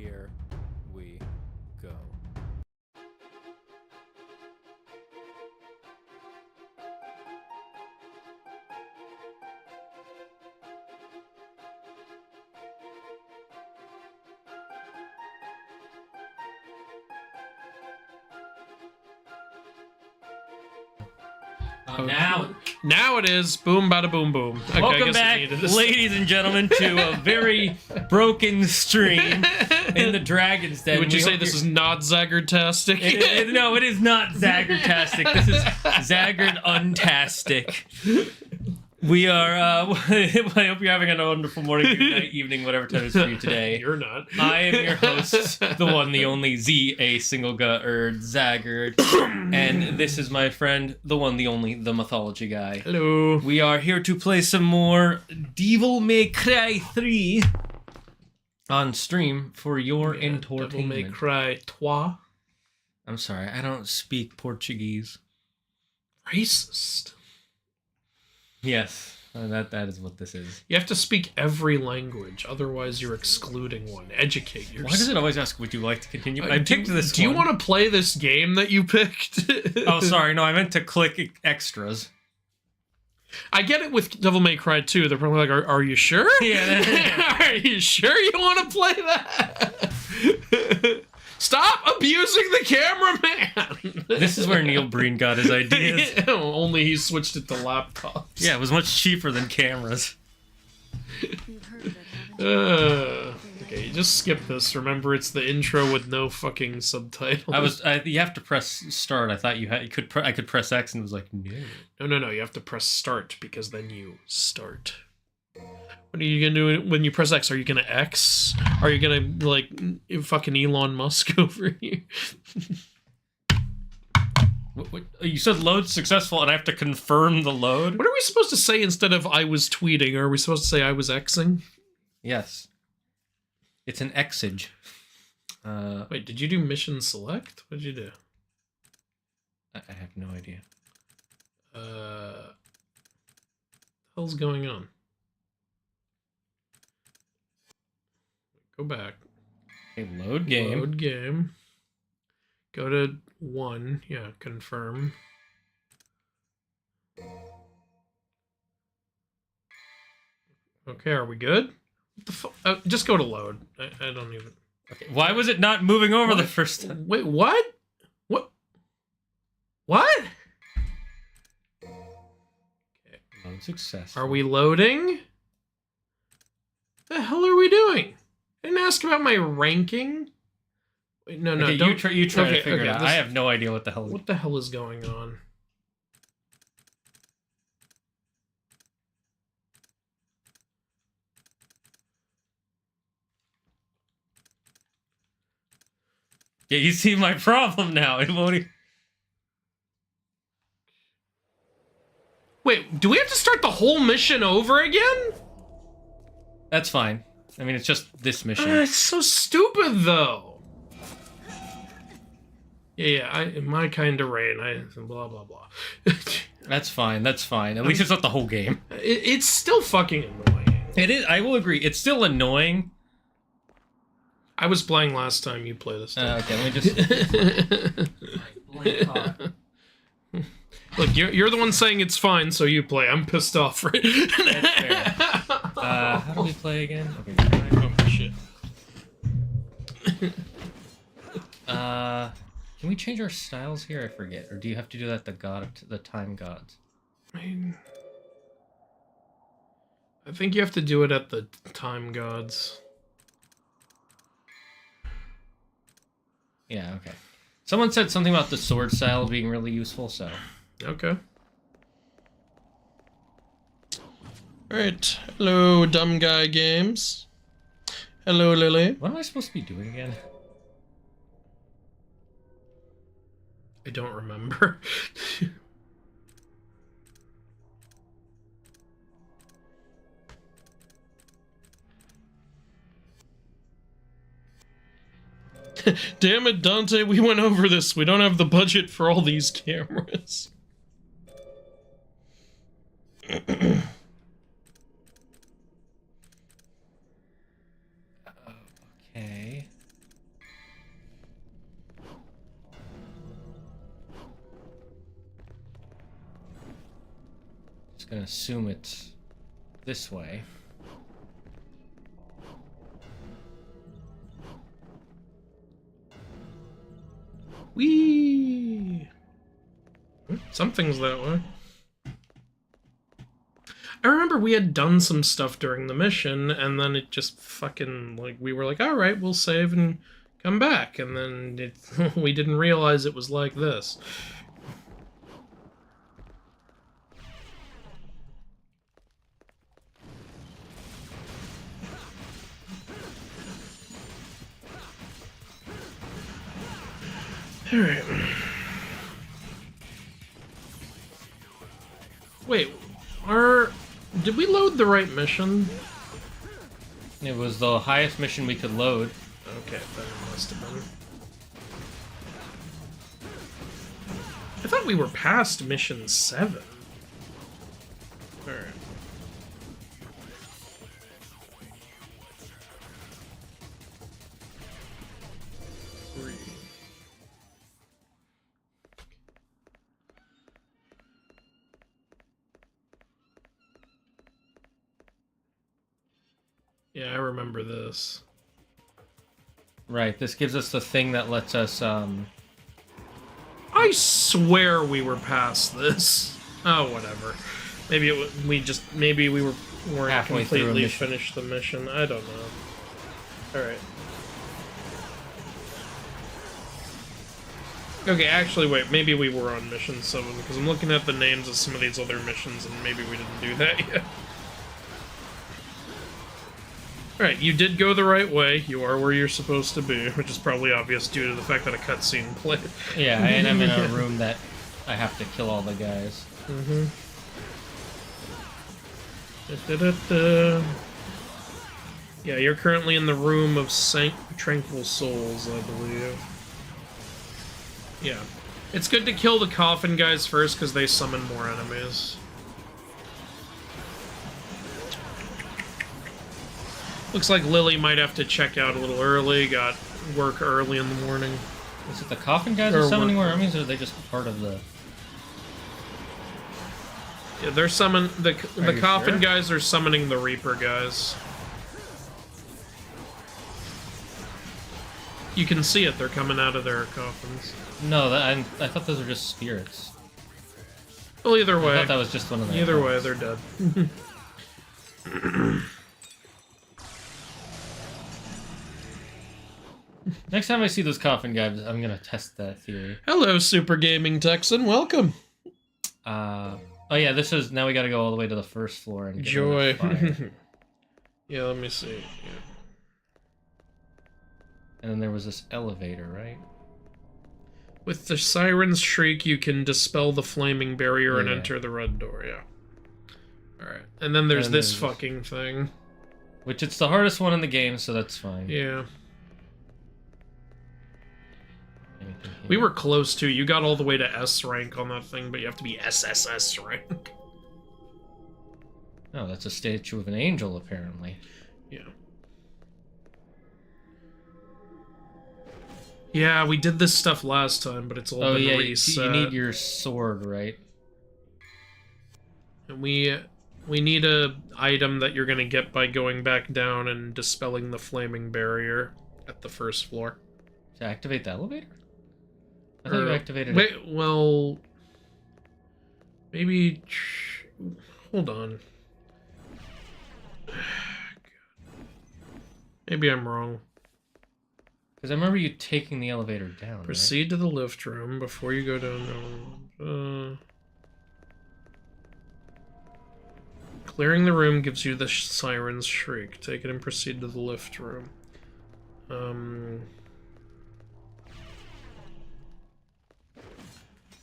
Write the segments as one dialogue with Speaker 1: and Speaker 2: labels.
Speaker 1: Here we go.
Speaker 2: Now it is. Boom, bada boom, boom. Okay,
Speaker 3: Welcome back, ladies and gentlemen, to a very broken stream in the Dragon's Den.
Speaker 2: Would you say this is not Zaggard-tastic?
Speaker 3: No, it is not Zaggard-tastic. This is Zaggard-untastic. We are, I hope you're having a wonderful morning, good night, evening, whatever time it is for you today.
Speaker 2: You're not.
Speaker 3: I am your host, the one, the only, Z-A single gut Zaggard. And this is my friend, the one, the only, the Mythology Guy.
Speaker 2: Hello.
Speaker 3: We are here to play some more Devil May Cry 3 on stream for your entertainment.
Speaker 2: Devil May Cry toi.
Speaker 3: I'm sorry, I don't speak Portuguese.
Speaker 2: Racist.
Speaker 3: Yes, that is what this is.
Speaker 2: You have to speak every language, otherwise you're excluding one. Educate yourself.
Speaker 3: Why does it always ask, would you like to continue? I picked this
Speaker 2: Do you want to play this game that you picked?
Speaker 3: Oh, sorry, no, I meant to click extras.
Speaker 2: I get it with Devil May Cry 2. They're probably like, are you sure?
Speaker 3: Yeah.
Speaker 2: Are you sure you want to play that? Stop abusing the cameraman!
Speaker 3: This is where Neil Breen got his ideas.
Speaker 2: Only he switched it to laptops.
Speaker 3: Yeah, it was much cheaper than cameras.
Speaker 2: Okay, you just skip this. Remember, it's the intro with no fucking subtitles.
Speaker 3: You have to press start. I thought I could press X, and it was like, no.
Speaker 2: No. You have to press start because then you start. What are you gonna do when you press X? Are you gonna X? Are you gonna like fucking Elon Musk over here?
Speaker 3: What, you said load successful, and I have to confirm the load?
Speaker 2: What are we supposed to say instead of I was tweeting? Are we supposed to say I was Xing?
Speaker 3: Yes. It's an Xage.
Speaker 2: Wait, did you do mission select? What did you do?
Speaker 3: I have no idea.
Speaker 2: What the hell's going on? Go back.
Speaker 3: Okay, load game.
Speaker 2: Load game. Go to 1. Yeah, confirm. Okay, are we good? What the fuck? Just go to load. I don't even...
Speaker 3: Okay, why was it not moving over the first time?
Speaker 2: Wait, what? What? What?
Speaker 3: Okay, load success.
Speaker 2: Are we loading? The hell are we doing? I didn't ask about my ranking. Wait, no,
Speaker 3: okay,
Speaker 2: don't...
Speaker 3: You try to figure it out. I have no idea what the hell...
Speaker 2: What the hell is going on?
Speaker 3: Yeah, you see my problem now. It won't...
Speaker 2: Wait, do we have to start the whole mission over again?
Speaker 3: That's fine. I mean, it's just this mission.
Speaker 2: It's so stupid, though. Yeah, in my kind of rain, blah, blah, blah.
Speaker 3: That's fine, that's fine. At least it's not the whole game.
Speaker 2: It's still fucking annoying.
Speaker 3: It is, I will agree. It's still annoying.
Speaker 2: I was playing last time, you play this time.
Speaker 3: Okay, let me just...
Speaker 2: Look, you're the one saying it's fine, so you play. I'm pissed off, right?
Speaker 3: That's fair. How do we play again? Okay,
Speaker 2: oh, shit.
Speaker 3: Can we change our styles here? I forget. Or do you have to do that the time gods?
Speaker 2: I think you have to do it at the time gods.
Speaker 3: Yeah, okay. Someone said something about the sword style being really useful, so...
Speaker 2: Okay. Alright. Hello, Dumb Guy Games. Hello, Lily.
Speaker 3: What am I supposed to be doing again?
Speaker 2: I don't remember. Damn it, Dante, we went over this. We don't have the budget for all these cameras.
Speaker 3: Okay. gonna assume it's this way.
Speaker 2: Whee! Something's that way. I remember we had done some stuff during the mission, and then it just fucking, like, we were like, alright, we'll save and come back, and then we didn't realize it was like this. Alright. Wait, did we load the right mission?
Speaker 3: It was the highest mission we could load.
Speaker 2: Okay, that must have been. I thought we were past mission 7. Alright. Yeah, I remember this.
Speaker 3: Right, this gives us the thing that lets us,
Speaker 2: I swear we were past this. Oh, whatever. Maybe maybe we weren't
Speaker 3: Halfway through a
Speaker 2: completely
Speaker 3: mission.
Speaker 2: finished the mission. I don't know. Alright. Okay, actually, wait. Maybe we were on mission 7, because I'm looking at the names of some of these other missions, and maybe we didn't do that yet. Alright, you did go the right way. You are where you're supposed to be, which is probably obvious due to the fact that a cutscene played.
Speaker 3: yeah, and I'm in a room that I have to kill all the guys.
Speaker 2: Mm-hmm. Da-da-da-da. Yeah, you're currently in the room of tranquil souls, I believe. Yeah. It's good to kill the coffin guys first, because they summon more enemies. Looks like Lily might have to check out a little early, got work early in the morning.
Speaker 3: Is it the coffin guys
Speaker 2: Or
Speaker 3: are summoning
Speaker 2: work.
Speaker 3: more armies, or are they just part of the...
Speaker 2: Yeah, they're the
Speaker 3: you
Speaker 2: coffin
Speaker 3: sure?
Speaker 2: guys are summoning the Reaper guys. You can see it, they're coming out of their coffins.
Speaker 3: No, I thought those were just spirits.
Speaker 2: Well, either
Speaker 3: I
Speaker 2: way.
Speaker 3: thought that was just one of the...
Speaker 2: Either way, they're dead.
Speaker 3: Next time I see those coffin guys, I'm gonna test that theory.
Speaker 2: Hello, Super Gaming Texan. Welcome.
Speaker 3: Oh yeah, this is... Now we gotta go all the way to the first floor and get
Speaker 2: Joy.
Speaker 3: another fire.
Speaker 2: Yeah, let me see. Yeah.
Speaker 3: And then there was this elevator, right?
Speaker 2: With the siren's shriek, you can dispel the flaming barrier and
Speaker 3: Yeah.
Speaker 2: enter the red door, yeah. Alright. And then there's
Speaker 3: And
Speaker 2: this
Speaker 3: there's
Speaker 2: fucking thing.
Speaker 3: Which it's the hardest one in the game, so that's fine.
Speaker 2: Yeah.
Speaker 3: Anything here?
Speaker 2: We were close to. You got all the way to S rank on that thing, but you have to be SSS rank.
Speaker 3: Oh, that's a statue of an angel, apparently.
Speaker 2: Yeah. Yeah, we did this stuff last time, but it's all
Speaker 3: Oh
Speaker 2: been
Speaker 3: yeah,
Speaker 2: reset.
Speaker 3: you need your sword, right?
Speaker 2: And we need a item that you're gonna get by going back down and dispelling the flaming barrier at the first floor.
Speaker 3: To activate the elevator? I thought you activated it.
Speaker 2: Wait, well, maybe. Hold on. Maybe I'm wrong.
Speaker 3: Because I remember you taking the elevator down,
Speaker 2: Proceed to the lift room before you go down. Clearing the room gives you the siren's shriek. Take it and proceed to the lift room.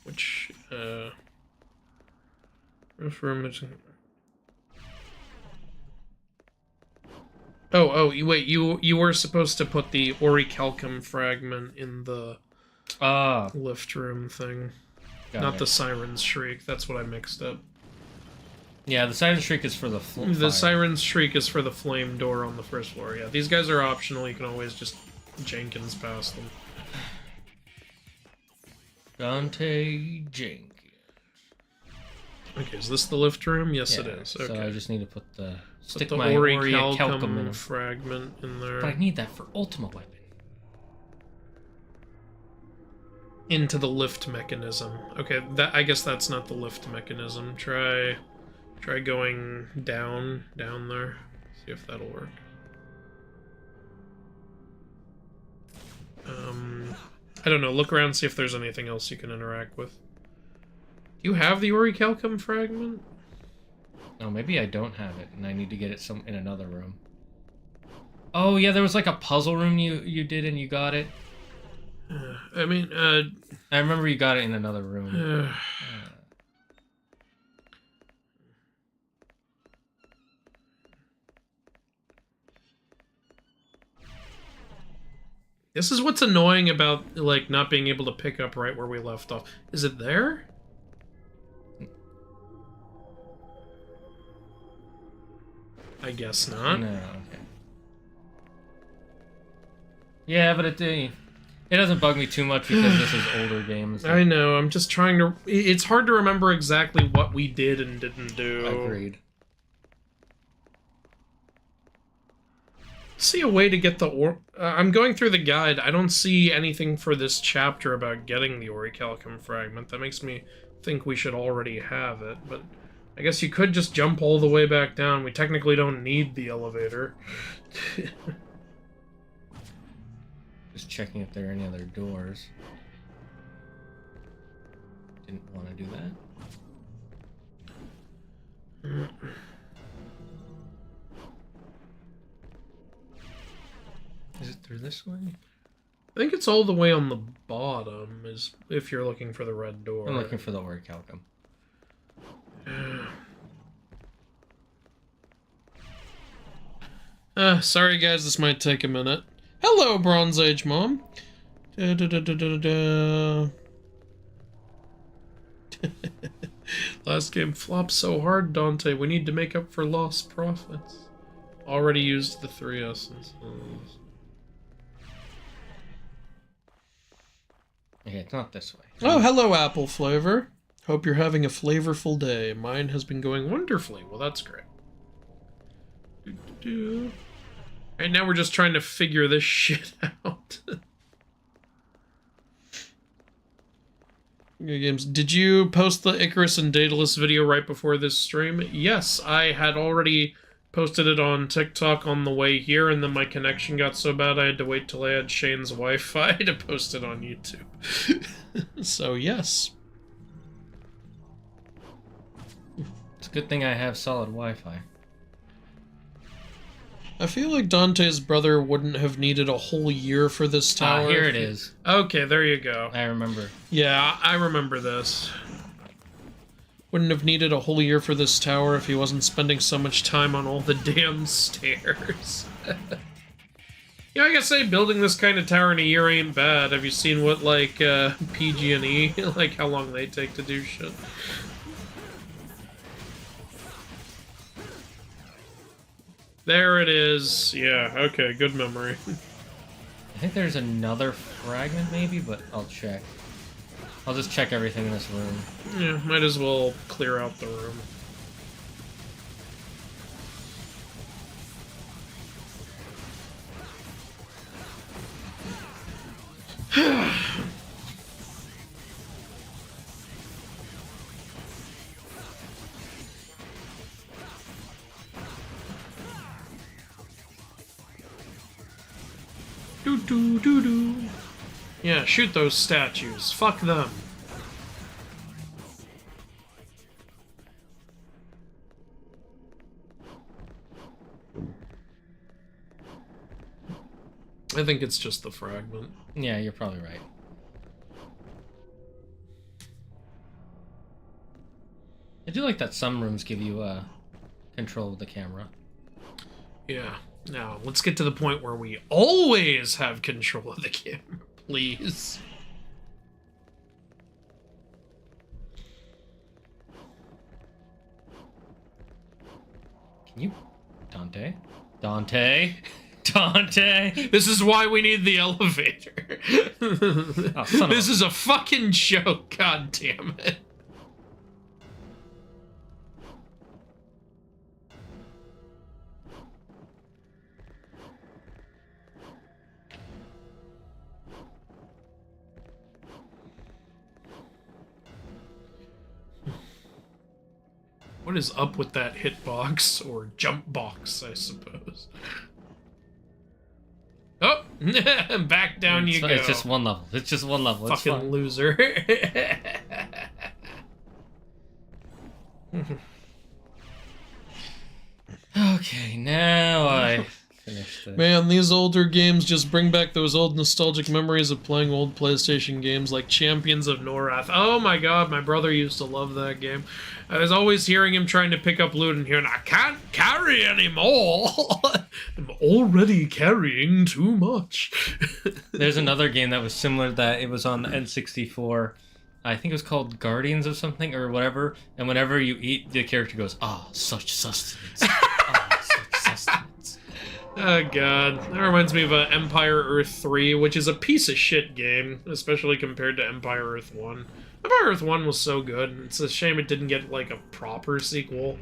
Speaker 2: Which, lift room is... Wait, you were supposed to put the orichalcum fragment in the lift room thing. Not the siren's shriek. That's what I mixed up.
Speaker 3: Yeah, the siren shriek is for the
Speaker 2: The siren's shriek is for the flame door on the first floor. Yeah, these guys are optional. You can always just Jenkins past them.
Speaker 3: Dante Jenkins.
Speaker 2: Okay, is this the lift room? Yes,
Speaker 3: Yeah,
Speaker 2: it is. Okay.
Speaker 3: So I just need to put the...
Speaker 2: Put the
Speaker 3: my
Speaker 2: orichalcum
Speaker 3: in.
Speaker 2: fragment in there.
Speaker 3: But I need that for ultimate weapon.
Speaker 2: Into the lift mechanism. Okay, that I guess that's not the lift mechanism. Try going down there. See if that'll work. I don't know. Look around, see if there's anything else you can interact with. Do you have the orichalcum fragment?
Speaker 3: Oh, maybe I don't have it, and I need to get it in another room. Oh yeah, there was like a puzzle room you did, and you got it.
Speaker 2: I mean,
Speaker 3: I remember you got it in another room.
Speaker 2: This is what's annoying about, like, not being able to pick up right where we left off. Is it there? I guess not.
Speaker 3: No, okay. Yeah, but it doesn't bug me too much because this is older games.
Speaker 2: I know, I'm just trying to... It's hard to remember exactly what we did and didn't do.
Speaker 3: Agreed.
Speaker 2: See a way to get the I'm going through the guide. I don't see anything for this chapter about getting the orichalcum fragment. That makes me think we should already have it, but I guess you could just jump all the way back down. We technically don't need the elevator.
Speaker 3: Just checking if there are any other doors. Didn't want to do that. Is it through this way?
Speaker 2: I think it's all the way on the bottom, is if you're looking for the red door.
Speaker 3: I'm looking for the orichalcum.
Speaker 2: Sorry guys, this might take a minute. Hello, Bronze Age Mom. Last game flopped so hard, Dante. We need to make up for lost profits. Already used the 3 essences.
Speaker 3: Okay, it's not this way.
Speaker 2: Oh, hello, Apple Flavor. Hope you're having a flavorful day. Mine has been going wonderfully. Well, that's great. Right now we're just trying to figure this shit out. Games. Did you post the Icarus and Daedalus video right before this stream? Yes, I had already posted it on TikTok on the way here, and then my connection got so bad I had to wait till I had Shane's Wi-Fi to post it on YouTube. So, yes.
Speaker 3: It's a good thing I have solid Wi-Fi.
Speaker 2: I feel like Dante's brother wouldn't have needed a whole year for this tower.
Speaker 3: Here it is.
Speaker 2: Okay, there you go.
Speaker 3: I remember.
Speaker 2: Yeah, I remember this. Wouldn't have needed a whole year for this tower if he wasn't spending so much time on all the damn stairs. Yeah, I gotta say, building this kind of tower in a year ain't bad. Have you seen what, like, PG&E, like, how long they take to do shit? There it is. Yeah, okay, good memory.
Speaker 3: I think there's another fragment, maybe, but I'll check. I'll just check everything in this room.
Speaker 2: Yeah, might as well clear out the room. Do-do-do-do. Yeah, shoot those statues. Fuck them. I think it's just the fragment.
Speaker 3: Yeah, you're probably right. I do like that some rooms give you control of the camera.
Speaker 2: Yeah. Now, let's get to the point where we always have control of the camera, please.
Speaker 3: Can you... Dante? Dante? Dante!
Speaker 2: This is why we need the elevator.
Speaker 3: Oh, son of
Speaker 2: This is a fucking joke, god damn it. What is up with that hitbox or jump box, I suppose? Oh, back down you go.
Speaker 3: It's just one level. It's just one level. It's
Speaker 2: Fucking
Speaker 3: fine.
Speaker 2: loser.
Speaker 3: Okay, now I finished this.
Speaker 2: Man, these older games just bring back those old nostalgic memories of playing old PlayStation games like Champions of Norath. Oh my god, my brother used to love that game. I was always hearing him trying to pick up loot and hearing, I can't carry anymore. I'm already carrying too much.
Speaker 3: There's another game that was similar to that. It was on the N64. I think it was called Guardians of something or whatever. And whenever you eat, the character goes, "Ah, such sustenance. Ah, such sustenance."
Speaker 2: Oh god, that reminds me of Empire Earth 3, which is a piece of shit game, especially compared to Empire Earth 1. Empire Earth 1 was so good, it's a shame it didn't get, like, a proper sequel.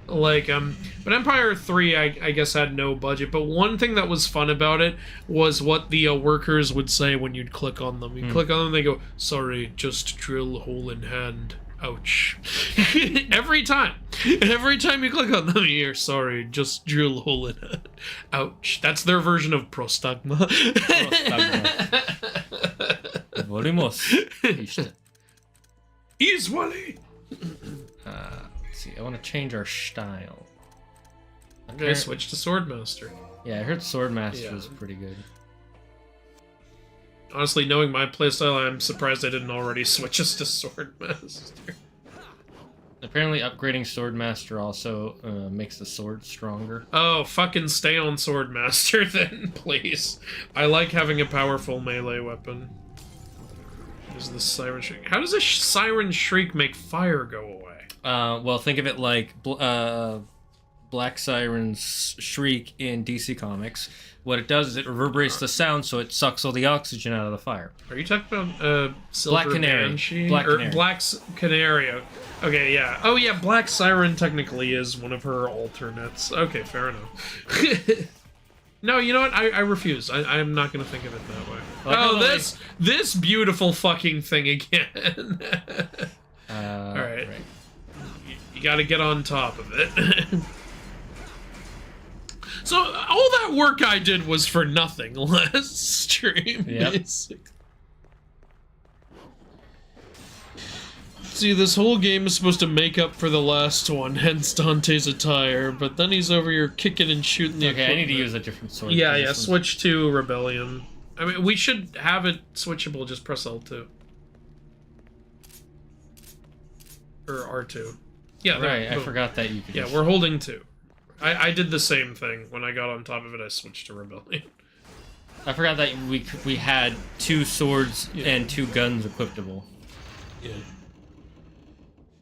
Speaker 2: Like, but Empire Earth 3, I guess, had no budget, but one thing that was fun about it was what the workers would say when you'd click on them. You click on them, they go, "Sorry, just drill hole in hand. Ouch." Every time. Every time you click on them, you hear, "Sorry, just drill hole in hand. Ouch." That's their version of prostagma. Easily.
Speaker 3: Let's see. I want to change our style.
Speaker 2: Okay, switch to Swordmaster.
Speaker 3: Yeah, I heard Swordmaster was pretty good.
Speaker 2: Honestly, knowing my playstyle, I'm surprised I didn't already switch us to Swordmaster.
Speaker 3: Apparently, upgrading Swordmaster also makes the sword stronger.
Speaker 2: Oh, fucking stay on Swordmaster then, please. I like having a powerful melee weapon. There's the Siren Shriek. How does a Siren Shriek make fire go away?
Speaker 3: Well, think of it like Black Siren's Shriek in DC Comics. What it does is it reverberates the sound, so it sucks all the oxygen out of the fire.
Speaker 2: Are you talking about Silver
Speaker 3: Black Canary.
Speaker 2: Banshee?
Speaker 3: Black Canary.
Speaker 2: Black Canary. Okay, yeah. Oh, yeah, Black Siren technically is one of her alternates. Okay, fair enough. No, you know what? I refuse. I'm not going to think of it that way.
Speaker 3: Well,
Speaker 2: this beautiful fucking thing again. Alright.
Speaker 3: Right.
Speaker 2: You gotta get on top of it. So, all that work I did was for nothing last stream, basically. See, this whole game is supposed to make up for the last one, hence Dante's attire, but then he's over here kicking and shooting the
Speaker 3: Okay, I need to use a different sword.
Speaker 2: Yeah, switch to Rebellion. I mean, we should have it switchable, just press L2. Or R2. Yeah,
Speaker 3: right, I forgot that you could
Speaker 2: Yeah, we're holding 2. I did the same thing. When I got on top of it, I switched to Rebellion.
Speaker 3: I forgot that we had 2 swords and 2 guns equipable.
Speaker 2: Yeah.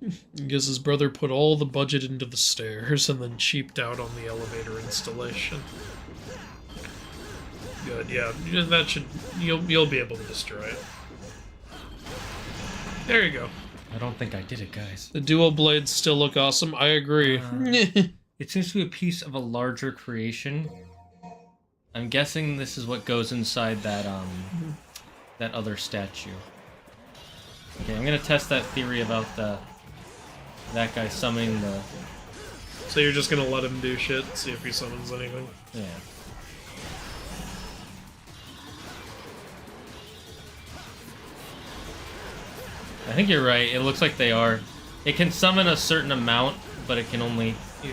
Speaker 2: I guess his brother put all the budget into the stairs and then cheaped out on the elevator installation. Good, yeah. That should... You'll be able to destroy it. There you go.
Speaker 3: I don't think I did it, guys.
Speaker 2: The dual blades still look awesome. I agree.
Speaker 3: It seems to be a piece of a larger creation. I'm guessing this is what goes inside that that other statue. Okay, I'm gonna test that theory about that guy summoning the...
Speaker 2: So you're just gonna let him do shit, see if he summons anything?
Speaker 3: Yeah. I think you're right. It looks like they are. It can summon a certain amount, but it can only...
Speaker 2: Yeah.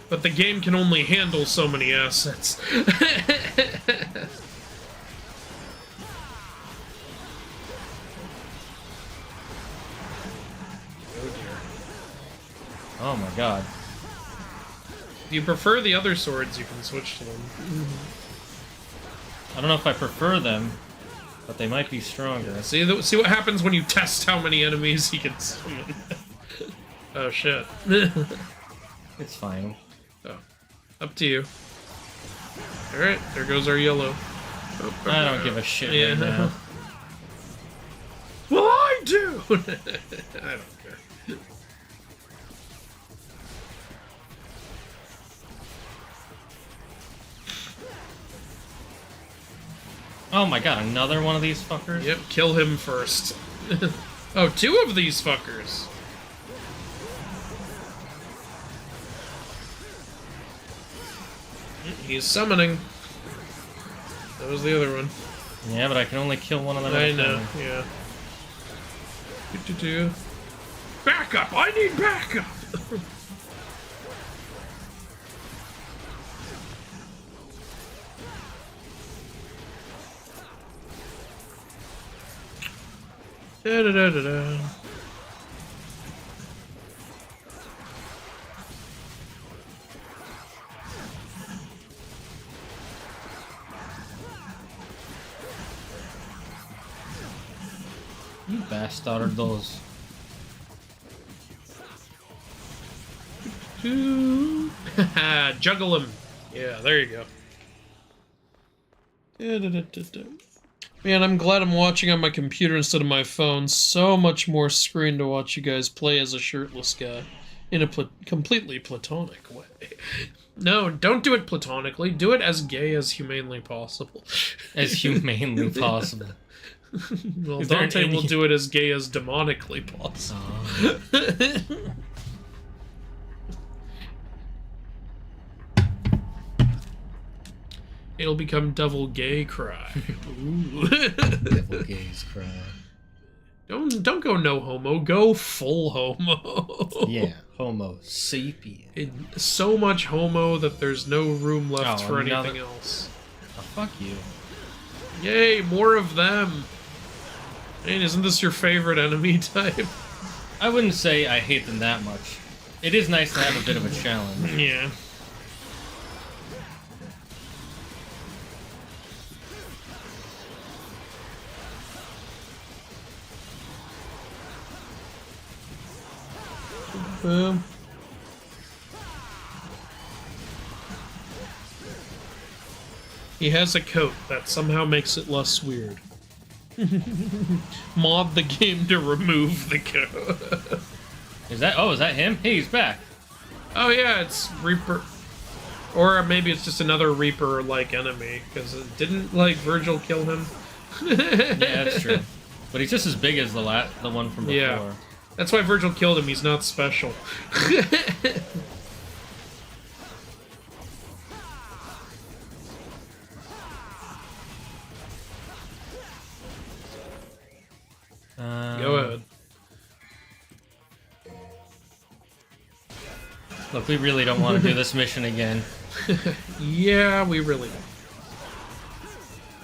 Speaker 2: But the game can only handle so many assets.
Speaker 3: Oh
Speaker 2: dear.
Speaker 3: Oh my god.
Speaker 2: If you prefer the other swords, you can switch to them.
Speaker 3: I don't know if I prefer them, but they might be stronger.
Speaker 2: See what happens when you test how many enemies he can summon. Oh shit.
Speaker 3: It's fine.
Speaker 2: Oh. Up to you. Alright, there goes our yellow. Oh,
Speaker 3: I don't give a shit right now.
Speaker 2: Well, I do! I don't care.
Speaker 3: Oh my god, another one of these fuckers?
Speaker 2: Yep, kill him first. Oh, 2 of these fuckers! He's summoning. That was the other one.
Speaker 3: Yeah, but I can only kill one of them.
Speaker 2: I know, yeah. Backup! I need backup! Da-da-da-da-da.
Speaker 3: You bastardos.
Speaker 2: Juggle him. Yeah, there you go. Man, I'm glad I'm watching on my computer instead of my phone. So much more screen to watch you guys play as a shirtless guy. In a completely platonic way. No, don't do it platonically. Do it as gay as humanely possible.
Speaker 3: As humanely possible.
Speaker 2: Well, Dante will do it as gay as demonically possible. Oh. It'll become Devil Gay Cry. Ooh.
Speaker 3: Devil Gays Cry.
Speaker 2: Don't go no homo. Go full homo.
Speaker 3: Yeah, homo sapien.
Speaker 2: So much homo that there's no room left for anything else.
Speaker 3: Oh, fuck you.
Speaker 2: Yay, more of them. Man, isn't this your favorite enemy type?
Speaker 3: I wouldn't say I hate them that much. It is nice to have a bit of a challenge.
Speaker 2: Yeah. He has a coat that somehow makes it less weird. Mod the game to remove the coat.
Speaker 3: Is that him? Hey, he's back.
Speaker 2: Oh yeah, it's Reaper. Or maybe it's just another Reaper-like enemy, because didn't, like, Virgil kill him?
Speaker 3: Yeah, that's true. But he's just as big as the one from before.
Speaker 2: Yeah. That's why Virgil killed him, he's not special. Go ahead.
Speaker 3: Look, we really don't want to do this mission again.
Speaker 2: Yeah, we really don't.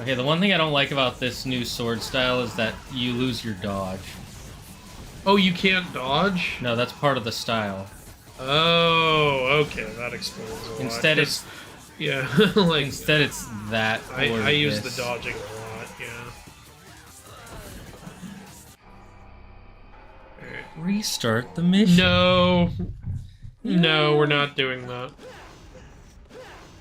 Speaker 3: Okay, the one thing I don't like about this new sword style is that you lose your dodge.
Speaker 2: Oh, you can't dodge?
Speaker 3: No, that's part of the style.
Speaker 2: Oh, okay, that explains a lot.
Speaker 3: Instead, it's...
Speaker 2: Yeah, like...
Speaker 3: Instead, it's that or
Speaker 2: I use
Speaker 3: this.
Speaker 2: the dodging a lot, yeah.
Speaker 3: Restart the mission.
Speaker 2: No. No, we're not doing that.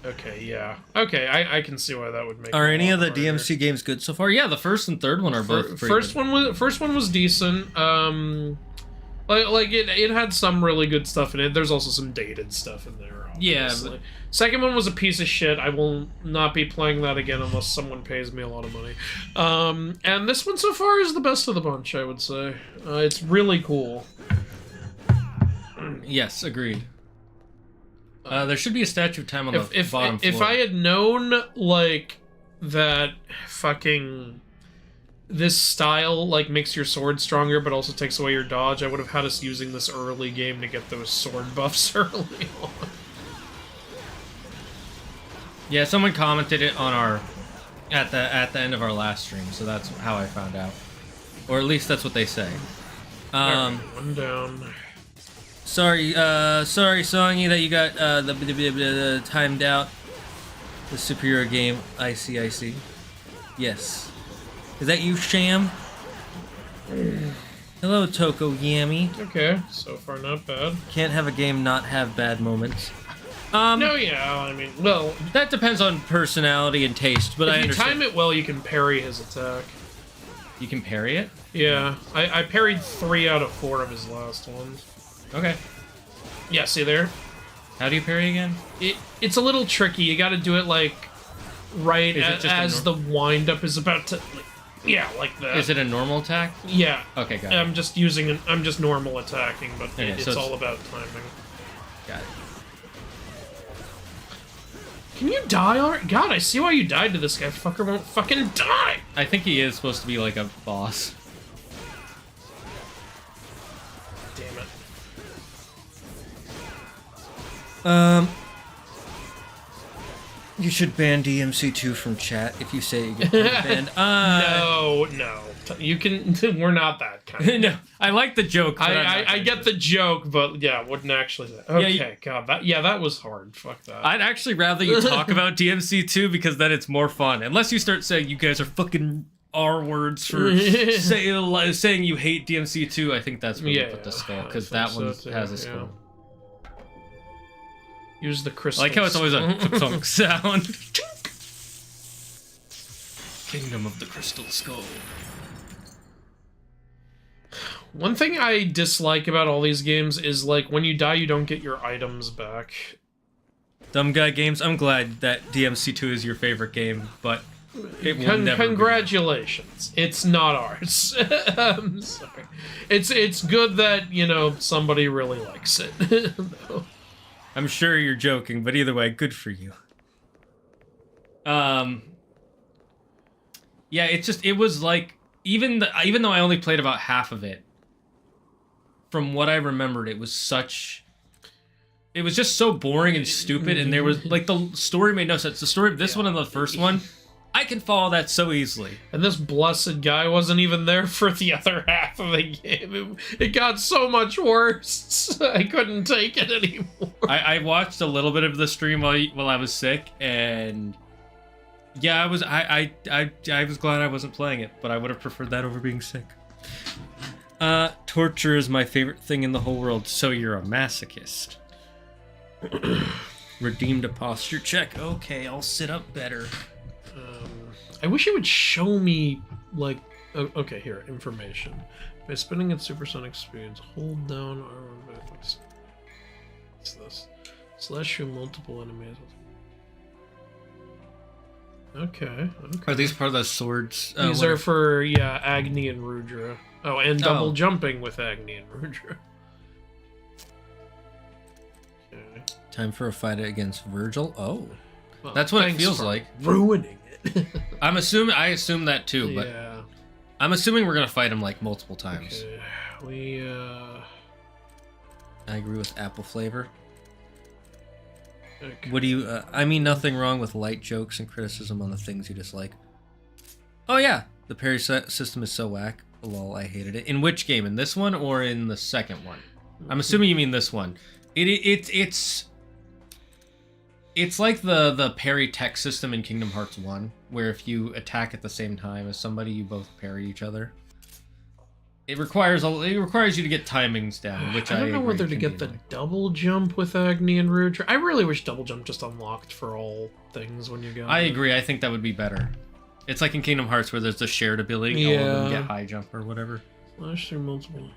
Speaker 2: Okay, yeah. Okay, I can see why that would make.
Speaker 3: Are any of the DMC games good so far? Yeah, the first and third one are both pretty
Speaker 2: first
Speaker 3: good.
Speaker 2: First one was decent. Like it had some really good stuff in it. There's also some dated stuff in there. Obviously.
Speaker 3: Yeah.
Speaker 2: Second one was a piece of shit. I will not be playing that again unless someone pays me a lot of money. And this one so far is the best of the bunch, I would say. It's really cool.
Speaker 3: Yes, agreed. There should be a statue of time on the bottom floor.
Speaker 2: If I had known, like, that fucking this style, like, makes your sword stronger but also takes away your dodge, I would have had us using this early game to get those sword buffs early on.
Speaker 3: Yeah, someone commented it on our at the end of our last stream, so that's how I found out, or at least that's what they say.
Speaker 2: One down.
Speaker 3: Sorry, Songy, that you got the timed out. The superior game. I see. Yes. Is that you, Sham? Hello, Toko Yami.
Speaker 2: Okay, so far not bad.
Speaker 3: Can't have a game not have bad moments.
Speaker 2: No, yeah, I mean, well...
Speaker 3: That depends on personality and taste, but I understand.
Speaker 2: If you time it well, you can parry his attack.
Speaker 3: You can parry it?
Speaker 2: Yeah, I parried 3 out of 4 of his last ones.
Speaker 3: Okay.
Speaker 2: Yeah, see there?
Speaker 3: How do you parry again?
Speaker 2: It's a little tricky. You gotta do it, like, right as the wind-up is about to... Like, yeah, like that.
Speaker 3: Is it a normal attack?
Speaker 2: Yeah.
Speaker 3: Okay, got it.
Speaker 2: I'm just normal attacking, but it's all about timing.
Speaker 3: Got it.
Speaker 2: Can you die already? God, I see why you died to this guy. Fucker won't fucking die!
Speaker 3: I think he is supposed to be like a boss.
Speaker 2: Damn it.
Speaker 4: You should ban DMC2 from chat if you say you get banned.
Speaker 2: No. You can... We're not that kind of...
Speaker 3: No, I like the joke. But
Speaker 2: I get the joke, but yeah, wouldn't actually say. Okay, God, that was hard. Fuck that.
Speaker 3: I'd actually rather you talk about DMC2 because then it's more fun. Unless you start saying you guys are fucking R words for saying you hate DMC2, I think that's where you put the skull, because that one has a skull.
Speaker 2: Use the crystal.
Speaker 3: I like how it's always a thunk sound. Kingdom of the Crystal Skull.
Speaker 2: One thing I dislike about all these games is, like, when you die, you don't get your items back.
Speaker 3: Dumb Guy Games, I'm glad that DMC2 is your favorite game, but it will never
Speaker 2: Congratulations. It's not ours. I'm sorry. It's good that, you know, somebody really likes it. No.
Speaker 3: I'm sure you're joking, but either way, good for you. Yeah, it was like, even though I only played about half of it, from what I remembered, it was just so boring and stupid, and there was, like, the story made no sense. The story of this one and the first one, I can follow that so easily.
Speaker 2: And this blessed guy wasn't even there for the other half of the game. It got so much worse. I couldn't take it anymore.
Speaker 3: I watched a little bit of the stream while I was sick, and yeah, I was glad I wasn't playing it, but I would have preferred that over being sick. Torture is my favorite thing in the whole world, so you're a masochist. Redeemed a posture check. Okay, I'll sit up better.
Speaker 2: I wish it would show me, like... okay, here, information. By spinning at supersonic speeds, hold down R1. What's this? Slash shoot multiple enemies. Okay.
Speaker 3: Are these part of the swords?
Speaker 2: These are for, yeah, Agni and Rudra. Oh, and double jumping with Agni and Rudra. Okay.
Speaker 4: Time for a fight against Virgil. Oh.
Speaker 2: Well,
Speaker 3: that's what it feels like.
Speaker 2: Ruining it.
Speaker 3: I assume that too, but
Speaker 2: yeah.
Speaker 3: I'm assuming we're gonna fight him like multiple times.
Speaker 2: Okay.
Speaker 4: I agree with apple flavor.
Speaker 2: Okay.
Speaker 4: What do you... I mean, nothing wrong with light jokes and criticism on the things you dislike. Oh yeah, the parry system is so whack. Lol, I hated it. In which game? In this one or in the second one? I'm assuming you mean this one. It's like the parry tech system in Kingdom Hearts 1, where if you attack at the same time as somebody, you both parry each other. It requires you to get timings down, which I don't know
Speaker 2: whether to get the double jump with Agni and Rudra. I really wish double jump just unlocked for all things when you go.
Speaker 3: I agree. I think that would be better. It's like in Kingdom Hearts where there's the shared ability. All of them get high jump or whatever.
Speaker 2: Slash through multiple.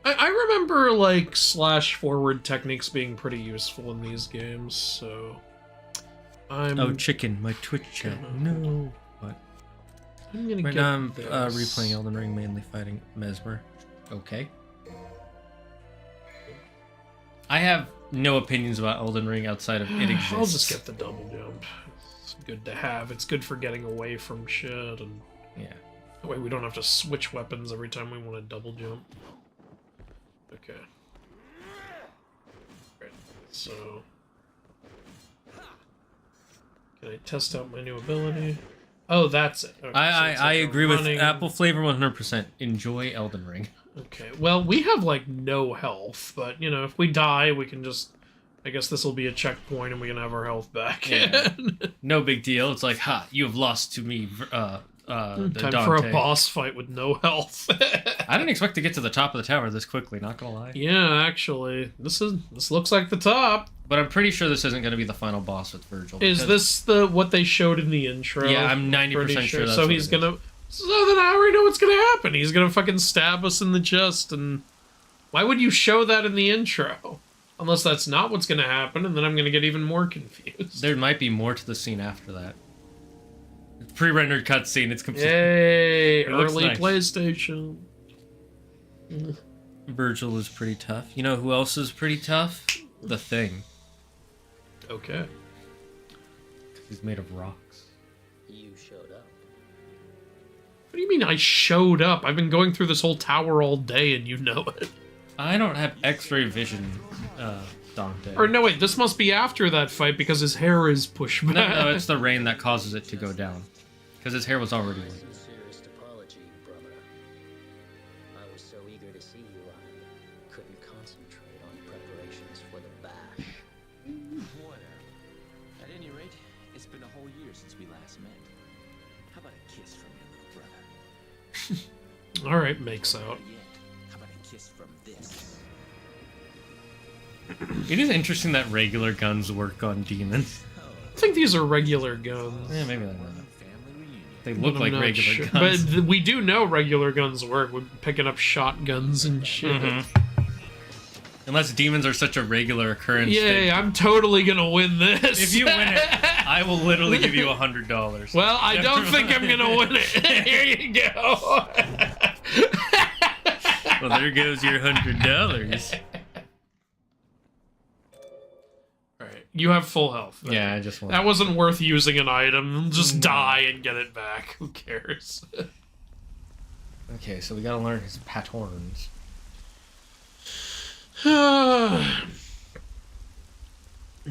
Speaker 2: I remember, like, slash forward techniques being pretty useful in these games, so...
Speaker 4: Oh, chicken, my Twitch chat. No. What?
Speaker 2: I'm gonna
Speaker 4: right
Speaker 2: get
Speaker 4: now I'm
Speaker 2: this.
Speaker 4: replaying Elden Ring, mainly fighting Mesmer.
Speaker 3: Okay. I have no opinions about Elden Ring outside of it exists.
Speaker 2: I'll just get the double jump. It's good to have. It's good for getting away from shit, and...
Speaker 3: Yeah.
Speaker 2: That way we don't have to switch weapons every time we want to double jump. Okay. Right, so... Can I test out my new ability? Oh, that's it. Okay,
Speaker 3: I agree with Apple Flavor 100%. Enjoy Elden Ring.
Speaker 2: Okay, well, we have, like, no health, but, you know, if we die, we can just... I guess this will be a checkpoint and we can have our health back.
Speaker 3: Yeah. No big deal. It's like, ha, you have lost to me,
Speaker 2: Time
Speaker 3: Dante.
Speaker 2: for a boss fight with no health.
Speaker 3: I didn't expect to get to the top of the tower this quickly, not gonna lie.
Speaker 2: Yeah, actually. This looks like the top.
Speaker 3: But I'm pretty sure this isn't gonna be the final boss with Virgil.
Speaker 2: Is this what they showed in the intro?
Speaker 3: Yeah, I'm 90% sure that's
Speaker 2: so he's gonna... So then I already know what's gonna happen. He's gonna fucking stab us in the chest, and... Why would you show that in the intro? Unless that's not what's gonna happen, and then I'm gonna get even more confused.
Speaker 3: There might be more to the scene after that. Pre-rendered cutscene, it's complete.
Speaker 2: Yay!
Speaker 3: It looks
Speaker 2: Early
Speaker 3: nice.
Speaker 2: PlayStation.
Speaker 4: Virgil is pretty tough. You know who else is pretty tough? The Thing.
Speaker 2: Okay.
Speaker 3: He's made of rocks.
Speaker 5: You showed up.
Speaker 2: What do you mean I showed up? I've been going through this whole tower all day and you know it.
Speaker 3: I don't have X-ray vision, Dante.
Speaker 2: Or no, wait, this must be after that fight because his hair is pushed back.
Speaker 3: No, it's the rain that causes it to go down. Because his hair was already white.
Speaker 5: Sincerest apology, brother. I was so eager to see you, I couldn't concentrate on preparations for the bash.
Speaker 6: Whatever. At any rate, it's been a whole year since we last met. How about a kiss from your little brother?
Speaker 2: Alright, makes out.
Speaker 6: Yet, how about a kiss from this?
Speaker 3: It is interesting that regular guns work on demons.
Speaker 2: I think these are regular guns.
Speaker 3: Yeah, maybe they're not.
Speaker 6: Family reunion.
Speaker 3: They
Speaker 2: But
Speaker 3: look
Speaker 2: I'm
Speaker 3: like
Speaker 2: not
Speaker 3: regular
Speaker 2: sure.
Speaker 3: guns.
Speaker 2: But we do know regular guns work. We're picking up shotguns and shit.
Speaker 3: Unless demons are such a regular occurrence.
Speaker 2: Yay, I'm totally gonna win this.
Speaker 3: If you win it, I will literally give you $100.
Speaker 2: Well, I don't think I'm gonna win it. Here you go.
Speaker 3: Well, there goes your $100.
Speaker 2: Alright, you have full health.
Speaker 3: Yeah, I just want.
Speaker 2: That wasn't worth using an item. Just die and get it back. Who cares?
Speaker 3: Okay, so we gotta learn his patterns.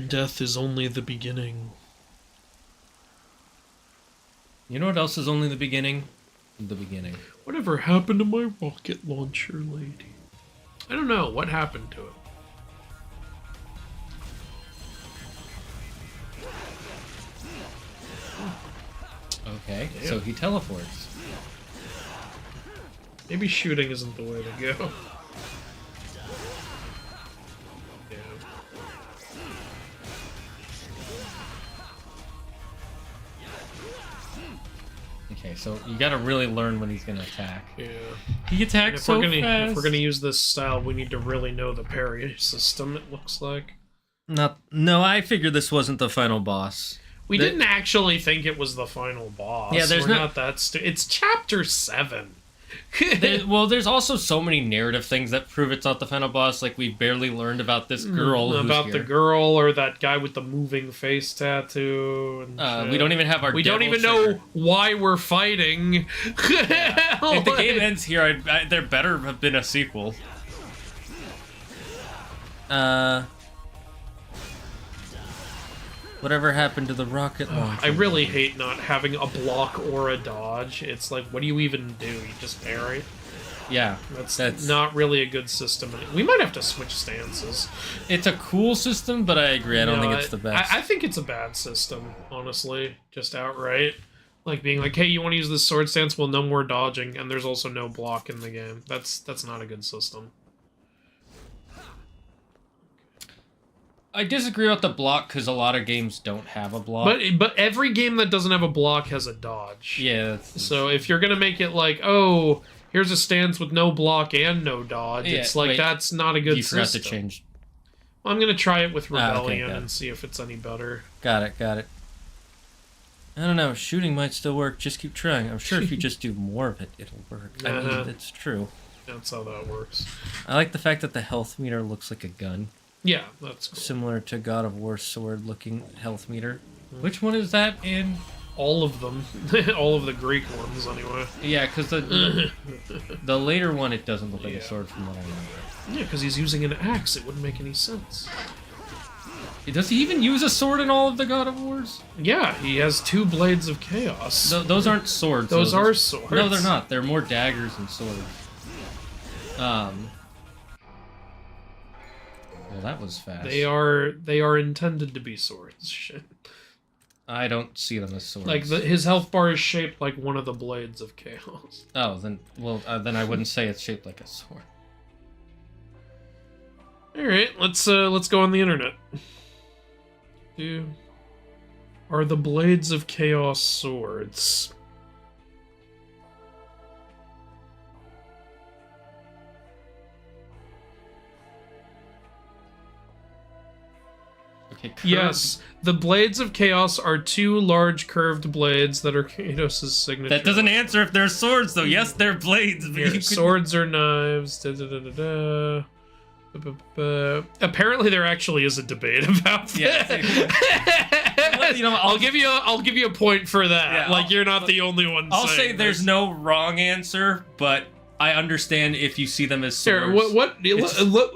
Speaker 2: Death is only the beginning.
Speaker 3: You know what else is only the beginning? The beginning.
Speaker 2: Whatever happened to my rocket launcher lady? I don't know. What happened to it?
Speaker 3: Okay, so he teleports.
Speaker 2: Maybe shooting isn't the way to go. Yeah.
Speaker 3: Okay, so you gotta really learn when he's gonna attack.
Speaker 2: Yeah.
Speaker 3: He attacks
Speaker 2: If
Speaker 3: so
Speaker 2: we're gonna
Speaker 3: fast.
Speaker 2: if we're gonna use this style, we need to really know the parry system. It looks like
Speaker 3: No, I figured this wasn't the final boss.
Speaker 2: we didn't actually think it was the final boss.
Speaker 3: Yeah, there's
Speaker 2: We're
Speaker 3: no-
Speaker 2: not that. It's chapter 7.
Speaker 3: There's also so many narrative things that prove it's not the final boss. Like we barely learned about this girl. who's
Speaker 2: about the
Speaker 3: here.
Speaker 2: girl or that guy with the moving face tattoo. And
Speaker 3: We don't even have our.
Speaker 2: We don't
Speaker 3: devil
Speaker 2: even know
Speaker 3: trigger.
Speaker 2: why we're fighting.
Speaker 3: If the game ends here, there better have been a sequel. Whatever happened to the rocket launcher?
Speaker 2: I really hate not having a block or a dodge. It's like, what do you even do? You just parry?
Speaker 3: Yeah,
Speaker 2: That's not really a good system. We might have to switch stances.
Speaker 3: It's a cool system, but I agree. I don't think it's the best.
Speaker 2: I think it's a bad system, honestly. Just outright. Like being like, hey, you want to use this sword stance? Well, no more dodging, and there's also no block in the game. That's not a good system.
Speaker 3: I disagree with the block because a lot of games don't have a block.
Speaker 2: But every game that doesn't have a block has a dodge.
Speaker 3: Yeah.
Speaker 2: So if you're gonna make it like, oh, here's a stance with no block and no dodge,
Speaker 3: Yeah,
Speaker 2: it's like
Speaker 3: wait,
Speaker 2: that's not a good
Speaker 3: you
Speaker 2: system.
Speaker 3: forgot to change.
Speaker 2: I'm gonna try it with
Speaker 3: Ah, okay,
Speaker 2: Rebellion
Speaker 3: got it.
Speaker 2: and see if it's any better.
Speaker 3: Got it. I don't know. Shooting might still work. Just keep trying. I'm sure if you just do more of it, it'll work. I
Speaker 2: Uh-huh.
Speaker 3: mean, it's true.
Speaker 2: That's how that works.
Speaker 3: I like the fact that the health meter looks like a gun.
Speaker 2: Yeah, that's cool.
Speaker 3: Similar to God of War's sword-looking health meter. Which one is that in?
Speaker 2: All of them. All of the Greek ones, anyway.
Speaker 3: Yeah, because the later one, it doesn't look like a sword from what I remember.
Speaker 2: Yeah, because he's using an axe. It wouldn't make any sense.
Speaker 3: Does he even use a sword in all of the God of Wars?
Speaker 2: Yeah, he has 2 blades of chaos.
Speaker 3: Those aren't swords.
Speaker 2: Those are swords.
Speaker 3: No, they're not. They're more daggers than swords. Well, that was fast.
Speaker 2: They are intended to be swords. Shit.
Speaker 3: I don't see them as swords.
Speaker 2: Like his health bar is shaped like one of the blades of chaos.
Speaker 3: Oh, then then I wouldn't say it's shaped like a sword.
Speaker 2: All right, let's go on the internet. Are the blades of chaos swords?
Speaker 3: Okay. Curved.
Speaker 2: Yes, the blades of chaos are 2 large curved blades that are Kratos' signature.
Speaker 3: That doesn't answer if they're swords, though. Yes, they're blades. But
Speaker 2: Here,
Speaker 3: you could-
Speaker 2: swords or knives. Apparently, there actually is a debate about
Speaker 3: Yeah,
Speaker 2: that.
Speaker 3: You know,
Speaker 2: I'll give you a point for that.
Speaker 3: Yeah,
Speaker 2: like you're not the only one.
Speaker 3: I'll say
Speaker 2: saying
Speaker 3: there's
Speaker 2: this.
Speaker 3: no wrong answer, but I understand if you see them as swords.
Speaker 2: Here,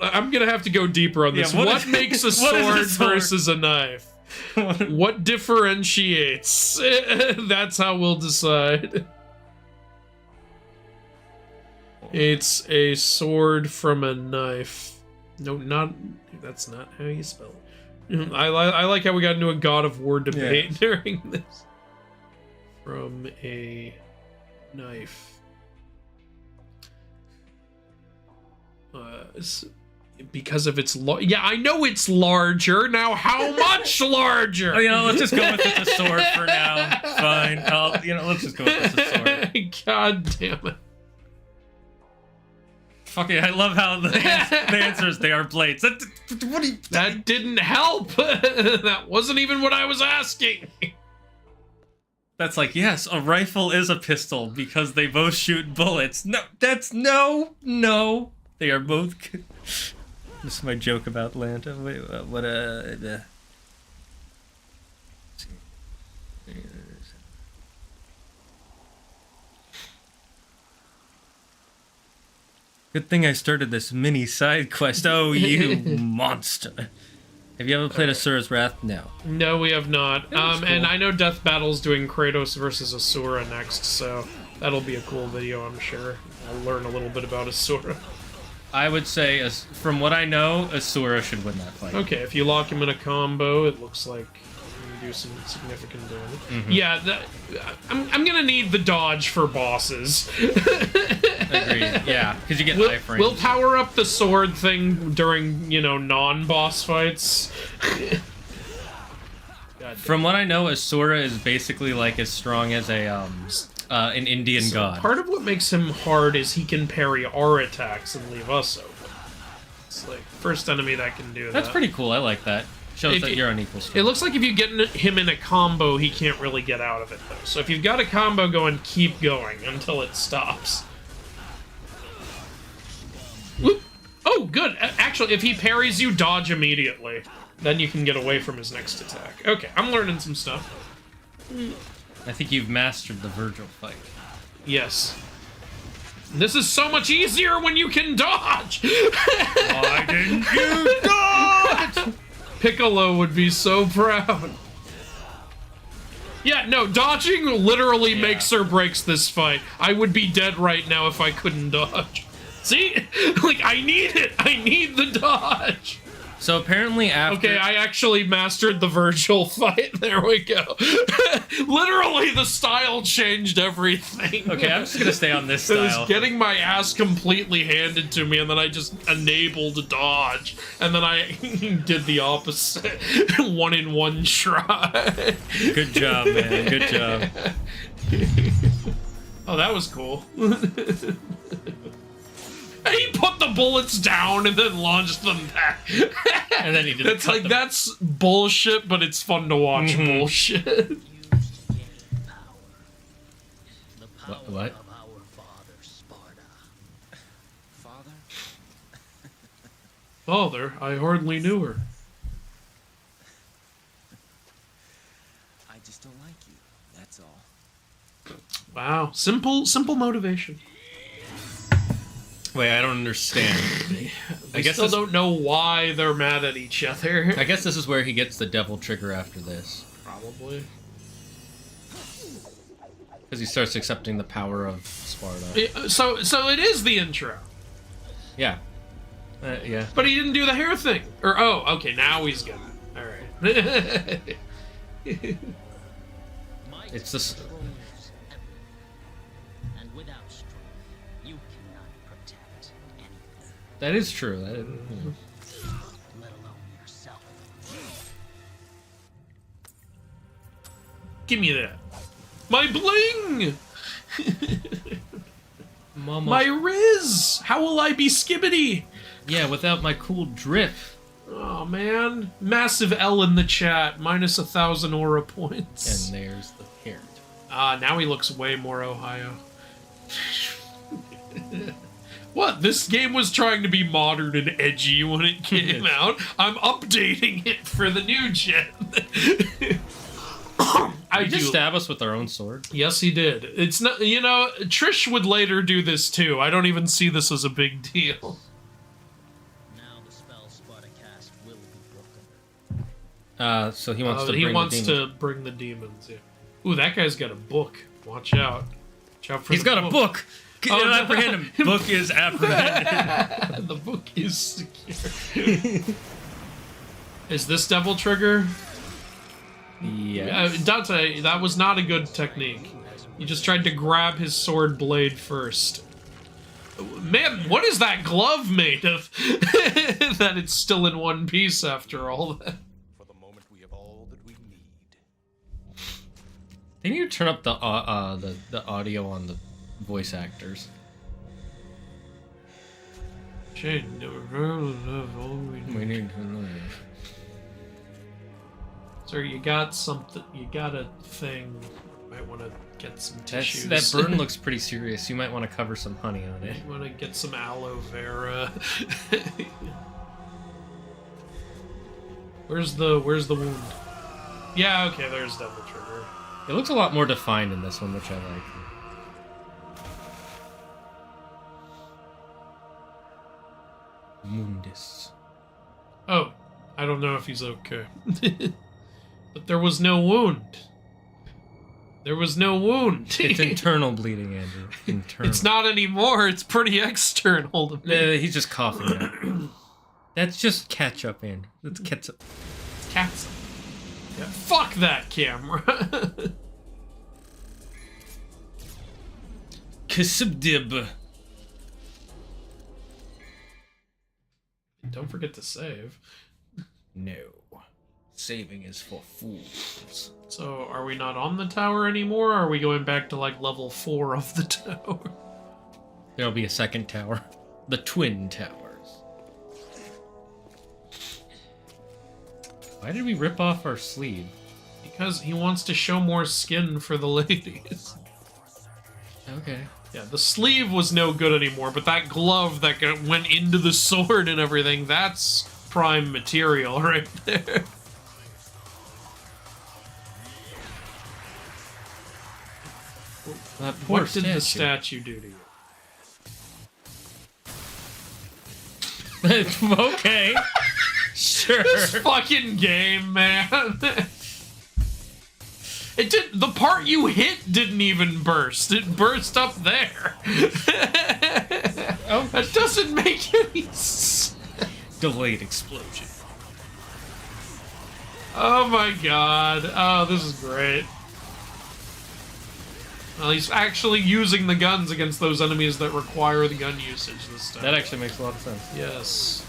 Speaker 2: I'm gonna have to go deeper on this.
Speaker 3: Yeah,
Speaker 2: what makes a
Speaker 3: what
Speaker 2: sword,
Speaker 3: is a sword?
Speaker 2: versus a knife? What differentiates? That's how we'll decide. It's a sword from a knife. No, that's not how you spell it. I like how we got into a God of War debate during this. From a knife. Because of its yeah, I know it's larger. Now, how much larger?
Speaker 3: Oh, let's just go with it's a sword for now. Fine. Let's just go with it's a sword.
Speaker 2: God damn it.
Speaker 3: Fuck it, I love how the answers, they are blades.
Speaker 2: That didn't help. That wasn't even what I was asking.
Speaker 3: That's like, yes, a rifle is a pistol because they both shoot bullets. No, no. They are both... This is my joke about Lanta. Wait, Good thing I started this mini side quest. Oh, you monster. Have you ever played Asura's Wrath? No.
Speaker 2: No, we have not.
Speaker 3: Cool.
Speaker 2: And I know Death Battle's doing Kratos versus Asura next, so that'll be a cool video, I'm sure. I'll learn a little bit about Asura.
Speaker 3: I would say, from what I know, Asura should win that fight.
Speaker 2: Okay, if you lock him in a combo, it looks like you can do some significant damage.
Speaker 3: Mm-hmm.
Speaker 2: Yeah, I'm gonna need the dodge for bosses.
Speaker 3: Agreed. Yeah, because you get life range.
Speaker 2: We'll power up the sword thing during, non-boss fights.
Speaker 3: From what I know, Asura is basically like as strong as an Indian god.
Speaker 2: Part of what makes him hard is he can parry our attacks and leave us open. It's like first enemy that can do that.
Speaker 3: That's pretty cool. I like that. Shows that you're on equal strength.
Speaker 2: It looks like if you get him in a combo, he can't really get out of it, though. So if you've got a combo going, keep going until it stops. Whoop. Oh, good. Actually, if he parries you, dodge immediately. Then you can get away from his next attack. Okay, I'm learning some stuff.
Speaker 3: I think you've mastered the Virgil fight.
Speaker 2: Yes. This is so much easier when you can dodge!
Speaker 3: Why didn't you dodge?
Speaker 2: Piccolo would be so proud. Yeah, no, dodging literally makes or breaks this fight. I would be dead right now if I couldn't dodge. See? Like, I need it! I need the dodge!
Speaker 3: So apparently after...
Speaker 2: Okay, I actually mastered the Virgil fight. There we go. Literally, the style changed everything.
Speaker 3: Okay, I'm just gonna stay on this
Speaker 2: I
Speaker 3: style.
Speaker 2: was getting my ass completely handed to me, and then I just enabled dodge, and then I did the opposite. One in one try.
Speaker 3: Good job, man. Good job.
Speaker 2: Oh, that was cool. He put the bullets down and then launched them back.
Speaker 3: And then he did.
Speaker 2: It's like, that's bullshit, but it's fun to watch bullshit.
Speaker 3: What?
Speaker 2: Father, I hardly knew her.
Speaker 6: I just don't like you. That's all.
Speaker 2: Wow, simple motivation.
Speaker 3: Wait, I don't understand.
Speaker 2: I guess I don't know why they're mad at each other.
Speaker 3: I guess this is where he gets the devil trigger after this.
Speaker 2: Probably.
Speaker 3: Because he starts accepting the power of Sparta.
Speaker 2: So it is the intro.
Speaker 3: Yeah. Yeah.
Speaker 2: But he didn't do the hair thing. Or, oh, okay, now he's gonna. Alright.
Speaker 3: It's this.
Speaker 5: And without strength, you cannot protect anything,
Speaker 3: That is true.
Speaker 5: let alone yourself.
Speaker 2: Give me that. My bling!
Speaker 3: Mama.
Speaker 2: My Riz! How will I be skibbity?
Speaker 3: Yeah, without my cool drip.
Speaker 2: Oh, man. Massive L in the chat. Minus 1,000 aura points.
Speaker 3: And there's the hair.
Speaker 2: Now he looks way more Ohio. What? This game was trying to be modern and edgy when it came out. I'm updating it for the new gen. I
Speaker 3: Did he just
Speaker 2: do.
Speaker 3: stab us with our own sword?
Speaker 2: Yes, he did. It's not, you know, Trish would later do this too. I don't even see this as a big deal.
Speaker 5: Now the spell Sparta cast will be broken.
Speaker 3: So he wants to bring
Speaker 2: He wants
Speaker 3: the demons.
Speaker 2: to bring the demons. Yeah. Ooh, that guy's got a book. Watch out. Watch out for
Speaker 3: He's
Speaker 2: the
Speaker 3: got a book.
Speaker 2: Oh, no.
Speaker 3: Apprehend him. Book is apprehended.
Speaker 2: The book is secure. Is this Devil Trigger?
Speaker 3: Yes.
Speaker 2: Dante, that was not a good technique. You just tried to grab his sword blade first. Man, what is that glove made of? That it's still in one piece after all that.
Speaker 7: For the moment, we have all that we need.
Speaker 3: They need to turn up the audio on the voice actors.
Speaker 2: Shane,
Speaker 3: We need to know.
Speaker 2: Sir, you got something. You got a thing. Might want to get some tissues.
Speaker 3: That burn looks pretty serious. You might want to cover some honey on it.
Speaker 2: You want to get some aloe vera. Where's the wound? Yeah, okay, there's Devil Trigger.
Speaker 3: It looks a lot more defined in this one, which I like. Mundus.
Speaker 2: Oh, I don't know if he's okay. But there was no wound. There was no wound.
Speaker 3: It's internal bleeding, Andrew. Internal.
Speaker 2: It's not anymore. It's pretty external to me.
Speaker 3: He's just coughing now. That's just ketchup, Andrew. That's ketchup.
Speaker 2: Cats. Yeah, fuck that camera.
Speaker 3: Kisibdib.
Speaker 2: Don't forget to save.
Speaker 3: No. Saving is for fools.
Speaker 2: So, are we not on the tower anymore, or are we going back to, like, level 4 of the tower?
Speaker 3: There'll be a second tower. The Twin Towers. Why did we rip off our sleeve?
Speaker 2: Because he wants to show more skin for the ladies.
Speaker 3: Okay.
Speaker 2: Yeah, the sleeve was no good anymore, but that glove that went into the sword and everything, that's prime material right there.
Speaker 3: That poor
Speaker 2: What did the
Speaker 3: statue.
Speaker 2: statue do to you?
Speaker 3: Okay. Sure.
Speaker 2: This fucking game, man. It did. The part you hit didn't even burst. It burst up there.
Speaker 3: Oh.
Speaker 2: That doesn't make any sense.
Speaker 3: Delayed explosion.
Speaker 2: Oh my god. Oh, this is great. Well, he's actually using the guns against those enemies that require the gun usage this time.
Speaker 3: That actually makes a lot of sense.
Speaker 2: Yes.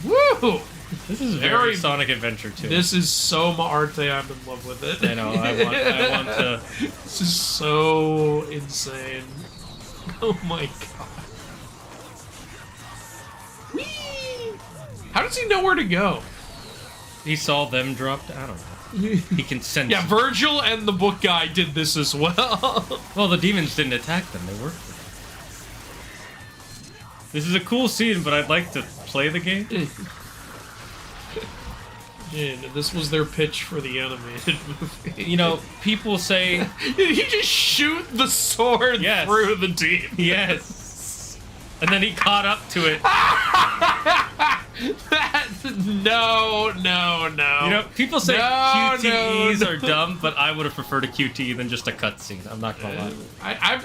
Speaker 2: Woo!
Speaker 3: This is
Speaker 2: Very-
Speaker 3: very Sonic Adventure 2.
Speaker 2: This is so Arte. I'm in love with it.
Speaker 3: I know. I want to.
Speaker 2: This is so insane. Oh my god. Whee! How does he know where to go?
Speaker 3: He saw them dropped. I don't know. He can sense.
Speaker 2: Yeah, Virgil and the book guy did this as well.
Speaker 3: Well, the demons didn't attack them. They worked for them. This is a cool scene, but I'd like to play the game.
Speaker 2: And this was their pitch for the animated movie.
Speaker 3: You know, people say
Speaker 2: Did he just shoot the sword
Speaker 3: Yes.
Speaker 2: through the demon?
Speaker 3: yes, and then he caught up to it.
Speaker 2: No.
Speaker 3: You know, people say
Speaker 2: No,
Speaker 3: QTEs
Speaker 2: no.
Speaker 3: are dumb, but I would have preferred a QTE than just a cutscene. I'm not gonna lie.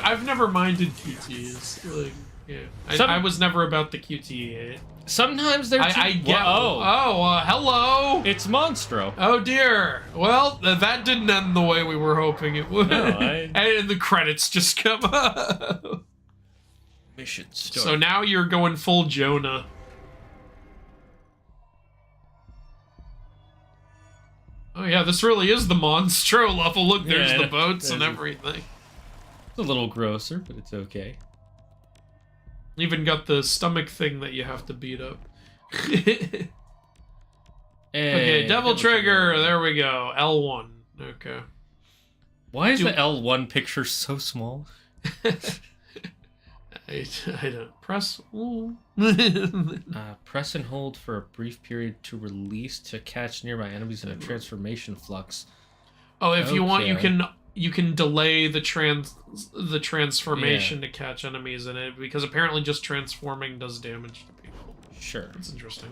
Speaker 2: I've never minded QTs. Like, yeah,
Speaker 3: Some-
Speaker 2: I was never about the QTE.
Speaker 3: Sometimes they're too.
Speaker 2: I get.
Speaker 3: Whoa.
Speaker 2: Hello.
Speaker 3: It's Monstro.
Speaker 2: Oh dear. Well, that didn't end the way we were hoping it would.
Speaker 3: No,
Speaker 2: And the credits just come up.
Speaker 3: Mission start.
Speaker 2: So now you're going full Jonah. Oh yeah, this really is the Monstro level. Look, there's
Speaker 3: Yeah,
Speaker 2: the boats and
Speaker 3: there's
Speaker 2: everything.
Speaker 3: It's a little grosser, but it's okay.
Speaker 2: Even got the stomach thing that you have to beat up.
Speaker 3: Hey,
Speaker 2: Okay, Devil Trigger. There we go. L1. Okay.
Speaker 3: Why is the L1 picture so small?
Speaker 2: I don't press. Ooh.
Speaker 3: Press and hold for a brief period to release to catch nearby enemies in a transformation flux.
Speaker 2: Oh, if you want,
Speaker 4: Okay.
Speaker 2: you can delay the transformation to catch enemies in it, because apparently just transforming does damage to people.
Speaker 4: Sure.
Speaker 2: That's interesting.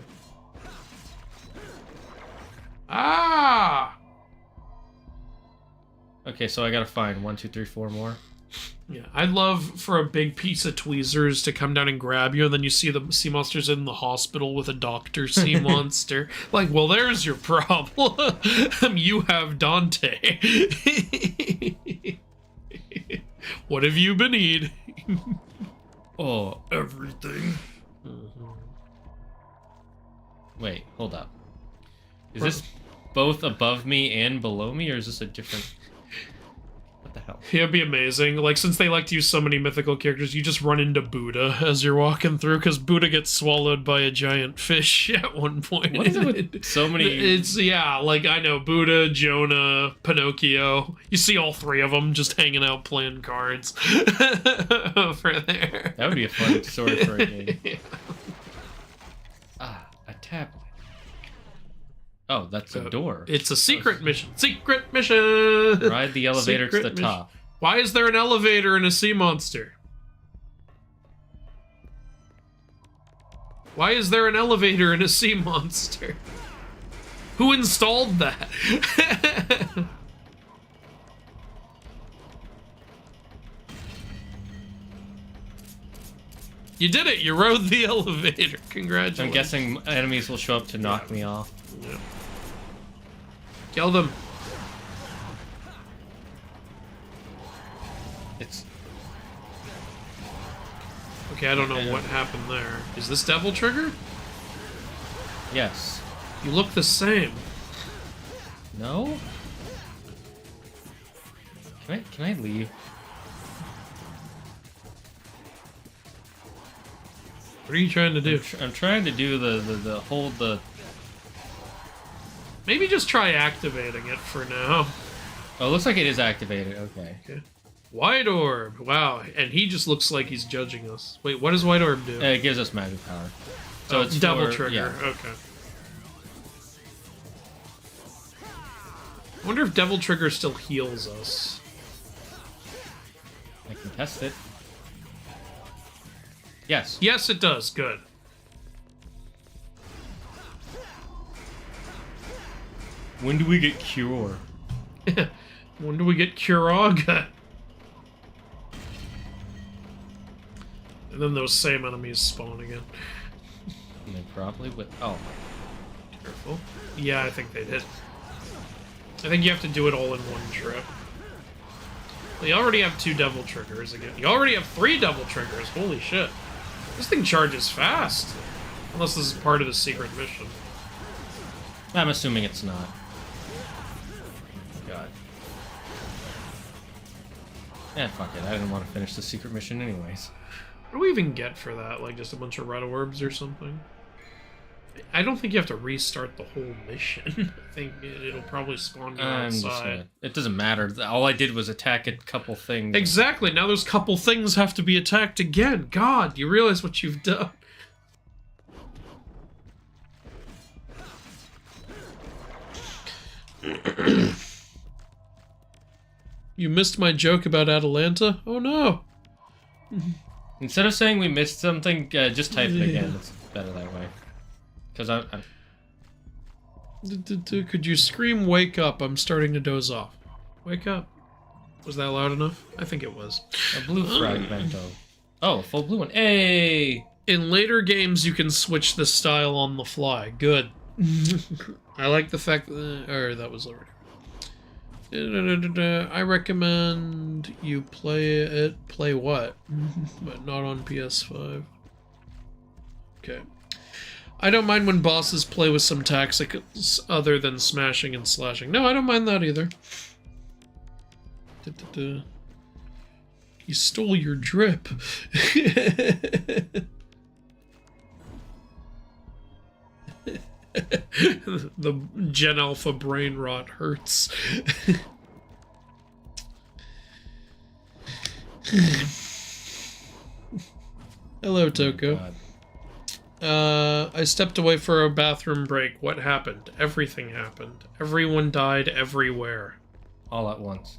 Speaker 2: Ah!
Speaker 4: Okay, so I gotta find 1, 2, 3, 4 more.
Speaker 2: Yeah, I'd love for a big piece of tweezers to come down and grab you, and then you see the sea monsters in the hospital with a doctor sea monster. Like, well, there's your problem. You have Dante. What have you been eating?
Speaker 4: Oh, everything. Wait, hold up. Is this both above me and below me, or is this a different... What the hell?
Speaker 2: Yeah, it'd be amazing. Like, since they like to use so many mythical characters, you just run into Buddha as you're walking through, because Buddha gets swallowed by a giant fish at one point.
Speaker 4: What is it with so many...
Speaker 2: It's, yeah, like, I know, Buddha, Jonah, Pinocchio. You see all three of them just hanging out playing cards over there.
Speaker 4: That would be a fun story for a game.
Speaker 2: Yeah.
Speaker 4: Ah, a tablet. Oh, that's a door.
Speaker 2: It's a secret mission. Secret mission!
Speaker 4: Ride the elevator to the
Speaker 2: Secret mission.
Speaker 4: top.
Speaker 2: Why is there an elevator in a sea monster? Why is there an elevator in a sea monster? Who installed that? You did it! You rode the elevator. Congratulations.
Speaker 4: I'm guessing enemies will show up to knock me off.
Speaker 2: Yeah. Kill them.
Speaker 4: It's...
Speaker 2: Okay, I don't know what happened there. Is this Devil Trigger?
Speaker 4: Yes.
Speaker 2: You look the same.
Speaker 4: No? Can I leave?
Speaker 2: What are you trying to do?
Speaker 4: I'm trying to do the hold the...
Speaker 2: Maybe just try activating it for now.
Speaker 4: Oh, it looks like it is activated. Okay.
Speaker 2: Okay. White Orb. Wow. And he just looks like he's judging us. Wait, what does White Orb do?
Speaker 4: It gives us magic power. So
Speaker 2: Oh,
Speaker 4: it's
Speaker 2: Devil
Speaker 4: for-
Speaker 2: Trigger.
Speaker 4: yeah.
Speaker 2: Okay. I wonder if Devil Trigger still heals us.
Speaker 4: I can test it. Yes.
Speaker 2: Yes, it does. Good.
Speaker 4: When do we get Cure?
Speaker 2: When do we get Kuraga? And then those same enemies spawn again.
Speaker 4: And they probably would. Oh.
Speaker 2: Careful. Yeah, I think they did. I think you have to do it all in one trip. Well, you already have 2 Devil Triggers again. You already have 3 Devil Triggers. Holy shit. This thing charges fast. Unless this is part of the secret mission.
Speaker 4: I'm assuming it's not. God. Eh, fuck it. I didn't want to finish the secret mission anyways.
Speaker 2: What do we even get for that? Like, just a bunch of red orbs or something? I don't think you have to restart the whole mission. I think it'll probably spawn you outside.
Speaker 4: It doesn't matter. All I did was attack a couple things.
Speaker 2: Exactly. Now those couple things have to be attacked again. God, you realize what you've done. You missed my joke about Atalanta? Oh no.
Speaker 4: Instead of saying we missed something, just type it again. It's better that way. Because I'm...
Speaker 2: Could you scream, wake up? I'm starting to doze off. Wake up. Was that loud enough? I think it was.
Speaker 4: A blue fragmento. Oh, full blue one. Hey!
Speaker 2: In later games, you can switch the style on the fly. Good. I like the fact that... Or that was already... I recommend you play it. Play what? But not on PS5. Okay. I don't mind when bosses play with some tactics other than smashing and slashing. No, I don't mind that either. He stole your drip. The Gen Alpha brain rot hurts. Hello, Toko. I stepped away for a bathroom break. What happened? Everything happened. Everyone died everywhere.
Speaker 3: all at once.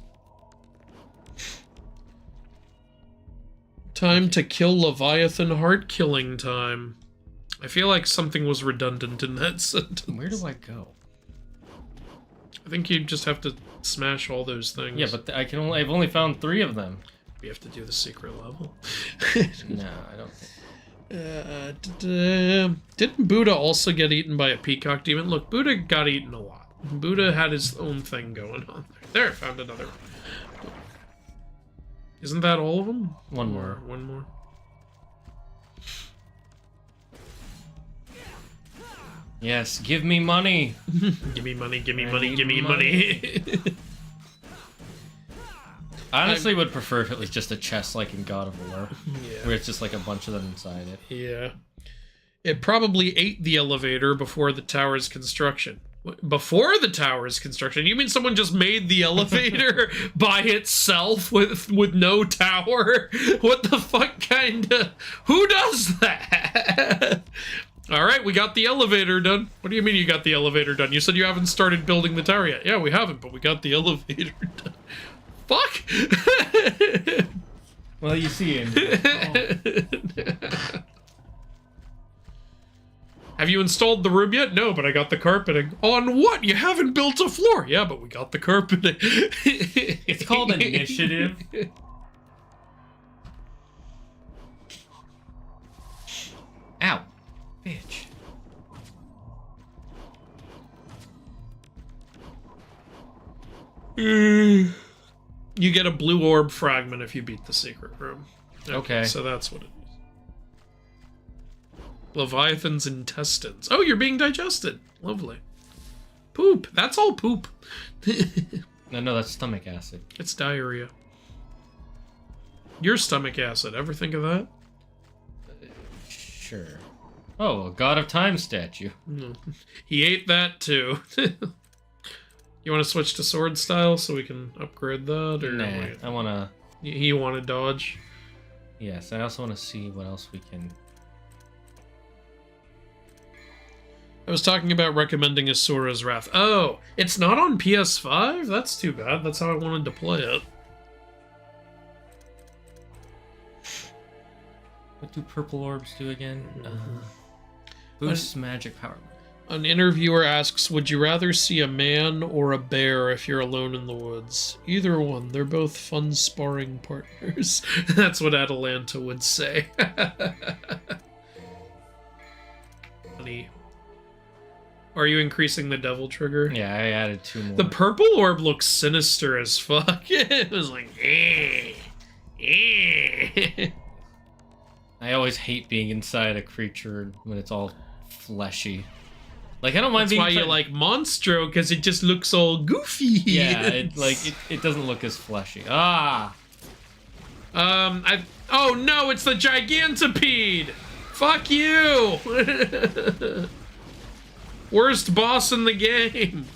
Speaker 2: Time to kill Leviathan, heart killing time. I feel like something was redundant in that sentence.
Speaker 3: Where do I go?
Speaker 2: I think you just have to smash all those things.
Speaker 3: Yeah, but I've only found 3 of them.
Speaker 2: We have to do the secret level.
Speaker 3: No, I don't think.
Speaker 2: Didn't Buddha also get eaten by a peacock demon? Look, Buddha got eaten a lot. Buddha had his own thing going on there. There, I found another one. Isn't that all of them?
Speaker 3: One more.
Speaker 2: One more.
Speaker 3: Yes, give me money.
Speaker 2: Give me money, give me
Speaker 3: I
Speaker 2: money,
Speaker 3: need
Speaker 2: give me money.
Speaker 3: I honestly would prefer if it was just a chest like in God of War,
Speaker 2: Yeah.
Speaker 3: where it's just like a bunch of them inside it.
Speaker 2: Yeah. It probably ate the elevator before the tower's construction. Before the tower's construction? You mean someone just made the elevator by itself with no tower? What the fuck kind of... Who does that? All right, we got the elevator done. What do you mean you got the elevator done? You said you haven't started building the tower yet. Yeah, we haven't, but we got the elevator done. Fuck!
Speaker 3: Well, you see it.
Speaker 2: Have you installed the room yet? No, but I got the carpeting. On what? You haven't built a floor. Yeah, but we got the carpeting.
Speaker 3: It's called initiative. Ow. Bitch.
Speaker 2: You get a blue orb fragment if you beat the secret room.
Speaker 3: Okay.
Speaker 2: So that's what it is. Leviathan's intestines. Oh, you're being digested. Lovely. Poop. That's all poop.
Speaker 3: No, that's stomach acid.
Speaker 2: It's diarrhea. Your stomach acid. Ever think of that?
Speaker 3: Sure. Oh, a God of Time statue.
Speaker 2: No. He ate that too. You want to switch to sword style so we can upgrade that? Or
Speaker 3: Nah,
Speaker 2: wait?
Speaker 3: I want to...
Speaker 2: You want to dodge?
Speaker 3: Yes, I also want to see what else we can...
Speaker 2: I was talking about recommending Asura's Wrath. Oh, it's not on PS5? That's too bad. That's how I wanted to play it.
Speaker 3: What do purple orbs do again? Boosts magic power.
Speaker 2: An interviewer asks, would you rather see a man or a bear if you're alone in the woods? Either one. They're both fun sparring partners. That's what Atalanta would say. Funny. Are you increasing the devil trigger?
Speaker 3: Yeah, I added 2 more.
Speaker 2: The purple orb looks sinister as fuck. It was like,
Speaker 3: I always hate being inside a creature when it's all fleshy. Like, I don't mind
Speaker 2: That's
Speaker 3: being...
Speaker 2: why you like Monstro, because it just looks all goofy.
Speaker 3: Yeah, it doesn't look as fleshy. Ah!
Speaker 2: Oh no, it's the Gigantopede! Fuck you! Worst boss in the game.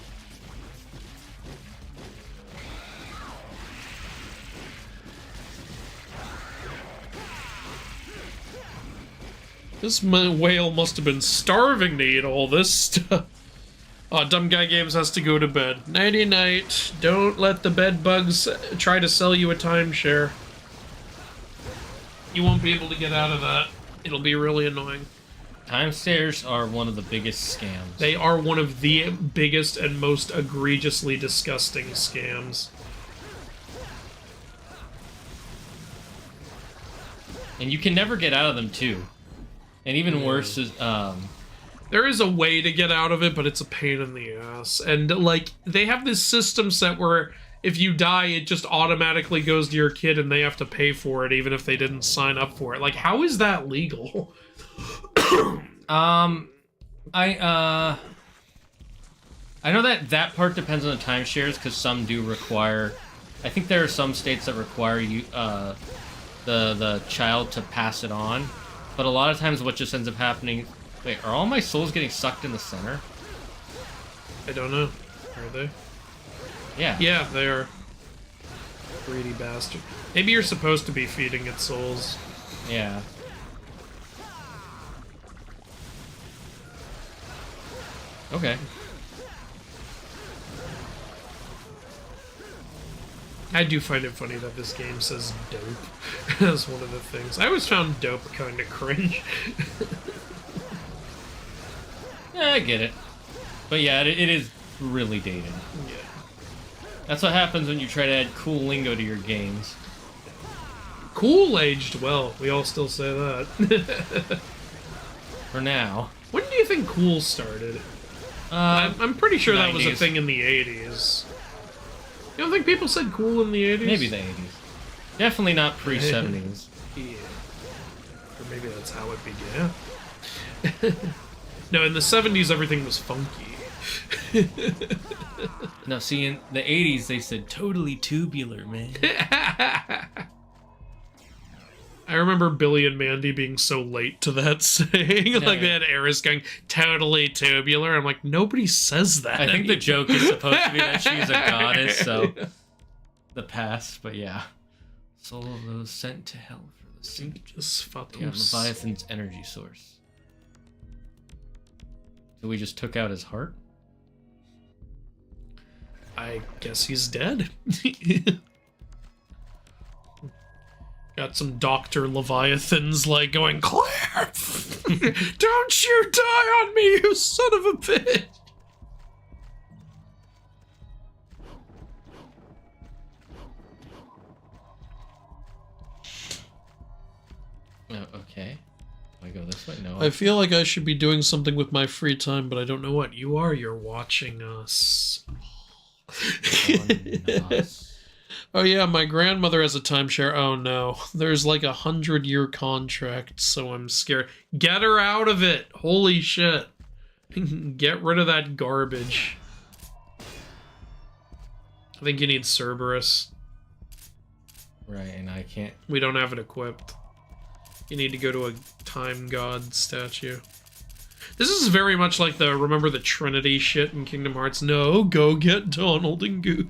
Speaker 2: This whale must have been starving to eat all this stuff. Oh, Dumb Guy Games has to go to bed. Nighty night. Don't let the bed bugs try to sell you a timeshare. You won't be able to get out of that. It'll be really annoying.
Speaker 3: Timeshares are one of the biggest scams.
Speaker 2: They are one of the biggest and most egregiously disgusting scams.
Speaker 3: And you can never get out of them, too. And even worse is,
Speaker 2: There is a way to get out of it, but it's a pain in the ass. And, like, they have this system set where if you die, it just automatically goes to your kid and they have to pay for it, even if they didn't sign up for it. Like, how is that legal?
Speaker 3: I know that part depends on the timeshares, because some do require... I think there are some states that require you, the child to pass it on. But a lot of times what just ends up happening... Wait, are all my souls getting sucked in the center?
Speaker 2: I don't know. Are they?
Speaker 3: Yeah.
Speaker 2: Yeah, they are. Greedy bastard. Maybe you're supposed to be feeding it souls.
Speaker 3: Yeah. Okay.
Speaker 2: I do find it funny that this game says dope as one of the things. I always found dope kind of cringe.
Speaker 3: Yeah, I get it. But yeah, it is really dated.
Speaker 2: Yeah.
Speaker 3: That's what happens when you try to add cool lingo to your games.
Speaker 2: Cool aged well. We all still say that.
Speaker 3: For now.
Speaker 2: When do you think cool started? I'm pretty sure that was a
Speaker 3: 90s.
Speaker 2: thing in the 80s. You don't think people said cool in the 80s?
Speaker 3: Maybe the 80s. Definitely not pre-70s.
Speaker 2: Yeah. Or maybe that's how it began. No, in the 70s everything was funky.
Speaker 3: No, see, in the 80s they said totally tubular, man.
Speaker 2: I remember Billy and Mandy being so late to that saying. Like, they
Speaker 3: yeah.
Speaker 2: had Eris going, totally tubular. I'm like, nobody says that.
Speaker 3: I think the joke is supposed to be that she's a goddess, so
Speaker 2: Yeah.
Speaker 3: the past, but yeah. Soul of those sent to hell for the sake
Speaker 2: Just
Speaker 3: of
Speaker 2: fatos.
Speaker 3: Leviathan's energy source. So we just took out his heart?
Speaker 2: I guess he's dead. Got some Dr. Leviathans, like, going, Claire! Don't you die on me, you son of a bitch!
Speaker 3: Oh, okay. Do I go this way? No.
Speaker 2: I feel like I should be doing something with my free time, but I don't know what. You are, you're watching us. Oh yeah, my grandmother has a timeshare. Oh no. There's like 100-year contract, so I'm scared. Get her out of it! Holy shit. Get rid of that garbage. I think you need Cerberus.
Speaker 3: Right, and I can't.
Speaker 2: We don't have it equipped. You need to go to a time god statue. This is very much like the remember the Trinity shit in Kingdom Hearts. No, go get Donald and Goof.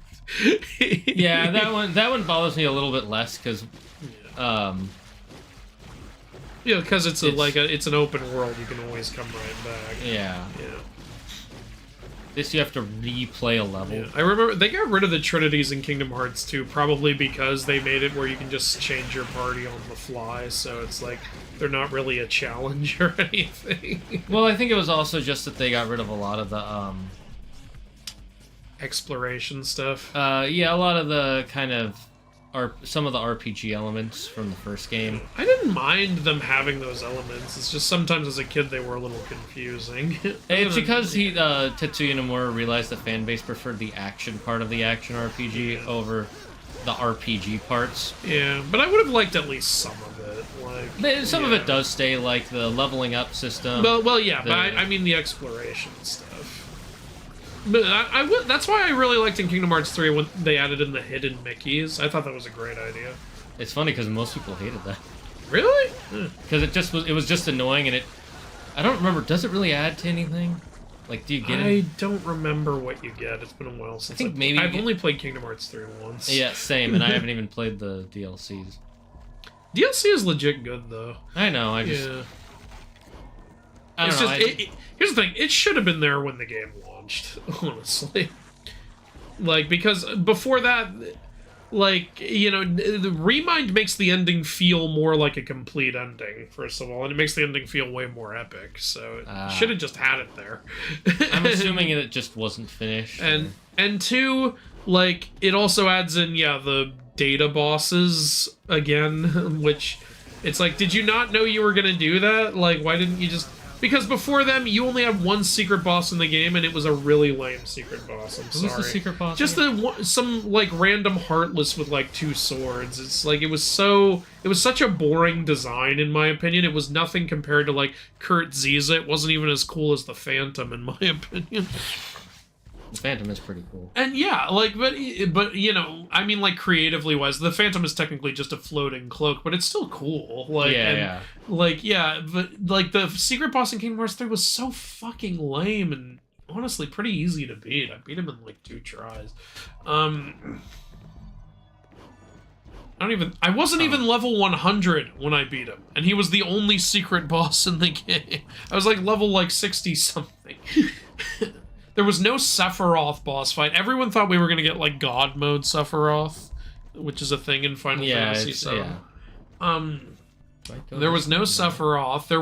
Speaker 3: Yeah, that one bothers me a little bit less because,
Speaker 2: yeah, because it's an open world. You can always come right back.
Speaker 3: yeah,
Speaker 2: Yeah.
Speaker 3: this you have to replay a level.
Speaker 2: Yeah. I remember they got rid of the Trinities in Kingdom Hearts 2, probably because they made it where you can just change your party on the fly, so it's like they're not really a challenge or anything.
Speaker 3: Well, I think it was also just that they got rid of a lot of the
Speaker 2: Exploration stuff.
Speaker 3: yeah, a lot of the kind of some of the RPG elements from the first game.
Speaker 2: I didn't mind them having those elements. It's just sometimes as a kid they were a little confusing.
Speaker 3: It's because Tetsuya Nomura realized the fan base preferred the action part of the action RPG over the RPG parts.
Speaker 2: Yeah, but I would have liked at least some of it. Like
Speaker 3: Some of it does stay, like the leveling up system.
Speaker 2: Well, yeah, but I mean the exploration stuff. But that's why I really liked in Kingdom Hearts 3 when they added in the hidden Mickeys. I thought that was a great idea.
Speaker 3: It's funny because most people hated that.
Speaker 2: Really?
Speaker 3: Because it was just annoying, and I don't remember. Does it really add to anything? Like, do you get
Speaker 2: I
Speaker 3: it?
Speaker 2: don't remember what you get. It's been a while since
Speaker 3: think maybe
Speaker 2: I've only played Kingdom Hearts 3 once.
Speaker 3: Yeah, same. And I haven't even played the DLCs.
Speaker 2: DLC is legit good though.
Speaker 3: I know. I just.
Speaker 2: Yeah.
Speaker 3: I don't know.
Speaker 2: Here's the thing. It should have been there when the game launched, honestly. Like, because before that, like, you know, the Remind makes the ending feel more like a complete ending, first of all, and it makes the ending feel way more epic, so it should have just had it there.
Speaker 3: I'm assuming it just wasn't finished.
Speaker 2: And two, like, it also adds in, yeah, the data bosses again, which, it's like, did you not know you were gonna do that? Like, why didn't you just... Because before them, you only had one secret boss in the game, and it was a really lame secret boss. I'm sorry.
Speaker 3: Who's the secret boss?
Speaker 2: Just some like random heartless with like 2 swords. It's like it was such a boring design in my opinion. It was nothing compared to like Kurt Ziza. It wasn't even as cool as the Phantom in my opinion.
Speaker 3: The Phantom is pretty cool.
Speaker 2: And yeah, like, but you know, I mean, like creatively wise, the Phantom is technically just a floating cloak, but it's still cool. Like,
Speaker 3: Yeah.
Speaker 2: Like, yeah, but like the secret boss in Kingdom Hearts 3 was so fucking lame and honestly pretty easy to beat. I beat him in like 2 tries. I wasn't even level 100 when I beat him, and he was the only secret boss in the game. I was like level like 60 something. There was no Sephiroth boss fight. Everyone thought we were gonna get like God mode Sephiroth which is a thing in Final
Speaker 3: Yeah,
Speaker 2: Fantasy
Speaker 3: it's,
Speaker 2: VII.
Speaker 3: yeah.
Speaker 2: There was no Sephiroth. There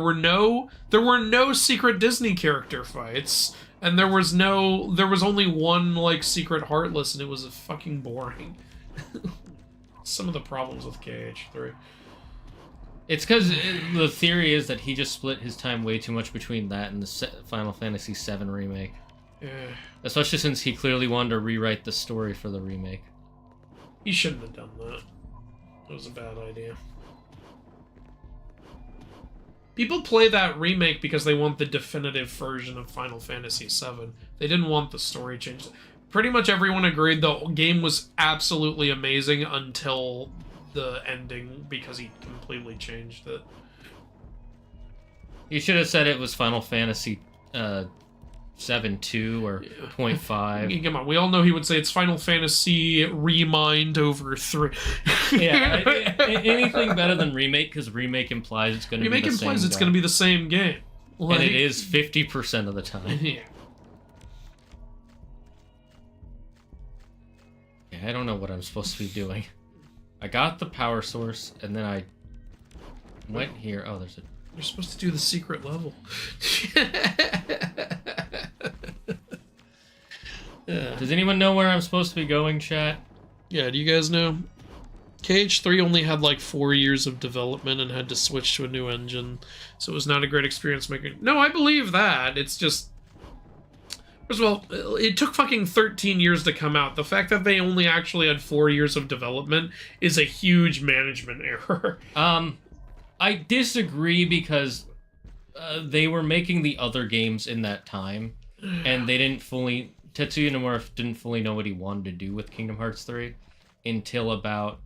Speaker 2: were no secret Disney character fights, and there was only one like secret Heartless, and it was fucking boring. Some of the problems with KH3.
Speaker 3: It's because the theory is that he just split his time way too much between that and the Final Fantasy VII remake.
Speaker 2: Yeah.
Speaker 3: Especially since he clearly wanted to rewrite the story for the remake.
Speaker 2: He shouldn't have done that. It was a bad idea. People play that remake because they want the definitive version of Final Fantasy VII. They didn't want the story changed. Pretty much everyone agreed the game was absolutely amazing until the ending, because he completely changed it.
Speaker 3: You should have said it was Final Fantasy 7.2 or 0.5.
Speaker 2: Come on, we all know he would say it's Final Fantasy Remind over 3.
Speaker 3: Yeah, anything better than remake, because remake implies it's going to be the same.
Speaker 2: Remake implies it's going to be the same game.
Speaker 3: And it is 50% of the time.
Speaker 2: Yeah.
Speaker 3: I don't know what I'm supposed to be doing. I got the power source, and then I went here. Oh, there's a...
Speaker 2: You're supposed to do the secret level. Yeah.
Speaker 3: Does anyone know where I'm supposed to be going, chat?
Speaker 2: Yeah, do you guys know? KH3 only had like 4 years of development and had to switch to a new engine, so it was not a great experience making... No, I believe that. It's just... First of all, it took fucking 13 years to come out. The fact that they only actually had 4 years of development is a huge management error.
Speaker 3: I disagree, because they were making the other games in that time, and they didn't fully... Tetsuya Nomura didn't fully know what he wanted to do with Kingdom Hearts 3 until about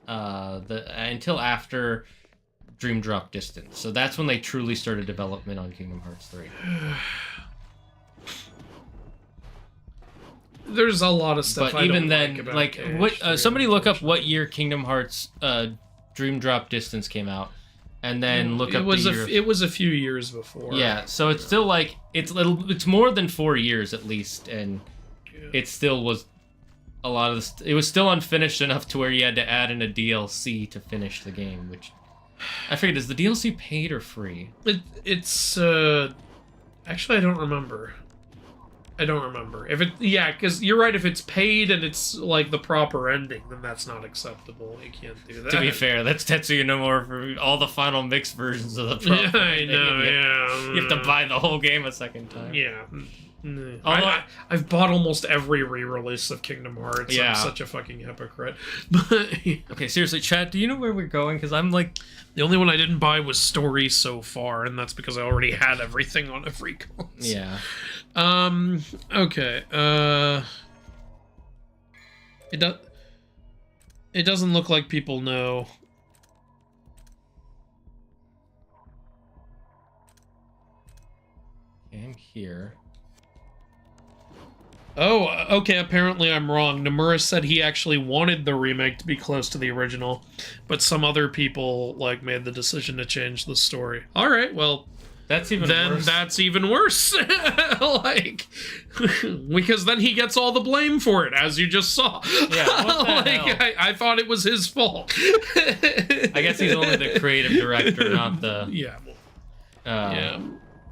Speaker 3: until after Dream Drop Distance. So that's when they truly started development on Kingdom Hearts 3.
Speaker 2: There's a lot of stuff.
Speaker 3: But
Speaker 2: I
Speaker 3: even
Speaker 2: don't
Speaker 3: then,
Speaker 2: like about
Speaker 3: like
Speaker 2: KH3,
Speaker 3: what somebody look up what year Kingdom Hearts Dream Drop Distance came out, and then look up the year.
Speaker 2: It was a few years before.
Speaker 3: Yeah, so it's still like it's more than 4 years at least, and it still was a lot of it was still unfinished enough to where you had to add in a DLC to finish the game, which I figured, is the DLC paid or free?
Speaker 2: It's actually, I don't remember. If it, yeah, because you're right. If it's paid and it's like the proper ending, then that's not acceptable. You can't do that.
Speaker 3: To be fair, that's Tetsuya Nomura for all the final mixed versions of the proper ending.
Speaker 2: I know. Yeah,
Speaker 3: you have to buy the whole game a second time.
Speaker 2: Yeah. I've bought almost every re-release of Kingdom Hearts.
Speaker 3: Yeah.
Speaker 2: I'm such a fucking hypocrite. But
Speaker 3: okay, seriously, chat, do you know where we're going? Because I'm like...
Speaker 2: The only one I didn't buy was Story so far, and that's because I already had everything on every console.
Speaker 3: Yeah.
Speaker 2: Okay. It doesn't look like people know.
Speaker 3: I'm here.
Speaker 2: Oh, okay, apparently I'm wrong. Nomura said he actually wanted the remake to be close to the original, but some other people, like, made the decision to change the story. Alright, well...
Speaker 3: That's even worse.
Speaker 2: That's even worse. Like, because then he gets all the blame for it, as you just saw.
Speaker 3: Yeah, what the hell?
Speaker 2: I thought it was his fault.
Speaker 3: I guess he's only the creative director, not the...
Speaker 2: Yeah.
Speaker 3: Yeah.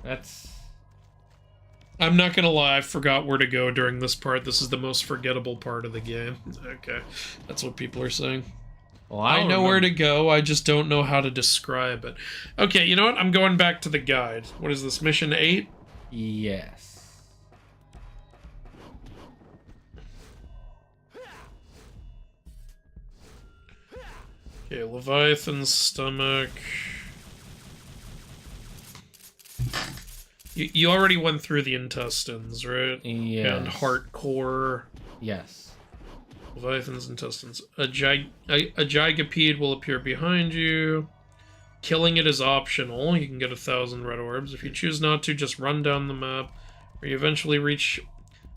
Speaker 3: That's...
Speaker 2: I'm not gonna lie, I forgot where to go during this part. This is the most forgettable part of the game. Okay, that's what people are saying.
Speaker 3: Well,
Speaker 2: I know where to go, I just don't know how to describe it. Okay, you know what? I'm going back to the guide. What is this, mission 8?
Speaker 3: Yes.
Speaker 2: Okay, Leviathan's stomach. You already went through the intestines, right?
Speaker 3: Yes.
Speaker 2: And heart core.
Speaker 3: Yes.
Speaker 2: Leviathan's intestines. A gigapede will appear behind you. Killing it is optional. You can get 1,000 red orbs. If you choose not to, just run down the map. Where you eventually reach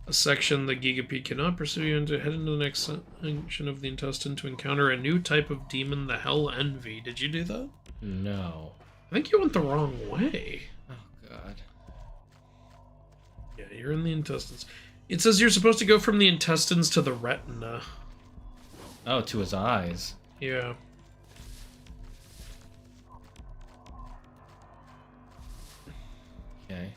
Speaker 2: a section the gigapede cannot pursue you, and to head into the next section of the intestine to encounter a new type of demon, the Hell Envy. Did you do that?
Speaker 3: No.
Speaker 2: I think you went the wrong way.
Speaker 3: Oh, God.
Speaker 2: Yeah, you're in the intestines. It says you're supposed to go from the intestines to the retina.
Speaker 3: Oh, to his eyes.
Speaker 2: Yeah.
Speaker 3: Okay.